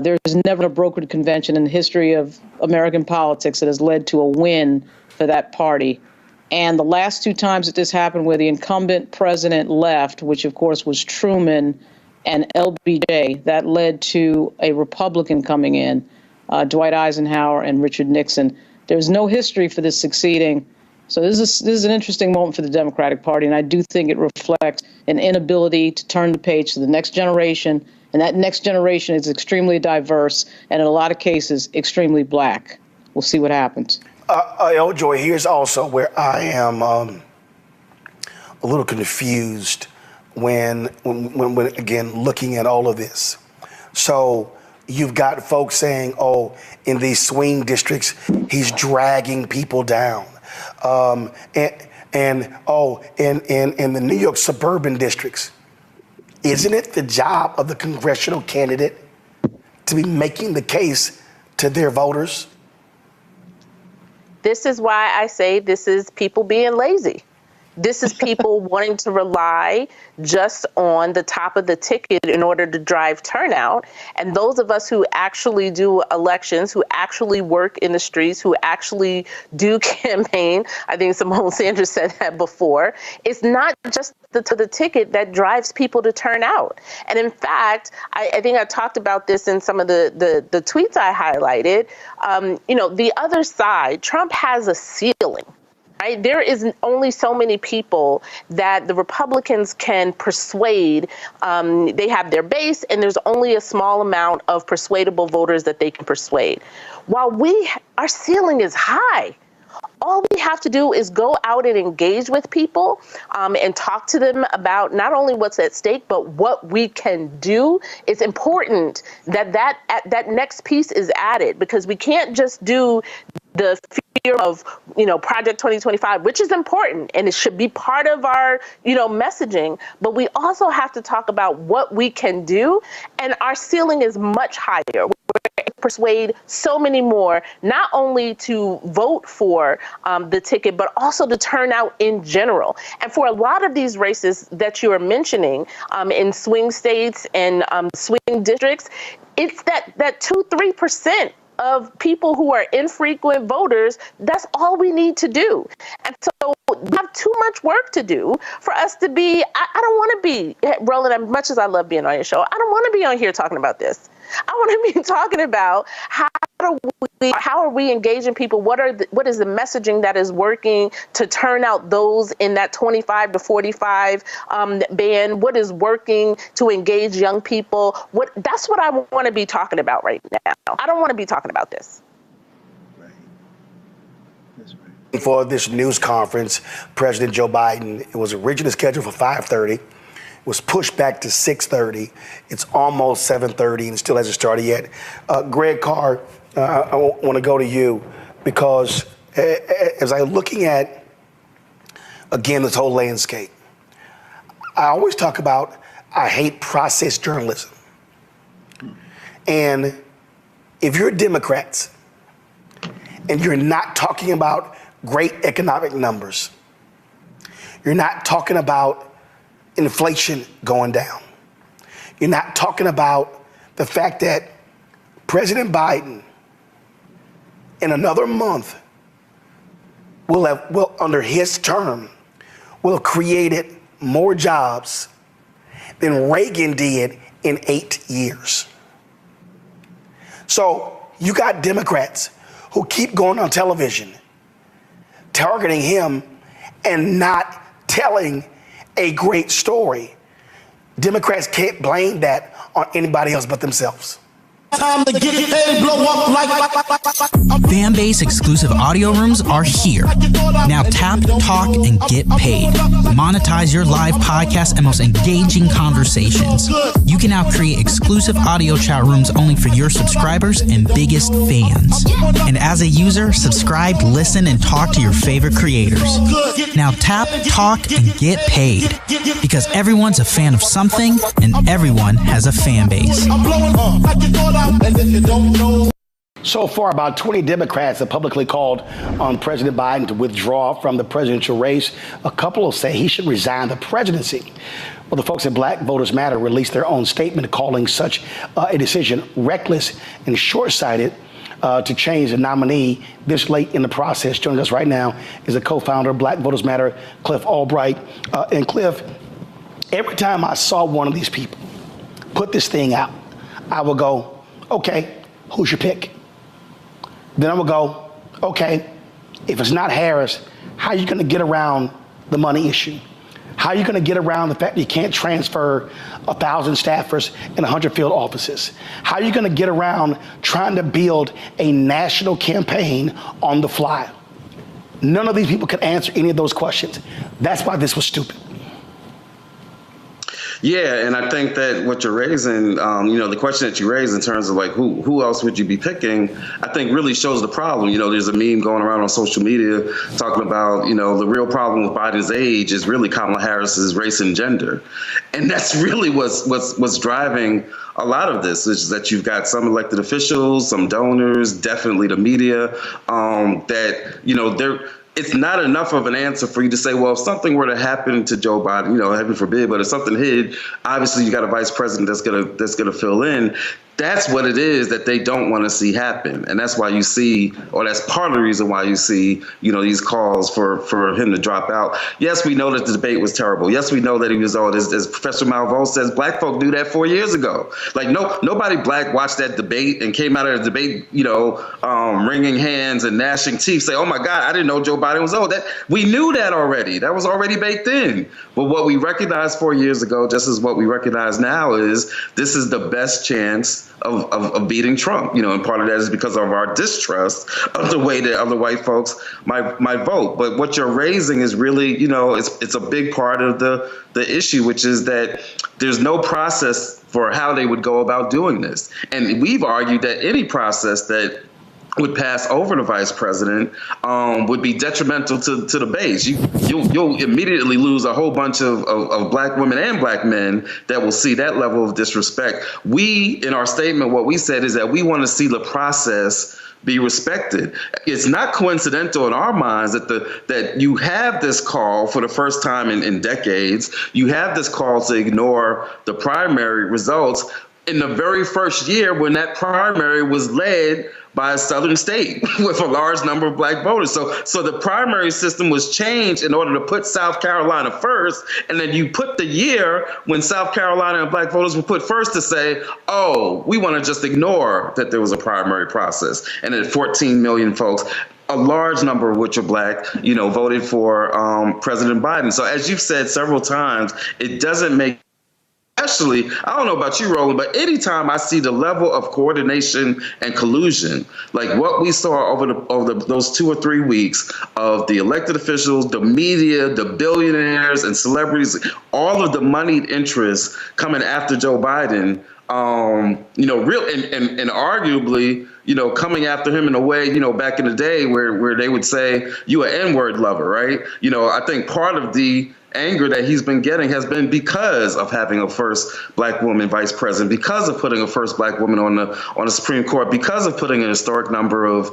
There's never a brokered convention in the history of American politics that has led to a win for that party. And the last two times that this happened where the incumbent president left, which of course was Truman and LBJ, that led to a Republican coming in, Dwight Eisenhower and Richard Nixon. There's no history for this succeeding. So this is an interesting moment for the Democratic Party, and I do think it reflects an inability to turn the page to the next generation, and that next generation is extremely diverse and in a lot of cases extremely black. We'll see what happens. Joy, here's also where I am a little confused when again looking at all of this. So you've got folks saying, oh, in these swing districts, he's dragging people down. In the New York suburban districts, isn't it the job of the congressional candidate to be making the case to their voters? This is why I say this is people being lazy. This is people wanting to rely just on the top of the ticket in order to drive turnout. And those of us who actually do elections, who actually work in the streets, who actually do campaign, I think Simone Sanders said that before, it's not just the ticket that drives people to turn out. And in fact, I think I talked about this in some of the tweets I highlighted. The other side, Trump has a ceiling. Right? There is only so many people that the Republicans can persuade. They have their base, and there's only a small amount of persuadable voters that they can persuade. While our ceiling is high. All we have to do is go out and engage with people and talk to them about not only what's at stake, but what we can do. It's important that next piece is added, because we can't just do the fear of, Project 2025, which is important and it should be part of our, messaging. But we also have to talk about what we can do. And our ceiling is much higher. We're persuade so many more, not only to vote for the ticket, but also to turn out in general. And for a lot of these races that you are mentioning in swing states and swing districts, it's that 2-3% of people who are infrequent voters. That's all we need to do. And so we have too much work to do for us to be, I don't want to be, Roland, as much as I love being on your show, I don't want to be on here talking about this. I want to be talking about how are we engaging people? What is the messaging that is working to turn out those in that 25 to 45 band? What is working to engage young people? That's what I want to be talking about right now. I don't want to be talking about this. For this news conference, President Joe Biden, it was originally scheduled for 5:30. Was pushed back to 6:30. It's almost 7:30 and still hasn't started yet. Greg Carr, I want to go to you because as I'm looking at, again, this whole landscape, I always talk about I hate process journalism. And if you're Democrats and you're not talking about great economic numbers, you're not talking about inflation going down. You're not talking about the fact that President Biden, in another month, will under his term, will have created more jobs than Reagan did in 8 years. So you got Democrats who keep going on television, targeting him and not telling a great story. Democrats can't blame that on anybody else but themselves. Time to get paid, blow up like. Fan base exclusive audio rooms are here. Now tap, talk, and get paid. Monetize your live podcast and most engaging conversations. You can now create exclusive audio chat rooms only for your subscribers and biggest fans. And as a user, subscribe, listen, and talk to your favorite creators. Now tap, talk, and get paid. Because everyone's a fan of something, and everyone has a fan base. So far, about 20 Democrats have publicly called on President Biden to withdraw from the presidential race. A couple will say he should resign the presidency. Well, the folks at Black Voters Matter released their own statement calling such a decision reckless and short-sighted to change the nominee this late in the process. Joining us right now is a co-founder of Black Voters Matter, Cliff Albright. And Cliff, every time I saw one of these people put this thing out, I would go, okay, who's your pick? Then I would go, okay, if it's not Harris, how are you going to get around the money issue? How are you going to get around the fact that you can't transfer 1,000 staffers in 100 field offices? How are you going to get around trying to build a national campaign on the fly? None of these people could answer any of those questions. That's why this was stupid. Yeah, and I think that what you're raising, the question that you raised in terms of like who else would you be picking, I think really shows the problem. You know, there's a meme going around on social media talking about, the real problem with Biden's age is really Kamala Harris's race and gender. And that's really what's driving a lot of this, is that you've got some elected officials, some donors, definitely the media, it's not enough of an answer for you to say, well, if something were to happen to Joe Biden, heaven forbid, but if something did, obviously you got a vice president that's gonna fill in. That's what it is that they don't want to see happen. And that's why you see, or that's part of the reason why you see, these calls for him to drop out. Yes, we know that the debate was terrible. Yes, we know that he was old. As Professor Malveaux says, black folk knew that 4 years ago. Like nobody black watched that debate and came out of the debate, wringing hands and gnashing teeth, say, oh my God, I didn't know Joe Biden was old. We knew that already. That was already baked in. But what we recognized 4 years ago, just as what we recognize now, is this is the best chance of beating Trump, and part of that is because of our distrust of the way that other white folks might vote. But what you're raising is really, it's a big part of the issue, which is that there's no process for how they would go about doing this. And we've argued that any process that would pass over the vice president would be detrimental to the base. You'll immediately lose a whole bunch of black women and black men that will see that level of disrespect. We, in our statement, what we said is that we want to see the process be respected. It's not coincidental in our minds that you have this call for the first time in decades. You have this call to ignore the primary results in the very first year when that primary was led by a southern state with a large number of black voters. So the primary system was changed in order to put South Carolina first. And then you put the year when South Carolina and black voters were put first to say, oh, we want to just ignore that there was a primary process. And then 14 million folks, a large number of which are black, voted for President Biden. So as you've said several times, it doesn't make Especially, I don't know about you, Roland, but anytime I see the level of coordination and collusion, like what we saw over those 2 or 3 weeks of the elected officials, the media, the billionaires and celebrities, all of the moneyed interests coming after Joe Biden, real and arguably, coming after him in a way, back in the day where they would say, you an N-word lover, right? I think part of the anger that he's been getting has been because of having a first black woman vice president, because of putting a first black woman on the Supreme Court, because of putting an historic number of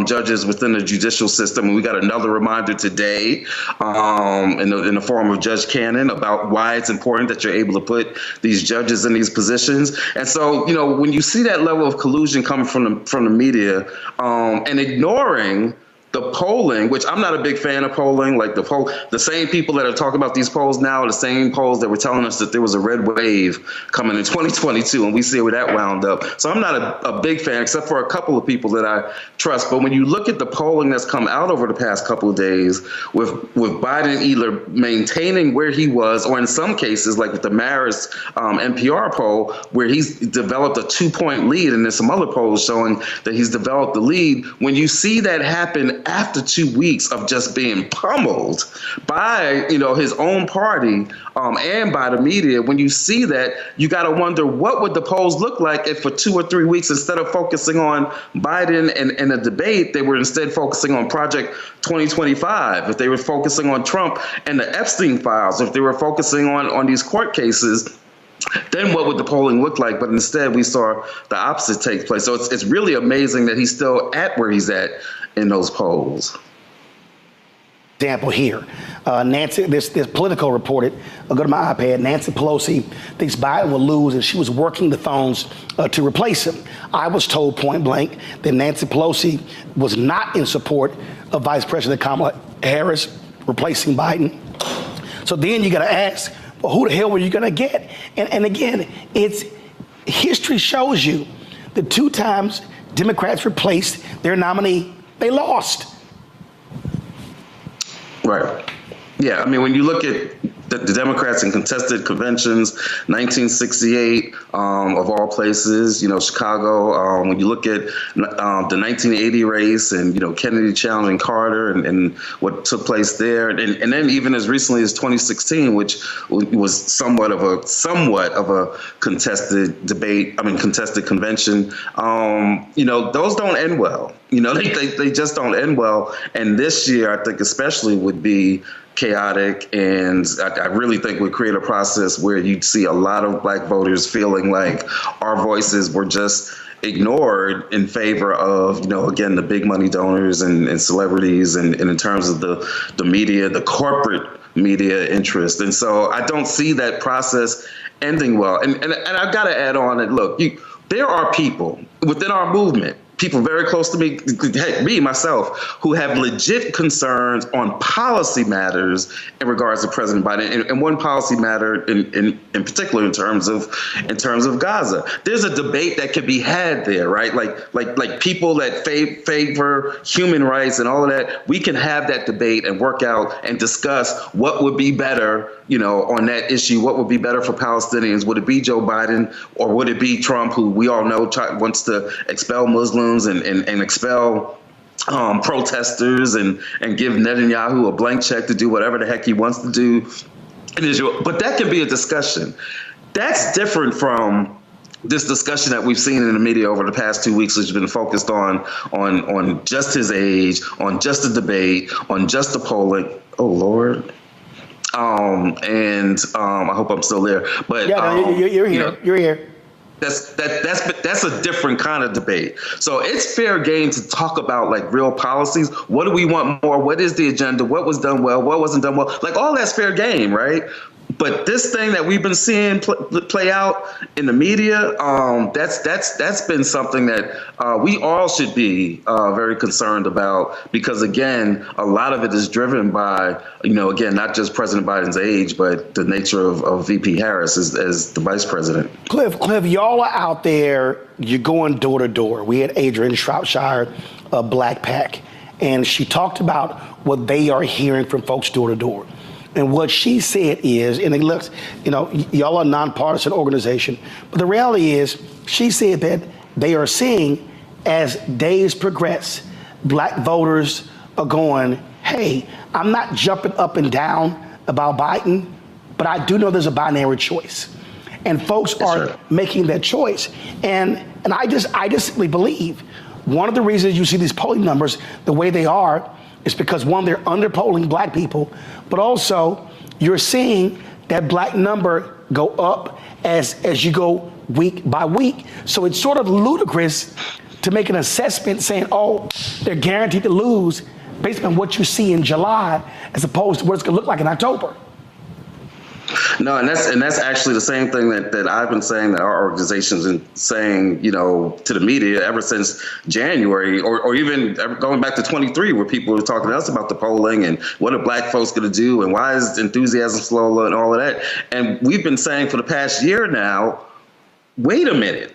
judges within the judicial system. And we got another reminder today in the form of Judge Cannon about why it's important that you're able to put these judges in these positions. And so, when you see that level of collusion coming from the media and ignoring the polling, which I'm not a big fan of polling, like the same people that are talking about these polls now are the same polls that were telling us that there was a red wave coming in 2022, and we see where that wound up. So I'm not a big fan, except for a couple of people that I trust. But when you look at the polling that's come out over the past couple of days, with Biden either maintaining where he was, or in some cases, like with the Marist NPR poll, where he's developed a 2-point lead, and there's some other polls showing that he's developed the lead. When you see that happen after 2 weeks of just being pummeled by, his own party and by the media, when you see that, you got to wonder, what would the polls look like if for 2 or 3 weeks, instead of focusing on Biden and a debate, they were instead focusing on Project 2025, if they were focusing on Trump and the Epstein files, if they were focusing on these court cases, then what would the polling look like? But instead, we saw the opposite take place. So it's really amazing that he's still at where he's at in those polls. example here. This Politico reported, I'll go to my iPad, Nancy Pelosi thinks Biden will lose and she was working the phones to replace him. I was told point blank that Nancy Pelosi was not in support of Vice President Kamala Harris replacing Biden. So then you got to ask, well, who the hell were you going to get? And again, history shows you the 2 times Democrats replaced their nominee, they lost. Right. Yeah, I mean, when you look at the Democrats in contested conventions, 1968, of all places, Chicago, when you look at the 1980 race and, Kennedy challenging Carter and what took place there. And then even as recently as 2016, which was somewhat of a contested debate, contested convention, those don't end well. They just don't end well. And this year, I think especially would be chaotic, and I really think would create a process where you'd see a lot of Black voters feeling like our voices were just ignored in favor of, again, the big money donors and celebrities, and in terms of the media, the corporate media interest. And so I don't see that process ending well. And I've got to add on that, look, there are people within our movement, people very close to me, me, myself, who have legit concerns on policy matters in regards to President Biden, and one policy matter in particular in terms of Gaza. There's a debate that could be had there, right? Like people that favor human rights and all of that. We can have that debate and work out and discuss what would be better, on that issue. What would be better for Palestinians? Would it be Joe Biden, or would it be Trump, who we all know wants to expel Muslims and expel protesters and give Netanyahu a blank check to do whatever the heck he wants to do in Israel? But that can be a discussion. That's different from this discussion that we've seen in the media over the past 2 weeks, which has been focused on just his age, on just the debate, on just the polling. Oh, Lord. I hope I'm still there. But you're here. You're here. That's a different kind of debate. So it's fair game to talk about like real policies. What do we want more? What is the agenda? What was done well? What wasn't done well? Like all that's fair game, right? But this thing that we've been seeing play out in the media, that's been something that we all should be very concerned about, because, again, a lot of it is driven by, again, not just President Biden's age, but the nature of VP Harris as the vice president. Cliff, y'all are out there. You're going door to door. We had Adrienne Shropshire of Black Pac, and she talked about what they are hearing from folks door to door. And what she said is, and it looks, y'all are a nonpartisan organization, but the reality is, she said that they are seeing, as days progress, Black voters are going, hey, I'm not jumping up and down about Biden, but I do know there's a binary choice. And folks are making that choice. And I just simply believe one of the reasons you see these polling numbers the way they are is because, one, they're underpolling Black people, but also you're seeing that Black number go up as you go week by week. So it's sort of ludicrous to make an assessment saying, oh, they're guaranteed to lose based on what you see in July as opposed to what it's going to look like in October. No, and that's actually the same thing that I've been saying, that our organization's been saying, to the media ever since January, or even going back to 23, where people were talking to us about the polling and what are Black folks going to do and why is enthusiasm slow and all of that. And we've been saying for the past year now, wait a minute,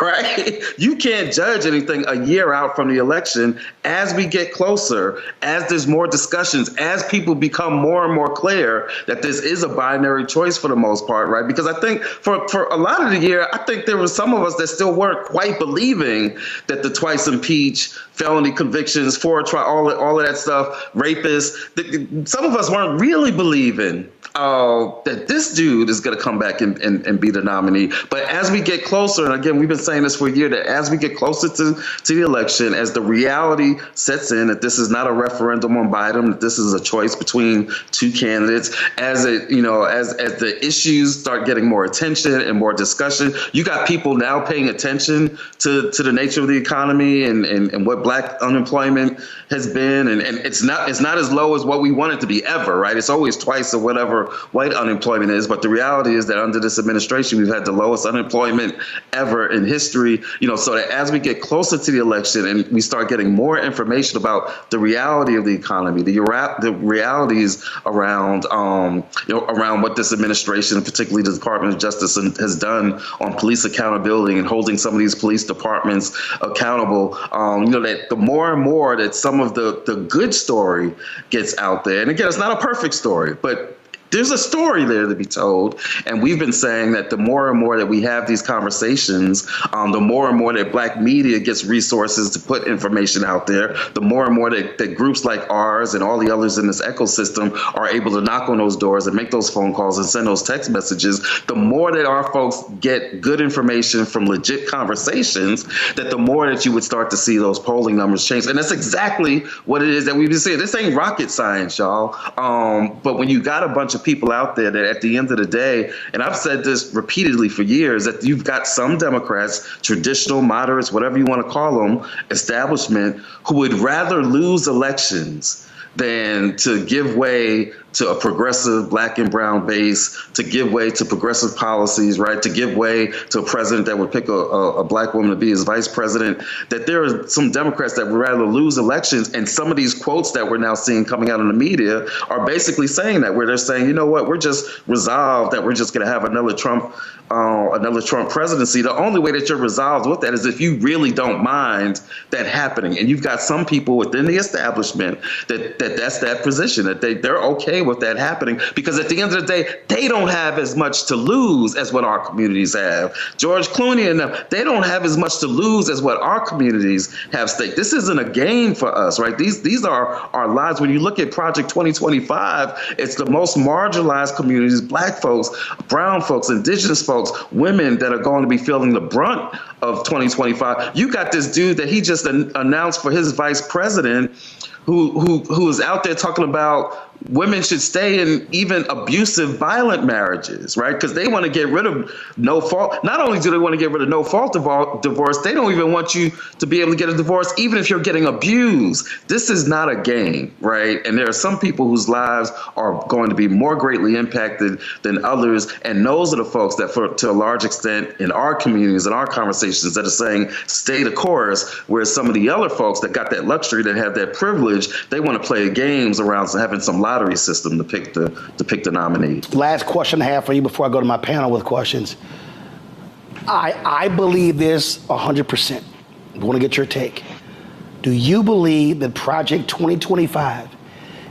right? You can't judge anything a year out from the election. As we get closer, as there's more discussions, as people become more and more clear that this is a binary choice for the most part, right? Because I think for a lot of the year, I think there were some of us that still weren't quite believing that the twice impeached, felony convictions, forward trial, all of that stuff, rapists, some of us weren't really believing that this dude is going to come back and be the nominee. But as we get closer, and again, we've been saying this for a year, that as we get closer to the election, as the reality sets in that this is not a referendum on Biden, that this is a choice between two candidates, as the issues start getting more attention and more discussion, you got people now paying attention to the nature of the economy and what Black unemployment has been, and it's not as low as what we want it to be ever, right? It's always twice of whatever white unemployment is, but the reality is that under this administration, we've had the lowest unemployment ever in history. So that as we get closer to the election and we start getting more information about the reality of the economy, the realities around what this administration, particularly the Department of Justice, has done on police accountability and holding some of these police departments accountable, that the more and more that some of the good story gets out there, and again, it's not a perfect story, but there's a story there to be told. And we've been saying that the more and more that we have these conversations, the more and more that Black media gets resources to put information out there, the more and more that groups like ours and all the others in this ecosystem are able to knock on those doors and make those phone calls and send those text messages, the more that our folks get good information from legit conversations, that the more that you would start to see those polling numbers change. And that's exactly what it is that we've been saying. This ain't rocket science, y'all. But when you got a bunch of people out there that at the end of the day, and I've said this repeatedly for years, that you've got some Democrats, traditional moderates, whatever you want to call them, establishment, who would rather lose elections than to give way to a progressive Black and brown base, to give way to progressive policies, right? To give way to a president that would pick a Black woman to be his vice president, that there are some Democrats that would rather lose elections. And some of these quotes that we're now seeing coming out in the media are basically saying that, where they're saying, you know what, we're just resolved that we're just going to have another Trump presidency. The only way that you're resolved with that is if you really don't mind that happening. And you've got some people within the establishment that's that position, that they're okay with that happening, because at the end of the day, they don't have as much to lose as what our communities have. George Clooney and them, they don't have as much to lose as what our communities have stake. This isn't a game for us, right? These are our lives. When you look at Project 2025, it's the most marginalized communities, Black folks, brown folks, indigenous folks, women that are going to be feeling the brunt of 2025. You got this dude that he just announced for his vice president who is out there talking about women should stay in even abusive, violent marriages, right? Because they want to get rid of no fault. Not only do they want to get rid of no fault divorce, they don't even want you to be able to get a divorce, even if you're getting abused. This is not a game, right? And there are some people whose lives are going to be more greatly impacted than others. And those are the folks that, to a large extent, in our communities and our conversations, that are saying, stay the course, whereas some of the other folks that got that luxury, that have that privilege, they want to play games around having some lottery system to pick the nominee. Last question I have for you before I go to my panel with questions. I believe this 100%. I want to get your take. Do you believe that Project 2025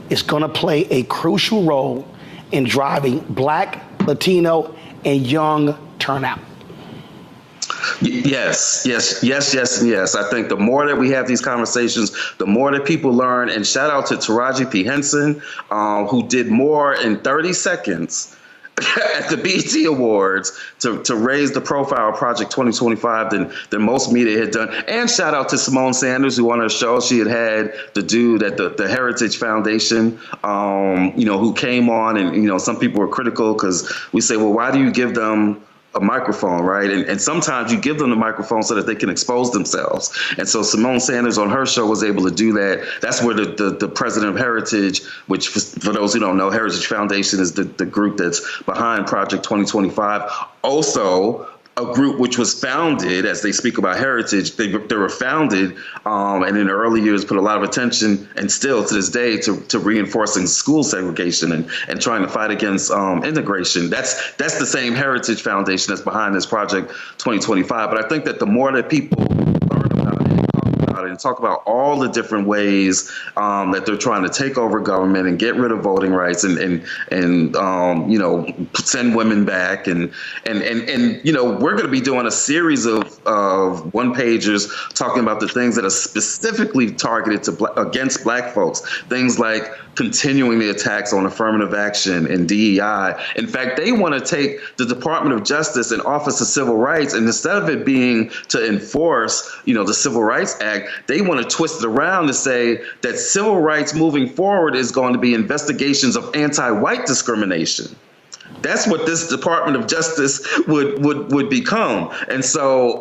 is going to play a crucial role in driving Black, Latino, and young turnout? Yes. I think the more that we have these conversations, the more that people learn. And shout out to Taraji P. Henson, who did more in 30 seconds at the BET Awards to raise the profile of Project 2025 than most media had done. And shout out to Simone Sanders, who on her show, she had the dude at the Heritage Foundation, who came on, and, some people were critical because we say, well, why do you give them a microphone, right? And sometimes you give them the microphone so that they can expose themselves. And so Simone Sanders on her show was able to do that. That's where the president of Heritage, which for those who don't know, Heritage Foundation is the group that's behind Project 2025. Also, a group which was founded, as they speak about heritage, they were founded and in the early years put a lot of attention, and still to this day, to reinforcing school segregation and trying to fight against integration. That's the same Heritage Foundation that's behind this Project 2025. But I think that the more that people learn about it and talk about it Biden, talk about all the different ways that they're trying to take over government and get rid of voting rights and you know, send women back and you know, we're going to be doing a series of one-pagers talking about the things that are specifically targeted to against Black folks, things like continuing the attacks on affirmative action and DEI. In fact, they want to take the Department of Justice and Office of Civil Rights, and instead of it being to enforce, you know, the Civil Rights Act, they want to twist it around to say that civil rights moving forward is going to be investigations of anti-white discrimination. That's what this Department of Justice would become. And so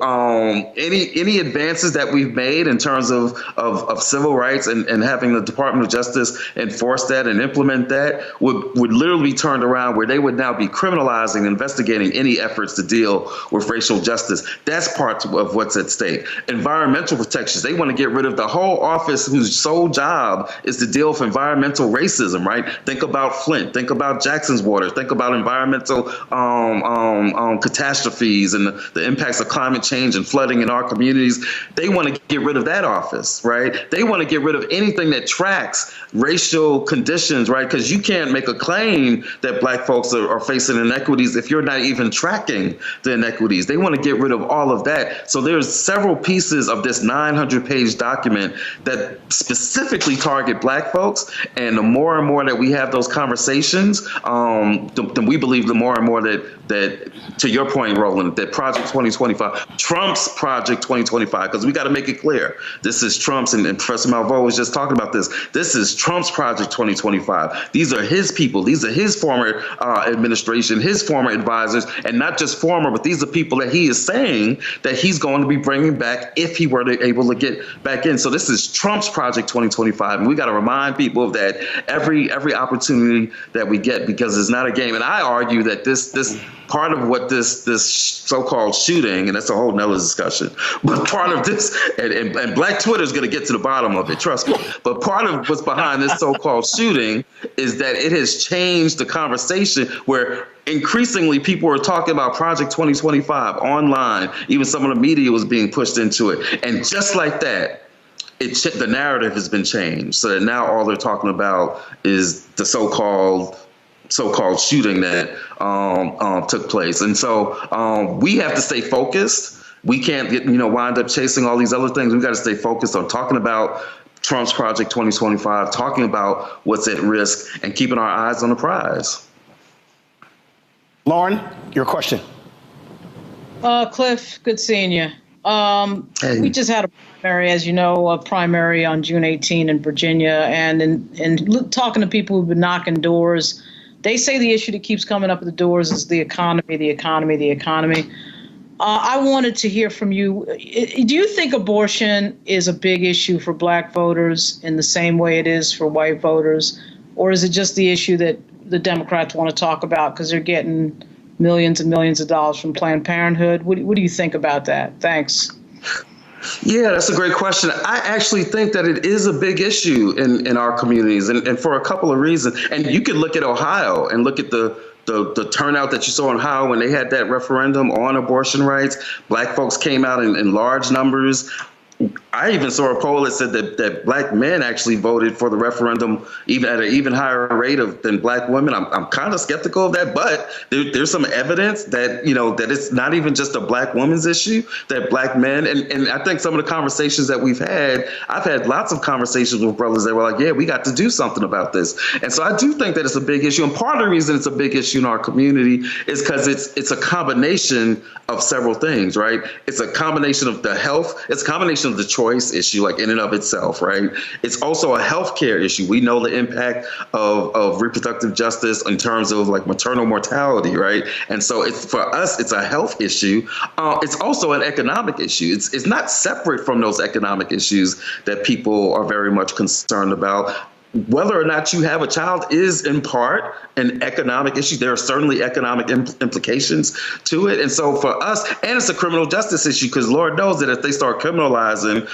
any advances that we've made in terms of civil rights and having the Department of Justice enforce that and implement that would literally be turned around where they would now be criminalizing and investigating any efforts to deal with racial justice. That's part of what's at stake. Environmental protections. They want to get rid of the whole office whose sole job is to deal with environmental racism, right? Think about Flint. Think about Jackson's Water. Think about environmental catastrophes and the impacts of climate change and flooding in our communities. They want to get rid of that office, right? They want to get rid of anything that tracks racial conditions, right? Because you can't make a claim that Black folks are facing inequities if you're not even tracking the inequities. They want to get rid of all of that. So there's several pieces of this 900-page document that specifically target Black folks. And the more and more that we have those conversations, we believe the more and more that to your point, Roland, that Project 2025 trumps Project 2025, because we got to make it clear. This is Trump's, and Professor Malveaux was just talking about this. This is Trump's Project 2025. These are his people. These are his former administration, his former advisors, and not just former, but these are people that he is saying that he's going to be bringing back if he were able to get back in. So this is Trump's Project 2025, and we got to remind people of that every opportunity that we get, because it's not a game. And I argue that this part of what this so-called shooting, and that's a whole nother discussion, but part of this, and Black Twitter is going to get to the bottom of it, trust me, but part of what's behind this so-called shooting is that it has changed the conversation where increasingly people are talking about Project 2025 online. Even some of the media was being pushed into it. And just like that, the narrative has been changed, so that now all they're talking about is the so-called shooting that took place. And so we have to stay focused. We can't wind up chasing all these other things. We've got to stay focused on talking about Trump's Project 2025, talking about what's at risk, and keeping our eyes on the prize. Lauren, your question. Cliff, good seeing you. We just had a primary, as you know, on June 18 in Virginia, and talking to people who've been knocking doors, they say the issue that keeps coming up at the doors is the economy, the economy, the economy. I wanted to hear from you. Do you think abortion is a big issue for Black voters in the same way it is for white voters? Or is it just the issue that the Democrats want to talk about because they're getting millions and millions of dollars from Planned Parenthood? What do you think about that? Thanks. Yeah, that's a great question. I actually think that it is a big issue in our communities, and for a couple of reasons. And you could look at Ohio and look at the turnout that you saw in Ohio when they had that referendum on abortion rights. Black folks came out in large numbers. I even saw a poll that said that Black men actually voted for the referendum even at an even higher rate than Black women. I'm kind of skeptical of that, but there's some evidence that that it's not even just a Black woman's issue, that Black men, and I think some of the conversations that I've had lots of conversations with brothers that were like, yeah, we got to do something about this. And so I do think that it's a big issue. And part of the reason it's a big issue in our community is because it's a combination of several things, right? It's a combination of the health, it's a combination of the choice issue, like in and of itself, right? It's also a healthcare issue. We know the impact of reproductive justice in terms of like maternal mortality, right? And so for us, it's a health issue. It's also an economic issue. It's not separate from those economic issues that people are very much concerned about. Whether or not you have a child is in part an economic issue. There are certainly economic implications to it. And so for us, and it's a criminal justice issue, because Lord knows that if they start criminalizing,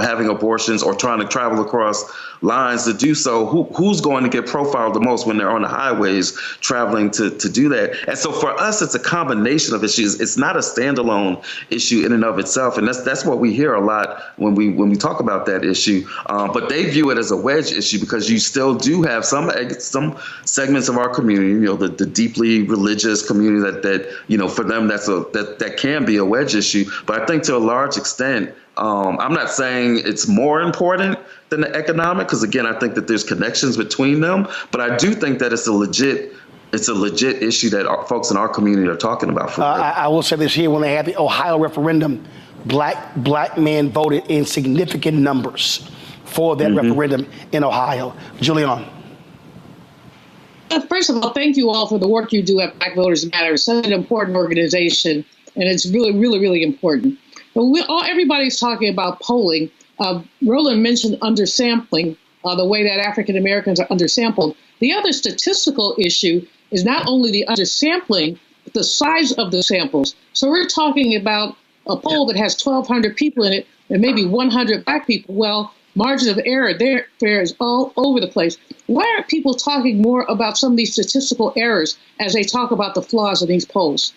having abortions or trying to travel across lines to do so, who's going to get profiled the most when they're on the highways traveling to do that? And so for us, it's a combination of issues. It's not a standalone issue in and of itself. And that's what we hear a lot when we talk about that issue. But they view it as a wedge issue, because you still do have some segments of our community, the deeply religious community that for them that can be a wedge issue. But I think to a large extent, I'm not saying it's more important than the economic, because again, I think that there's connections between them. But I do think that it's a legit issue that folks in our community are talking about. I will say this here: when they had the Ohio referendum, black men voted in significant numbers for that referendum in Ohio. Julian. First of all, thank you all for the work you do at Black Voters Matter. It's such an important organization, and it's really, really, really important. But everybody's talking about polling. Roland mentioned undersampling, the way that African Americans are undersampled. The other statistical issue is not only the undersampling, but the size of the samples. So we're talking about a poll that has 1,200 people in it and maybe 100 black people. Well, margin of error there is all over the place. Why aren't people talking more about some of these statistical errors as they talk about the flaws of these polls?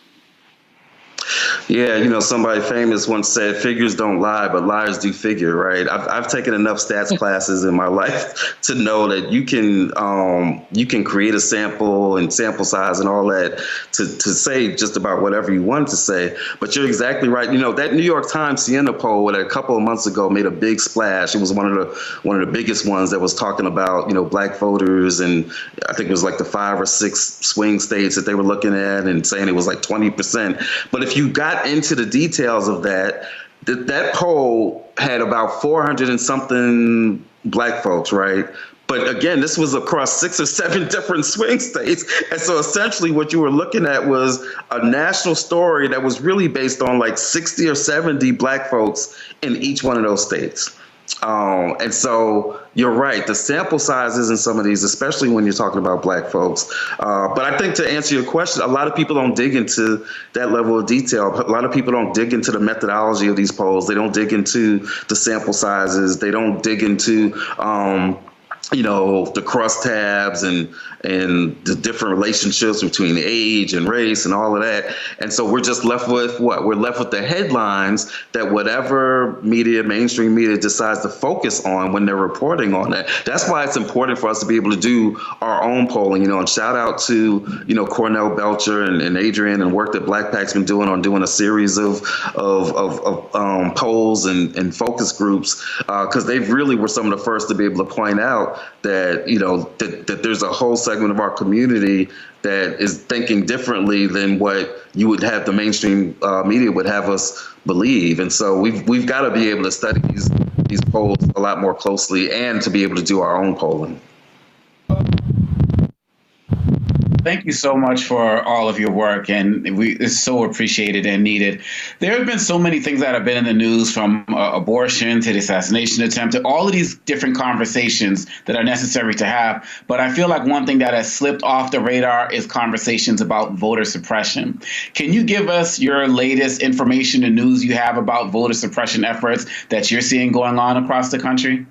Yeah, somebody famous once said, figures don't lie, but liars do figure, right? I've taken enough stats classes in my life to know that you can create a sample and sample size and all that to say just about whatever you want to say. But you're exactly right. That New York Times Siena poll that a couple of months ago made a big splash. It was one of the biggest ones that was talking about, black voters, and I think it was like the 5 or 6 swing states that they were looking at and saying it was like 20%. But if you got into the details of that poll had about 400 and something black folks, right? But again, this was across 6 or 7 different swing states. And so essentially what you were looking at was a national story that was really based on like 60 or 70 black folks in each one of those states. And so you're right, the sample sizes in some of these, especially when you're talking about black folks. But I think to answer your question, a lot of people don't dig into that level of detail. A lot of people don't dig into the methodology of these polls. They don't dig into the sample sizes. They don't dig into the crosstabs and the different relationships between age and race and all of that. And so we're just left with what? We're left with the headlines that whatever media, mainstream media, decides to focus on when they're reporting on that. That's why it's important for us to be able to do our own polling, and shout out to, Cornell Belcher and Adrian and work that Black Pac's been doing on doing a series of polls and focus groups, because they really were some of the first to be able to point out that, that there's a whole segment of our community that is thinking differently than what you would have the mainstream media would have us believe. And so we've got to be able to study these polls a lot more closely and to be able to do our own polling. Thank you so much for all of your work, and it's so appreciated and needed. There have been so many things that have been in the news, from abortion to the assassination attempt to all of these different conversations that are necessary to have. But I feel like one thing that has slipped off the radar is conversations about voter suppression. Can you give us your latest information and news you have about voter suppression efforts that you're seeing going on across the country?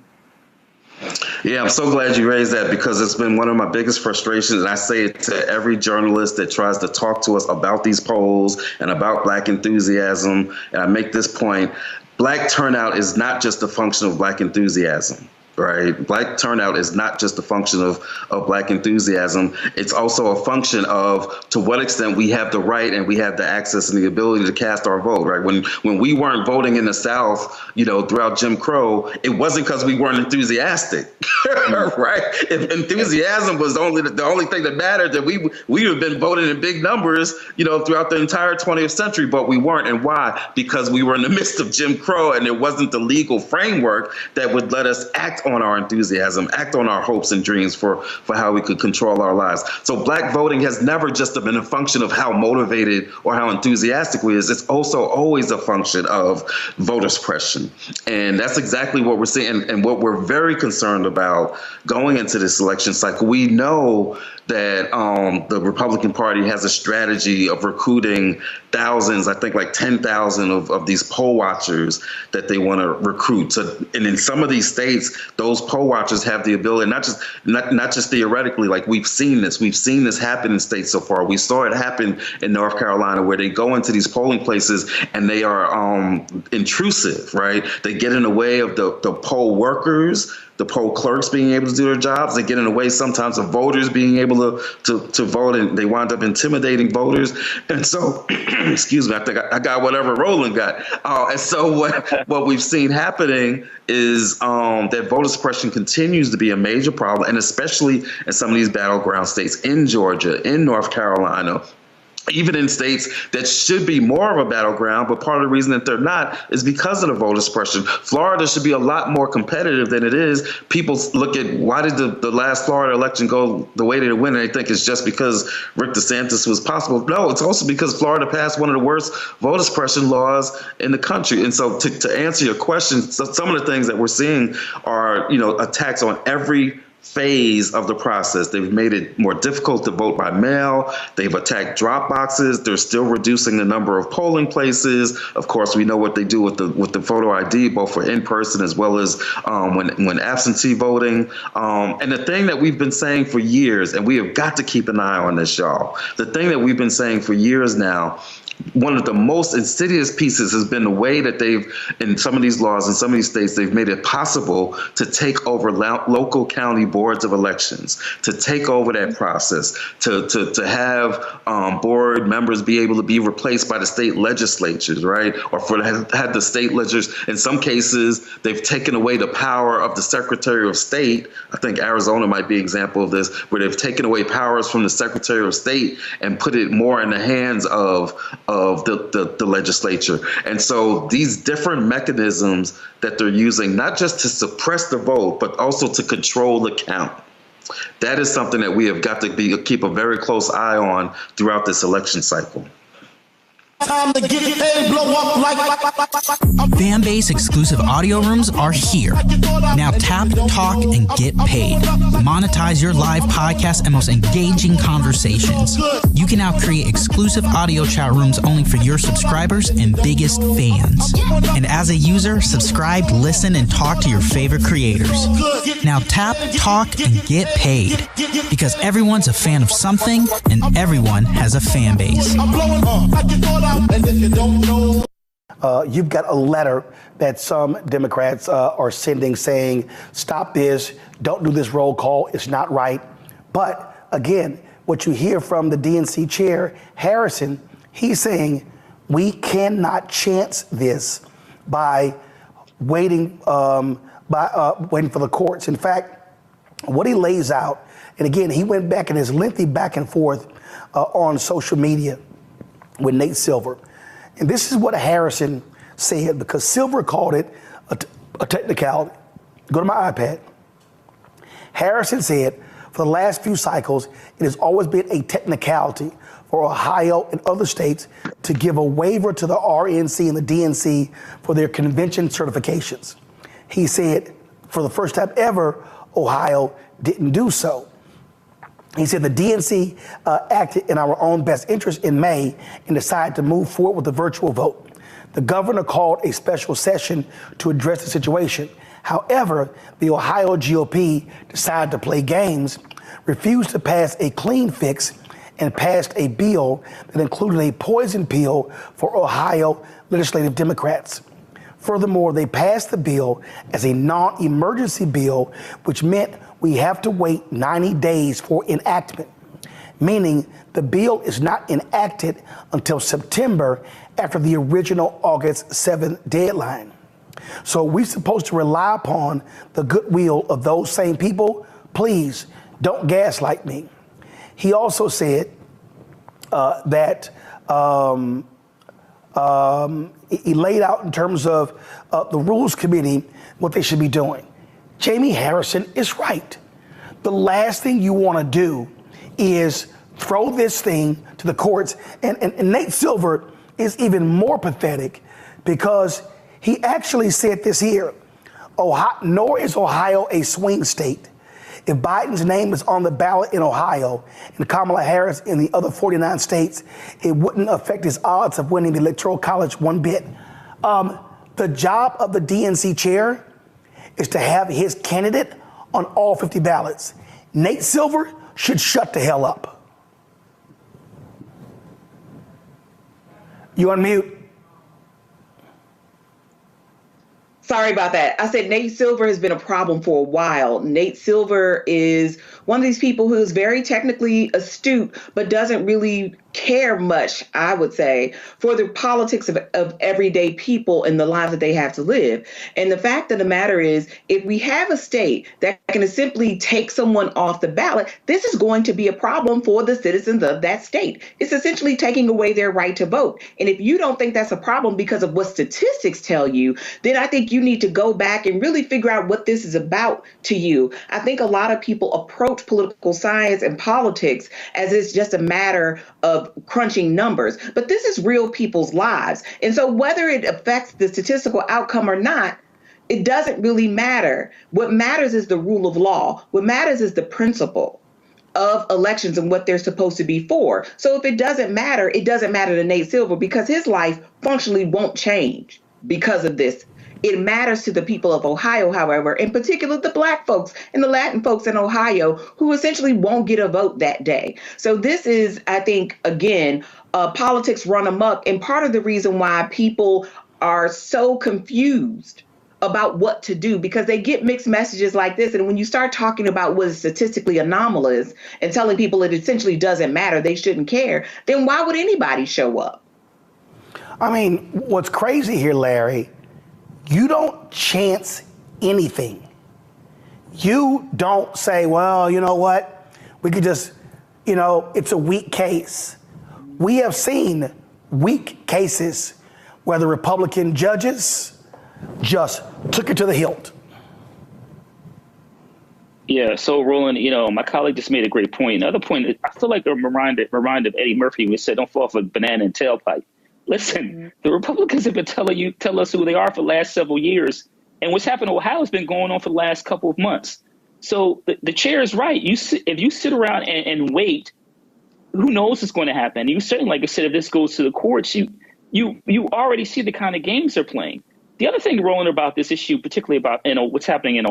Yeah, I'm so glad you raised that, because it's been one of my biggest frustrations. And I say it to every journalist that tries to talk to us about these polls and about Black enthusiasm. And I make this point: Black turnout is not just a function of Black enthusiasm. Right? Black turnout is not just a function of Black enthusiasm. It's also a function of to what extent we have the right and we have the access and the ability to cast our vote. Right? When we weren't voting in the South, throughout Jim Crow, it wasn't because we weren't enthusiastic. Right? If enthusiasm was the only thing that mattered, that we would have been voting in big numbers, throughout the entire 20th century. But we weren't. And why? Because we were in the midst of Jim Crow, and there wasn't the legal framework that would let us act act on our enthusiasm, act on our hopes and dreams for how we could control our lives. So black voting has never just been a function of how motivated or how enthusiastic we is. It's also always a function of voter suppression. And that's exactly what we're seeing and what we're very concerned about going into this election cycle. We know that the Republican Party has a strategy of recruiting thousands, I think like 10,000 of these poll watchers that they want to recruit. And in some of these states, those poll watchers have the ability, not just theoretically, like we've seen this happen in states so far. We saw it happen in North Carolina where they go into these polling places and they are intrusive, right? They get in the way of the poll workers, the poll clerks being able to do their jobs. They get in the way sometimes of voters being able to vote, and they wind up intimidating voters. And so, excuse me, I think I got whatever Roland got. And so what we've seen happening is that voter suppression continues to be a major problem, and especially in some of these battleground states, in Georgia, in North Carolina, even in states that should be more of a battleground, but part of the reason that they're not is because of the voter suppression. Florida should be a lot more competitive than it is. People look at why did the last Florida election go the way that it went, and they think it's just because Rick DeSantis was possible. No, it's also because Florida passed one of the worst voter suppression laws in the country. And so to answer your question, so some of the things that we're seeing are, attacks on every phase of the process. They've made it more difficult to vote by mail. They've attacked drop boxes. They're still reducing the number of polling places. Of course, we know what they do with the photo ID, both for in-person as well as when absentee voting. And the thing that we've been saying for years, and we have got to keep an eye on this, y'all. The thing that we've been saying for years now, one of the most insidious pieces has been the way that in some of these laws, in some of these states, they've made it possible to take over local county boards of elections, to take over that process, to have board members be able to be replaced by the state legislatures, right? Or have the state legislatures. In some cases, they've taken away the power of the Secretary of State. I think Arizona might be an example of this, where they've taken away powers from the Secretary of State and put it more in the hands of the legislature. And so these different mechanisms that they're using, not just to suppress the vote, but also to control the count. That is something that we have got to keep a very close eye on throughout this election cycle. Time to get paid, blow up like. Fanbase exclusive audio rooms are here. Now tap, talk, and get paid. Monetize your live podcast and most engaging conversations. You can now create exclusive audio chat rooms only for your subscribers and biggest fans. And as a user, subscribe, listen, and talk to your favorite creators. Now tap, talk, and get paid. Because everyone's a fan of something, and everyone has a fan base. And if you don't know, you've got a letter that some Democrats are sending saying, stop this, don't do this roll call, it's not right. But again, what you hear from the DNC chair, Harrison, he's saying we cannot chance this by waiting for the courts. In fact, what he lays out, and again, he went back in his lengthy back and forth on social media with Nate Silver. And this is what Harrison said, because Silver called it a technicality. Go to my iPad. Harrison said, for the last few cycles, it has always been a technicality for Ohio and other states to give a waiver to the RNC and the DNC for their convention certifications. He said, for the first time ever, Ohio didn't do so. He said the DNC acted in our own best interest in May and decided to move forward with the virtual vote. The governor called a special session to address the situation. However, the Ohio GOP decided to play games, refused to pass a clean fix, and passed a bill that included a poison pill for Ohio legislative Democrats. Furthermore, they passed the bill as a non-emergency bill, which meant we have to wait 90 days for enactment, meaning the bill is not enacted until September after the original August 7th deadline. So we're supposed to rely upon the goodwill of those same people. Please don't gaslight me. He also said that he laid out in terms of the Rules Committee what they should be doing. Jamie Harrison is right. The last thing you want to do is throw this thing to the courts. And Nate Silver is even more pathetic because he actually said this here. Nor is Ohio a swing state. If Biden's name is on the ballot in Ohio and Kamala Harris in the other 49 states, it wouldn't affect his odds of winning the Electoral College one bit. The job of the DNC chair is to have his candidate on all 50 ballots. Nate Silver should shut the hell up. You on mute. Sorry about that. I said Nate Silver has been a problem for a while. Nate Silver is one of these people who's very technically astute, but doesn't really care much, I would say, for the politics of everyday people and the lives that they have to live. And the fact of the matter is, if we have a state that can simply take someone off the ballot, this is going to be a problem for the citizens of that state. It's essentially taking away their right to vote. And if you don't think that's a problem because of what statistics tell you, then I think you need to go back and really figure out what this is about to you. I think a lot of people approach political science and politics as it's just a matter of crunching numbers, but this is real people's lives. And so whether it affects the statistical outcome or not, it doesn't really matter. What matters is the rule of law. What matters is the principle of elections and what they're supposed to be for. So if it doesn't matter, it doesn't matter to Nate Silver because his life functionally won't change because of this. It matters to the people of Ohio, however, in particular the Black folks and the Latin folks in Ohio who essentially won't get a vote that day. So this is, I think, again, politics run amok. And part of the reason why people are so confused about what to do, because they get mixed messages like this. And when you start talking about what is statistically anomalous and telling people it essentially doesn't matter, they shouldn't care, then why would anybody show up? I mean, what's crazy here, Larry, you don't chance anything. You don't say, well, you know what? We could just, it's a weak case. We have seen weak cases where the Republican judges just took it to the hilt. Yeah, so Roland, my colleague just made a great point. Another point, I feel like I'm reminded of Eddie Murphy, who said, don't fall off a banana and tailpipe. Listen, the Republicans have been tell us who they are for the last several years. And what's happened in Ohio has been going on for the last couple of months. So the chair is right. If you sit around and wait, who knows what's going to happen? You certainly, like I said, if this goes to the courts, you already see the kind of games they're playing. The other thing, Roland, about this issue, particularly about what's happening in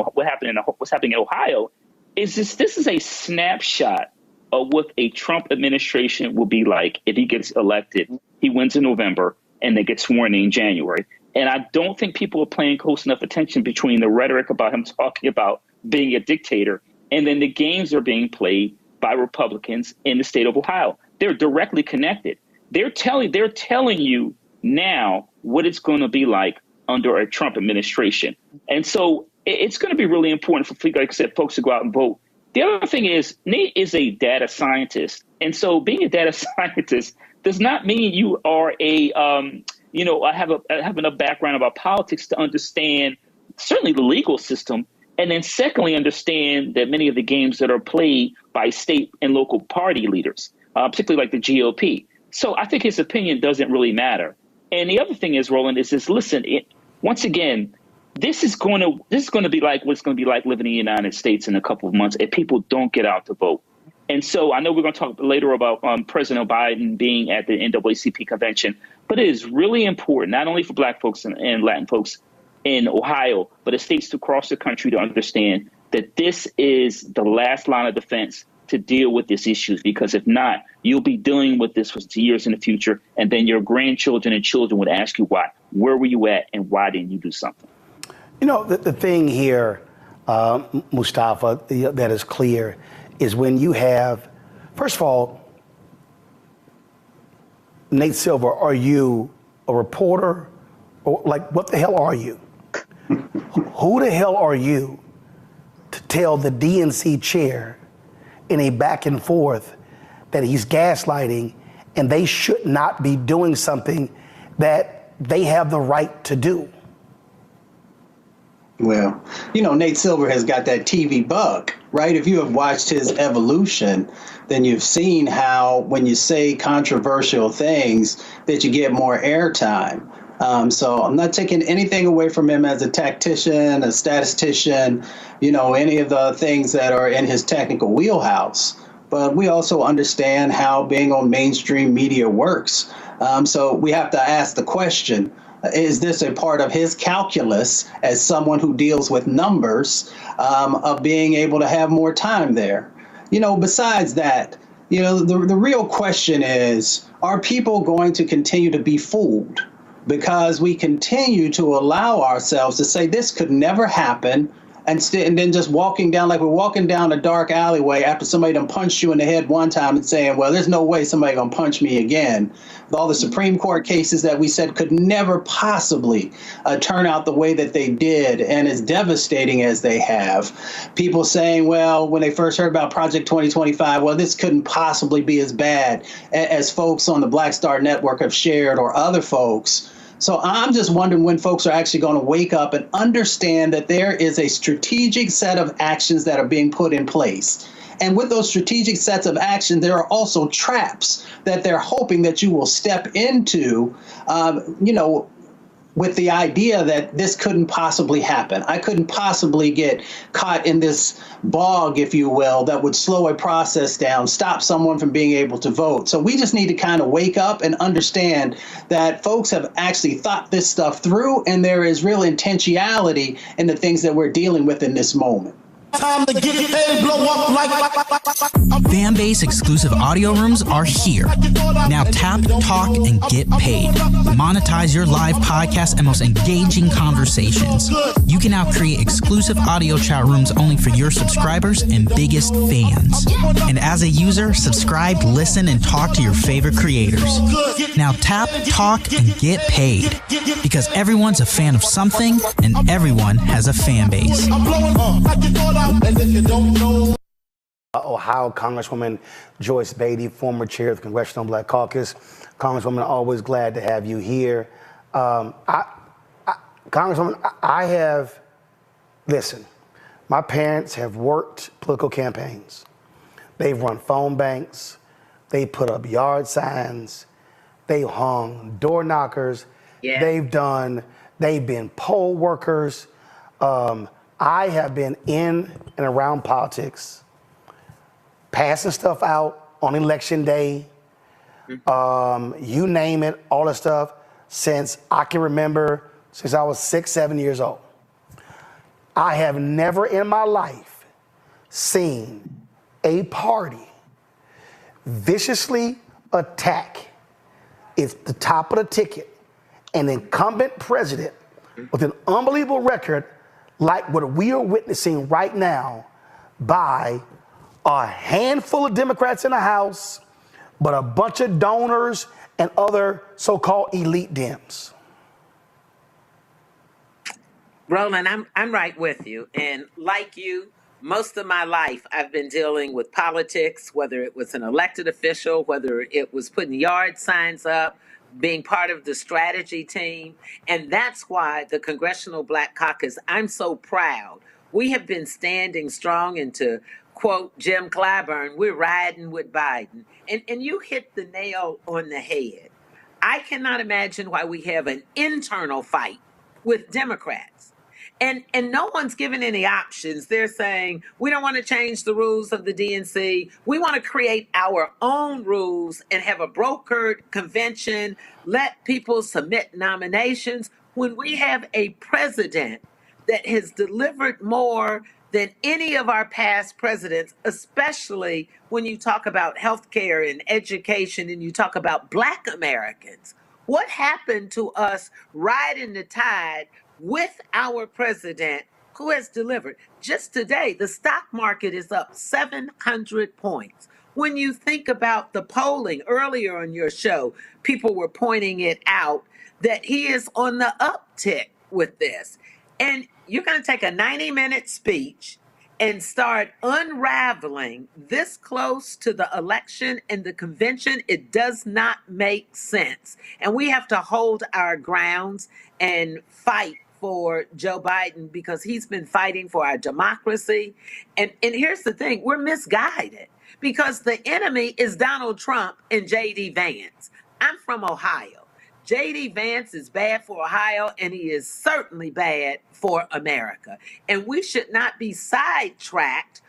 Ohio, is this is a snapshot of what a Trump administration will be like if he gets elected. He wins in November and they get sworn in January. And I don't think people are paying close enough attention between the rhetoric about him talking about being a dictator and then the games that are being played by Republicans in the state of Ohio. They're directly connected. They're telling you now what it's going to be like under a Trump administration. And so it's going to be really important for, like I said, folks to go out and vote. The other thing is Nate is a data scientist. And so being a data scientist does not mean you are have enough background about politics to understand certainly the legal system. And then secondly, understand that many of the games that are played by state and local party leaders, particularly like the GOP. So I think his opinion doesn't really matter. And the other thing is, Roland, listen, once again, this is going to be like what it's going to be like living in the United States in a couple of months if people don't get out to vote. And so I know we're going to talk later about President Biden being at the NAACP convention, but it is really important, not only for Black folks and Latin folks in Ohio, but the states across the country to understand that this is the last line of defense to deal with these issues, because if not, you'll be dealing with this for years in the future, and then your grandchildren and children would ask you why. Where were you at, and why didn't you do something? The thing here, Mustafa, that is clear is when you have, first of all, Nate Silver, are you a reporter? Or what the hell are you? Who the hell are you to tell the DNC chair in a back and forth that he's gaslighting and they should not be doing something that they have the right to do? Well, Nate Silver has got that TV bug, right? If you have watched his evolution, then you've seen how when you say controversial things that you get more airtime. So I'm not taking anything away from him as a tactician, a statistician, any of the things that are in his technical wheelhouse. But we also understand how being on mainstream media works. So we have to ask the question, is this a part of his calculus as someone who deals with numbers of being able to have more time there? Besides that, the real question is, are people going to continue to be fooled? Because we continue to allow ourselves to say this could never happen, and then just walking down like we're walking down a dark alleyway after somebody done punched you in the head one time and saying, well, there's no way somebody gonna punch me again. With all the Supreme Court cases that we said could never possibly turn out the way that they did, and as devastating as they have. People saying, well, when they first heard about Project 2025, well, this couldn't possibly be as bad as folks on the Black Star Network have shared, or other folks. So I'm just wondering when folks are actually going to wake up and understand that there is a strategic set of actions that are being put in place. And with those strategic sets of action, there are also traps that they're hoping that you will step into, with the idea that this couldn't possibly happen. I couldn't possibly get caught in this bog, if you will, that would slow a process down, stop someone from being able to vote. So we just need to kind of wake up and understand that folks have actually thought this stuff through, and there is real intentionality in the things that we're dealing with in this moment. Time to get paid, blow up like Fanbase exclusive audio rooms are here. Now tap, talk, and get paid. Monetize your live podcast and most engaging conversations. You can now create exclusive audio chat rooms only for your subscribers and biggest fans. And as a user, subscribe, listen, and talk to your favorite creators. Now tap, talk, and get paid. Because everyone's a fan of something, and everyone has a fan base. Ohio Congresswoman Joyce Beatty, former chair of the Congressional Black Caucus. Congresswoman, always glad to have you here. Congresswoman, listen, my parents have worked political campaigns. They've run phone banks. They put up yard signs. They hung door knockers. Yeah. They've been poll workers. I have been in and around politics, passing stuff out on election day, you name it, all that stuff, since I can remember, since I was 6, 7 years old. I have never in my life seen a party viciously attack it's the top of the ticket, an incumbent president with an unbelievable record like what we are witnessing right now by a handful of Democrats in the House, but a bunch of donors and other so-called elite Dems. Roland, I'm right with you. And like you, most of my life I've been dealing with politics, whether it was an elected official, whether it was putting yard signs up, being part of the strategy team. And that's why the Congressional Black Caucus, I'm so proud. We have been standing strong, and to quote Jim Clyburn, we're riding with Biden. And you hit the nail on the head. I cannot imagine why we have an internal fight with Democrats. And no one's given any options. They're saying, we don't want to change the rules of the DNC. We want to create our own rules and have a brokered convention, let people submit nominations. When we have a president that has delivered more than any of our past presidents, especially when you talk about healthcare and education and you talk about Black Americans. What happened to us riding the tide with our president who has delivered? Just today, the stock market is up 700 points. When you think about the polling earlier on your show, people were pointing it out that he is on the uptick with this. And you're going to take a 90-minute speech and start unraveling this close to the election and the convention. It does not make sense. And we have to hold our grounds and fight for Joe Biden because he's been fighting for our democracy. And here's the thing, we're misguided because the enemy is Donald Trump and J.D. Vance. I'm from Ohio. J.D. Vance is bad for Ohio, and he is certainly bad for America. And we should not be sidetracked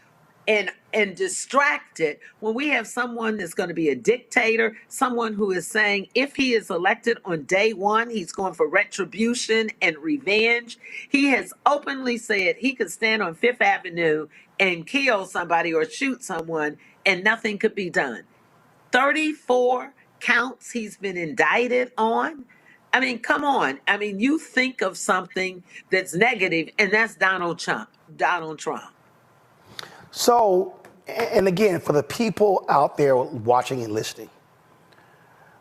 and distracted when we have someone that's going to be a dictator, someone who is saying if he is elected on day one, he's going for retribution and revenge. He has openly said he could stand on Fifth Avenue and kill somebody or shoot someone and nothing could be done. 34 counts he's been indicted on. I mean, come on. I mean, you think of something that's negative, and that's Donald Trump. Donald Trump. So, and again, for the people out there watching and listening,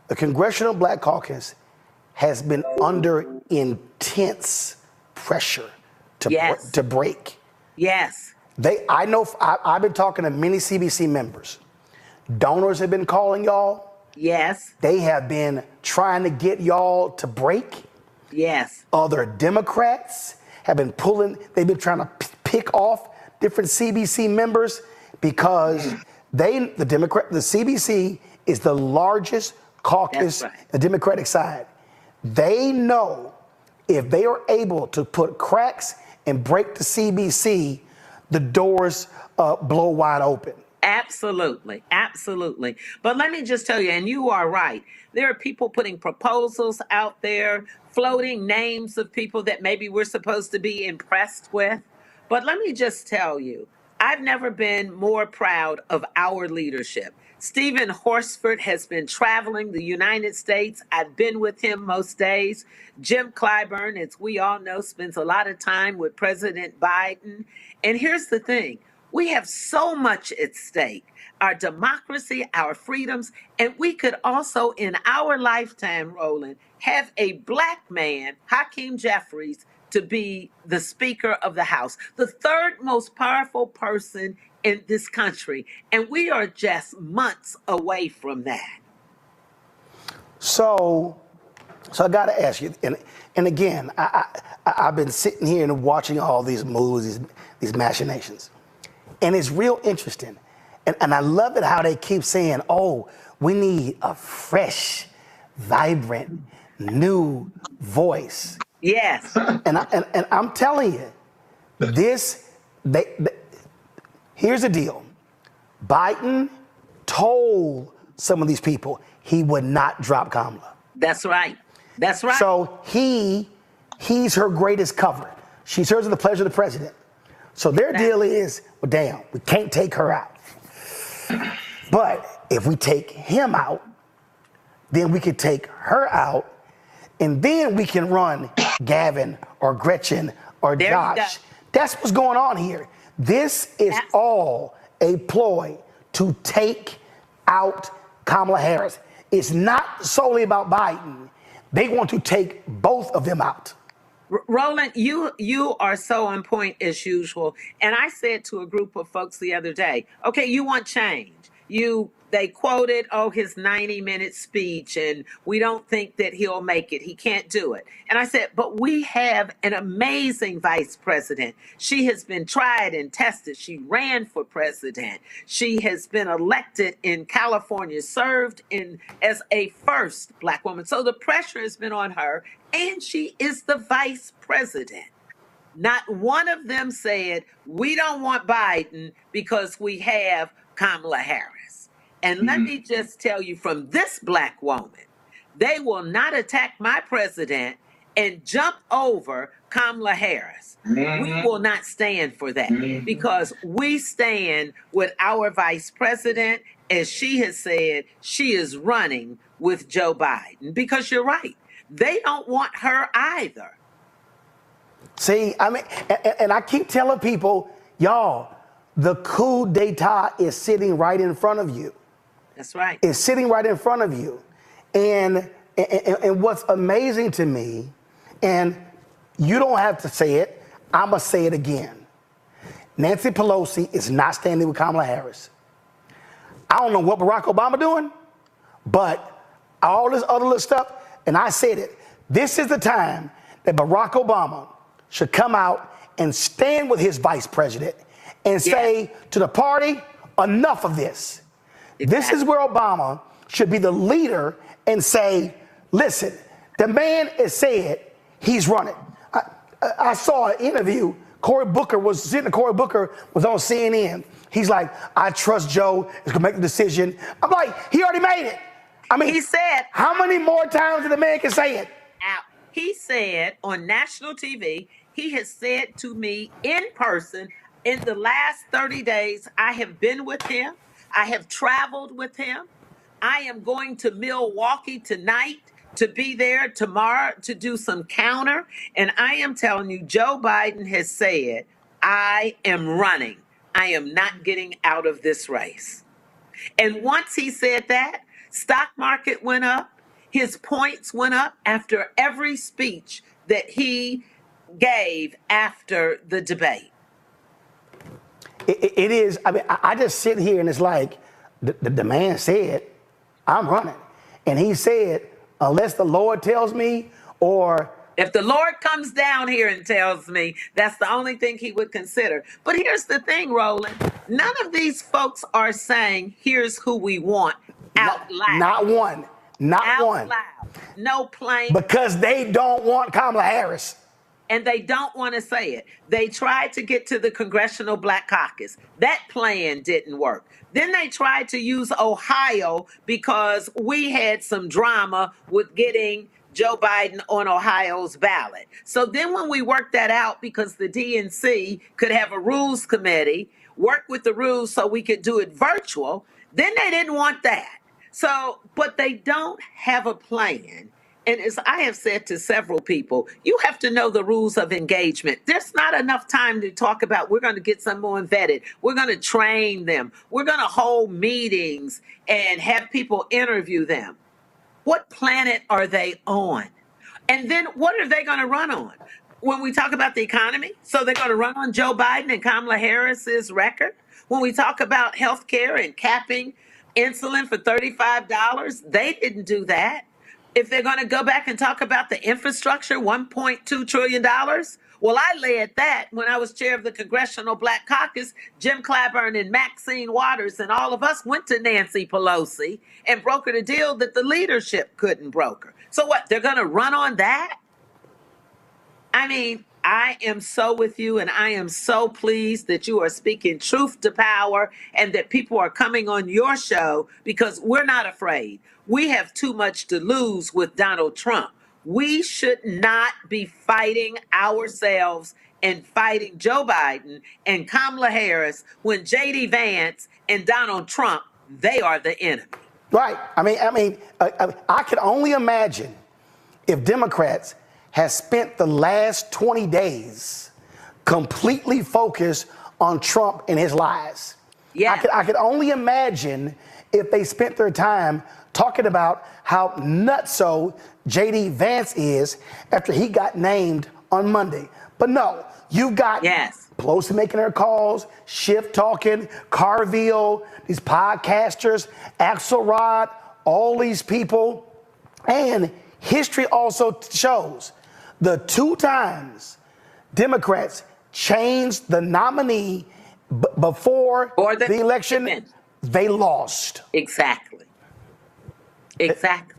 the Congressional Black Caucus has been under intense pressure to break. Yes. I know, I've been talking to many CBC members. Donors have been calling y'all. Yes. They have been trying to get y'all to break. Yes. Other Democrats have been they've been trying to pick off different CBC members because the CBC is the largest caucus, the Democratic side. They know if they are able to put cracks and break the CBC, the doors blow wide open. Absolutely. Absolutely. But let me just tell you, and you are right, there are people putting proposals out there, floating names of people that maybe we're supposed to be impressed with. But let me just tell you, I've never been more proud of our leadership. Stephen Horsford has been traveling the United States. I've been with him most days. Jim Clyburn, as we all know, spends a lot of time with President Biden. And here's the thing. We have so much at stake, our democracy, our freedoms, and we could also, in our lifetime, Roland, have a black man, Hakeem Jeffries, to be the Speaker of the House, the third most powerful person in this country. And we are just months away from that. So I got to ask you, and again, I've been sitting here and watching all these moves, these machinations. And it's real interesting. And I love it how they keep saying, oh, we need a fresh, vibrant, new voice. Yes. And I'm telling you, here's the deal. Biden told some of these people he would not drop Kamala. That's right. That's right. So he's her greatest cover. She serves at the pleasure of the president. So their deal is, well, damn, we can't take her out. But if we take him out, then we can take her out, and then we can run Gavin or Gretchen or Josh. That's what's going on here. This is all a ploy to take out Kamala Harris. It's not solely about Biden. They want to take both of them out. Roland, you are so on point as usual. And I said to a group of folks the other day, okay, you want change. They quoted, his 90-minute speech, and we don't think that he'll make it. He can't do it. And I said, but we have an amazing vice president. She has been tried and tested. She ran for president. She has been elected in California, served as a first Black woman. So the pressure has been on her, and she is the vice president. Not one of them said, we don't want Biden because we have Kamala Harris. And let me just tell you, from this Black woman, they will not attack my president and jump over Kamala Harris. We will not stand for that because we stand with our vice president, as she has said, she is running with Joe Biden. Because you're right, they don't want her either. See, I mean, and I keep telling people, y'all, the coup d'etat is sitting right in front of you. That's right. It's sitting right in front of you. And what's amazing to me, and you don't have to say it, I'm going to say it again. Nancy Pelosi is not standing with Kamala Harris. I don't know what Barack Obama doing, but all this other little stuff, and I said it, this is the time that Barack Obama should come out and stand with his vice president and say to the party, enough of this. This is where Obama should be the leader and say, listen, the man has said he's running. I saw an interview. Cory Booker was on CNN. He's like, I trust Joe is going to make the decision. I'm like, he already made it. I mean, he said, how many more times did the man can say it? He said on national TV, he has said to me in person, in the last 30 days, I have been with him. I have traveled with him. I am going to Milwaukee tonight to be there tomorrow to do some counter. And I am telling you, Joe Biden has said, I am running. I am not getting out of this race. And once he said that, stock market went up. His points went up after every speech that he gave after the debate. It is. I mean, I just sit here and it's like the man said, I'm running. And he said, unless the Lord tells me, or if the Lord comes down here and tells me, that's the only thing he would consider. But here's the thing, Roland. None of these folks are saying, here's who we want out loud. Not one. Not out one. Loud. No plain. Because they don't want Kamala Harris. And they don't want to say it. They tried to get to the Congressional Black Caucus. That plan didn't work. Then they tried to use Ohio because we had some drama with getting Joe Biden on Ohio's ballot. So then when we worked that out, because the DNC could have a rules committee, work with the rules so we could do it virtual, then they didn't want that. So, but they don't have a plan. And as I have said to several people, you have to know the rules of engagement. There's not enough time to talk about, we're going to get someone vetted. We're going to train them. We're going to hold meetings and have people interview them. What planet are they on? And then what are they going to run on? When we talk about the economy, so they're going to run on Joe Biden and Kamala Harris's record. When we talk about health care and capping insulin for $35, they didn't do that. If they're going to go back and talk about the infrastructure, $1.2 trillion, well, I led that when I was chair of the Congressional Black Caucus. Jim Clyburn and Maxine Waters and all of us went to Nancy Pelosi and brokered a deal that the leadership couldn't broker. So what, they're going to run on that? I mean, I am so with you, and I am so pleased that you are speaking truth to power and that people are coming on your show, because we're not afraid. We have too much to lose with Donald Trump. We should not be fighting ourselves and fighting Joe Biden and Kamala Harris when J.D. Vance and Donald Trump, they are the enemy. Right. I can only imagine if Democrats has spent the last 20 days completely focused on Trump and his lies. Yeah. I could only imagine if they spent their time talking about how nutso J.D. Vance is after he got named on Monday. But no, you've got Pelosi making her calls, Schiff talking, Carville, these podcasters, Axelrod, all these people. And history also shows the two times Democrats changed the nominee before the election, they lost. Exactly.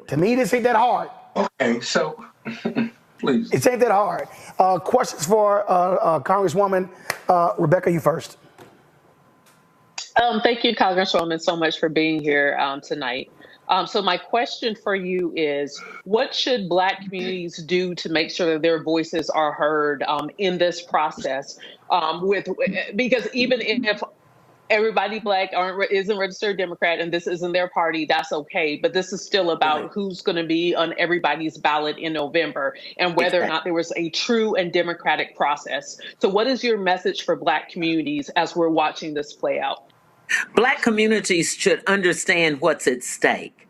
To me, this ain't that hard. Okay, so please. It ain't that hard. Questions for Congresswoman Rebecca, you first. Thank you, Congresswoman, so much for being here tonight. So my question for you is, what should Black communities do to make sure that their voices are heard in this process? Because even if everybody Black isn't registered Democrat and this isn't their party, that's okay. But this is still about who's going to be on everybody's ballot in November and whether or not there was a true and democratic process. So what is your message for Black communities as we're watching this play out? Black communities should understand what's at stake.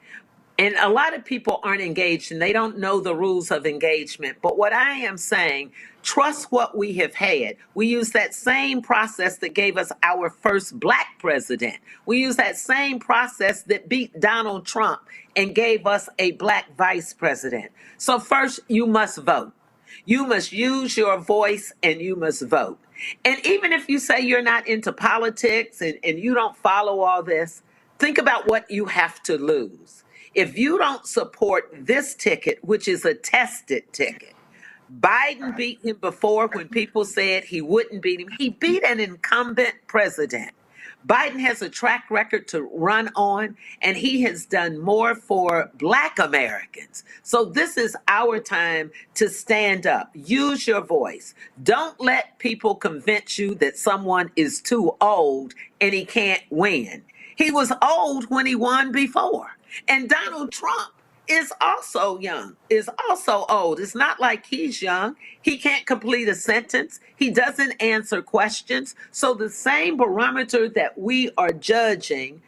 And a lot of people aren't engaged and they don't know the rules of engagement. But what I am saying, trust what we have had. We use that same process that gave us our first Black president. We use that same process that beat Donald Trump and gave us a Black vice president. So first, you must vote. You must use your voice and you must vote. And even if you say you're not into politics and you don't follow all this, think about what you have to lose. If you don't support this ticket, which is a tested ticket, Biden beat him before when people said he wouldn't beat him. He beat an incumbent president. Biden has a track record to run on, and he has done more for Black Americans. So this is our time to stand up. Use your voice. Don't let people convince you that someone is too old and he can't win. He was old when he won before. And Donald Trump is also young, is also old. It's not like he's young. He can't complete a sentence. He doesn't answer questions. So the same barometer that we are judging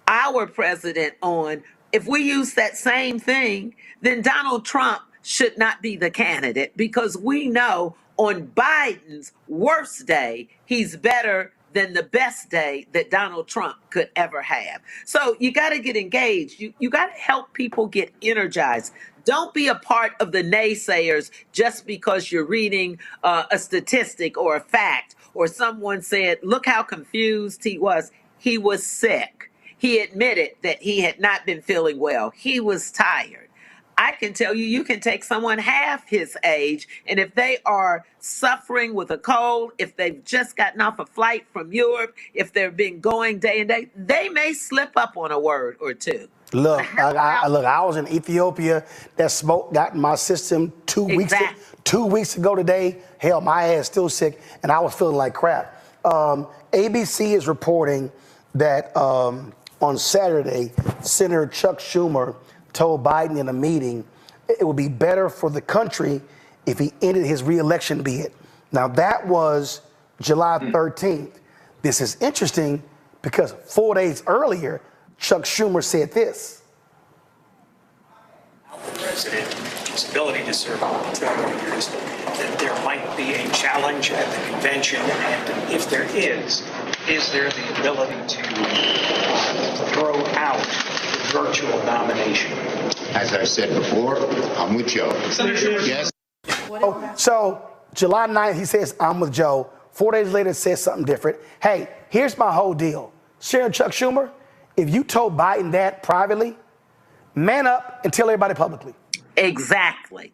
our president on, if we use that same thing, then Donald Trump should not be the candidate, because we know on Biden's worst day, he's better than the best day that Donald Trump could ever have. So you got to get engaged. You got to help people get energized. Don't be a part of the naysayers just because you're reading a statistic or a fact, or someone said, look how confused he was. He was sick. He admitted that he had not been feeling well. He was tired. I can tell you, you can take someone half his age, and if they are suffering with a cold, if they've just gotten off a flight from Europe, if they've been going day and day, they may slip up on a word or two. Look, I was in Ethiopia. That smoke got in my system 2 weeks. Exactly. 2 weeks ago today. Hell, my ass still sick, and I was feeling like crap. ABC is reporting that on Saturday, Senator Chuck Schumer told Biden in a meeting it would be better for the country if he ended his reelection bid. Now, that was July 13th. This is interesting because 4 days earlier, Chuck Schumer said this. The president, his ability to serve for 12 years, that there might be a challenge at the convention, and if there is there the ability to throw out the virtual nomination? As I said before, I'm with Joe. Yes. So July 9th, he says, I'm with Joe. 4 days later, says something different. Hey, here's my whole deal. Sharon Chuck Schumer, if you told Biden that privately, man up and tell everybody publicly. Exactly.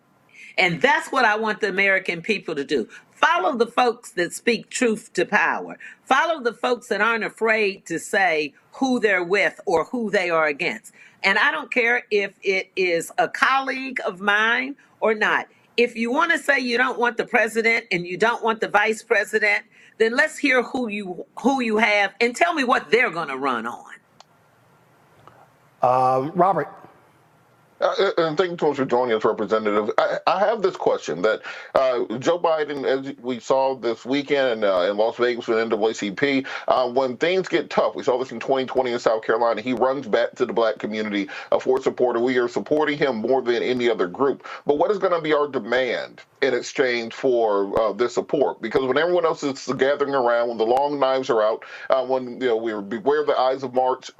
And that's what I want the American people to do. Follow the folks that speak truth to power. Follow the folks that aren't afraid to say who they're with or who they are against. And I don't care if it is a colleague of mine or not. If you want to say you don't want the president and you don't want the vice president, then let's hear who you have and tell me what they're going to run on. Robert. And thank you so much for joining us, Representative. I have this question that Joe Biden, as we saw this weekend in Las Vegas with NAACP, when things get tough, we saw this in 2020 in South Carolina, he runs back to the Black community for support. We are supporting him more than any other group. But what is going to be our demand in exchange for this support? Because when everyone else is gathering around, when the long knives are out, when we beware the eyes of March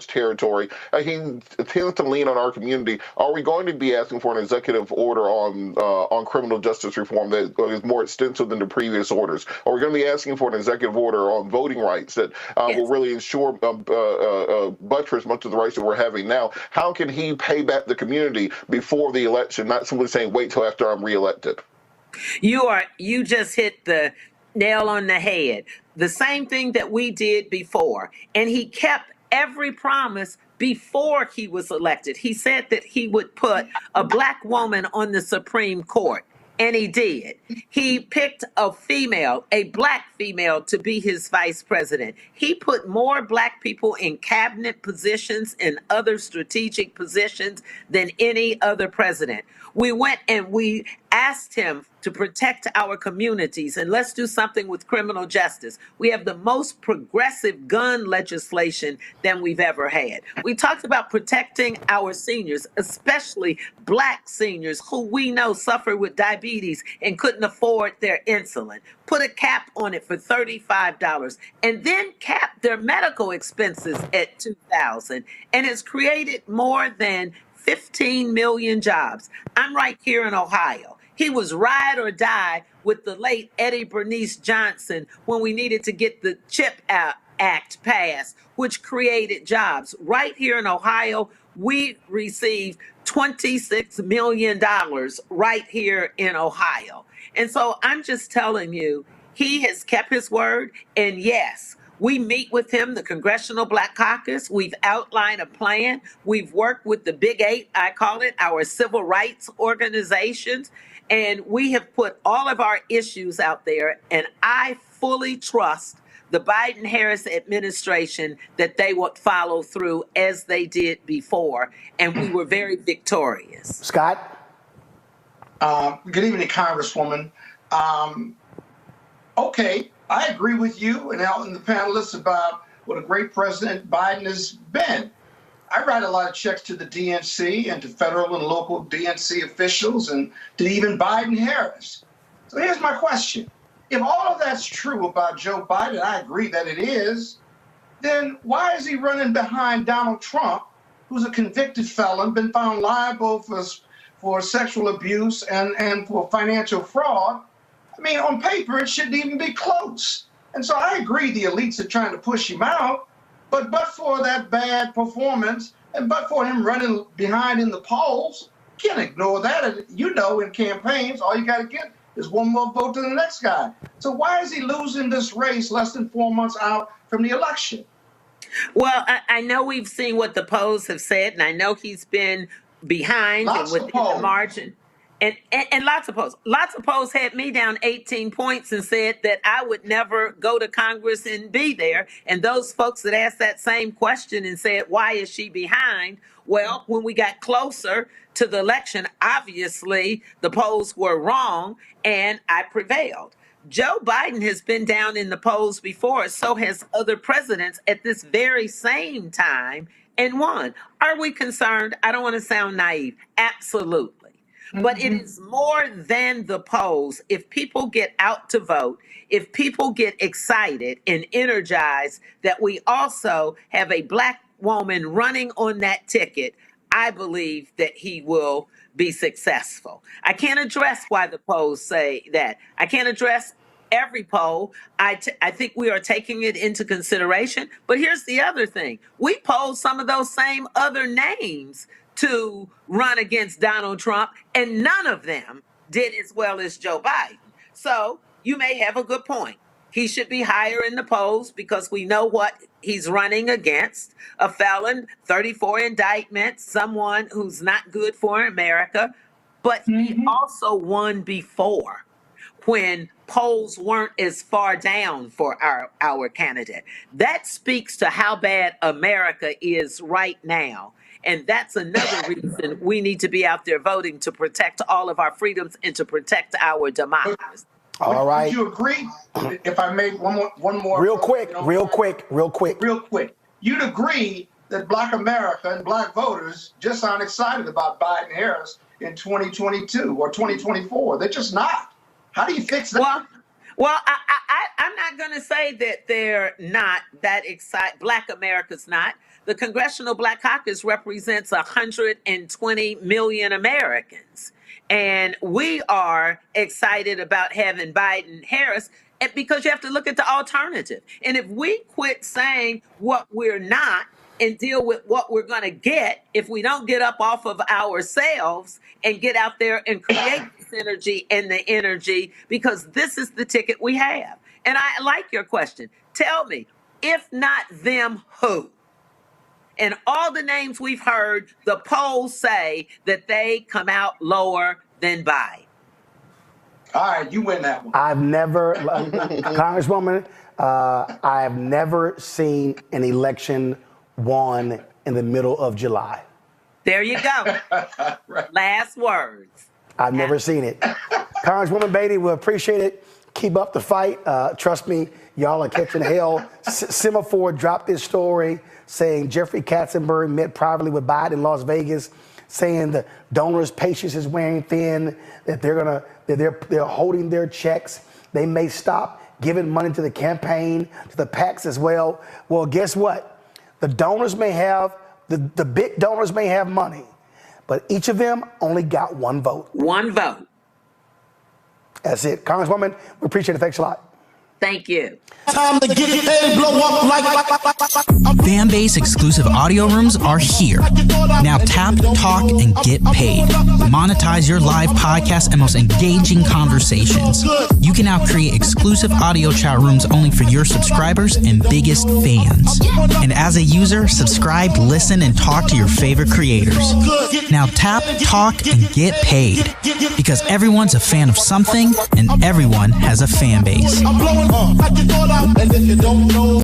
territory, he tends to lean on our community. Are we going to be asking for an executive order on criminal justice reform that is more extensive than the previous orders? Are we going to be asking for an executive order on voting rights that will really ensure buttress much of the rights that we're having now? How can he pay back the community before the election, not simply saying wait till after I'm reelected? You just hit the nail on the head. The same thing that we did before, and he kept every promise before he was elected. He said that he would put a Black woman on the Supreme Court, and he did. He picked a Black female, to be his vice president. He put more Black people in cabinet positions and other strategic positions than any other president. We went and we asked him to protect our communities, and let's do something with criminal justice. We have the most progressive gun legislation than we've ever had. We talked about protecting our seniors, especially Black seniors who we know suffer with diabetes and couldn't afford their insulin. Put a cap on it for $35 and then cap their medical expenses at $2,000, and it's created more than 15 million jobs. I'm right here in Ohio. He was ride or die with the late Eddie Bernice Johnson when we needed to get the CHIP Act passed, which created jobs. Right here in Ohio, we received $26 million right here in Ohio. And so I'm just telling you, he has kept his word. And yes, we meet with him, the Congressional Black Caucus. We've outlined a plan. We've worked with the Big Eight, I call it, our civil rights organizations. And we have put all of our issues out there. And I fully trust the Biden-Harris administration that they would follow through as they did before. And we were very victorious. Scott? Good evening, Congresswoman. Okay, I agree with you and the panelists about what a great President Biden has been. I write a lot of checks to the DNC and to federal and local DNC officials and to even Biden-Harris. So here's my question. If all of that's true about Joe Biden, I agree that it is, then why is he running behind Donald Trump, who's a convicted felon, been found liable for sexual abuse and for financial fraud? I mean, on paper, it shouldn't even be close. And so I agree the elites are trying to push him out, but for that bad performance and but for him running behind in the polls, can't ignore that. You know, in campaigns, all you got to get is one more vote than the next guy. So why is he losing this race less than 4 months out from the election? Well, I know we've seen what the polls have said, and I know he's been behind and within the margin. And lots of polls. Lots of polls had me down 18 points and said that I would never go to Congress and be there. And those folks that asked that same question and said, why is she behind? Well, when we got closer to the election, obviously the polls were wrong and I prevailed. Joe Biden has been down in the polls before, so has other presidents at this very same time and won. Are we concerned? I don't want to sound naive. Absolutely. But it is more than the polls. If people get out to vote, if people get excited and energized that we also have a Black woman running on that ticket, I believe that he will be successful. I can't address why the polls say that. I can't address every poll. I think we are taking it into consideration. But here's the other thing. We polled some of those same other names to run against Donald Trump, and none of them did as well as Joe Biden. So you may have a good point. He should be higher in the polls because we know what he's running against: a felon, 34 indictments, someone who's not good for America. But he also won before, when polls weren't as far down for our candidate. That speaks to how bad America is right now. And that's another reason we need to be out there voting to protect all of our freedoms and to protect our democracy. All right. Would you agree, if I make one more? Real quick. You'd agree that Black America and Black voters just aren't excited about Biden-Harris in 2022 or 2024. They're just not. How do you fix that? Well, I'm not going to say that they're not that excited. Black America's not. The Congressional Black Caucus represents 120 million Americans. And we are excited about having Biden-Harris because you have to look at the alternative. And if we quit saying what we're not and deal with what we're going to get, if we don't get up off of ourselves and get out there and create the synergy and the energy, because this is the ticket we have. And I like your question. Tell me, if not them, who? And all the names we've heard, the polls say that they come out lower than Biden. All right, you win that one. I've never, Congresswoman, I have never seen an election won in the middle of July. There you go. Right. Last words. I've never seen it. Congresswoman Beatty, we appreciate it. Keep up the fight. Trust me, y'all are catching hell. Semaphore dropped this story saying Jeffrey Katzenberg met privately with Biden in Las Vegas, saying the donors' patience is wearing thin, that they're holding their checks. They may stop giving money to the campaign, to the PACs as well. Well, guess what? The donors may have, the big donors may have money, but each of them only got one vote. One vote. That's it. Congresswoman, we appreciate it. Thanks a lot. Thank you. Time to get paid, blow up like. Fan-base exclusive audio rooms are here. Now tap, talk, and get paid. Monetize your live podcast and most engaging conversations. You can now create exclusive audio chat rooms only for your subscribers and biggest fans. And as a user, subscribe, listen, and talk to your favorite creators. Now tap, talk, and get paid. Because everyone's a fan of something, and everyone has a fan base. I'm blowing up like you thought I, and if you don't know.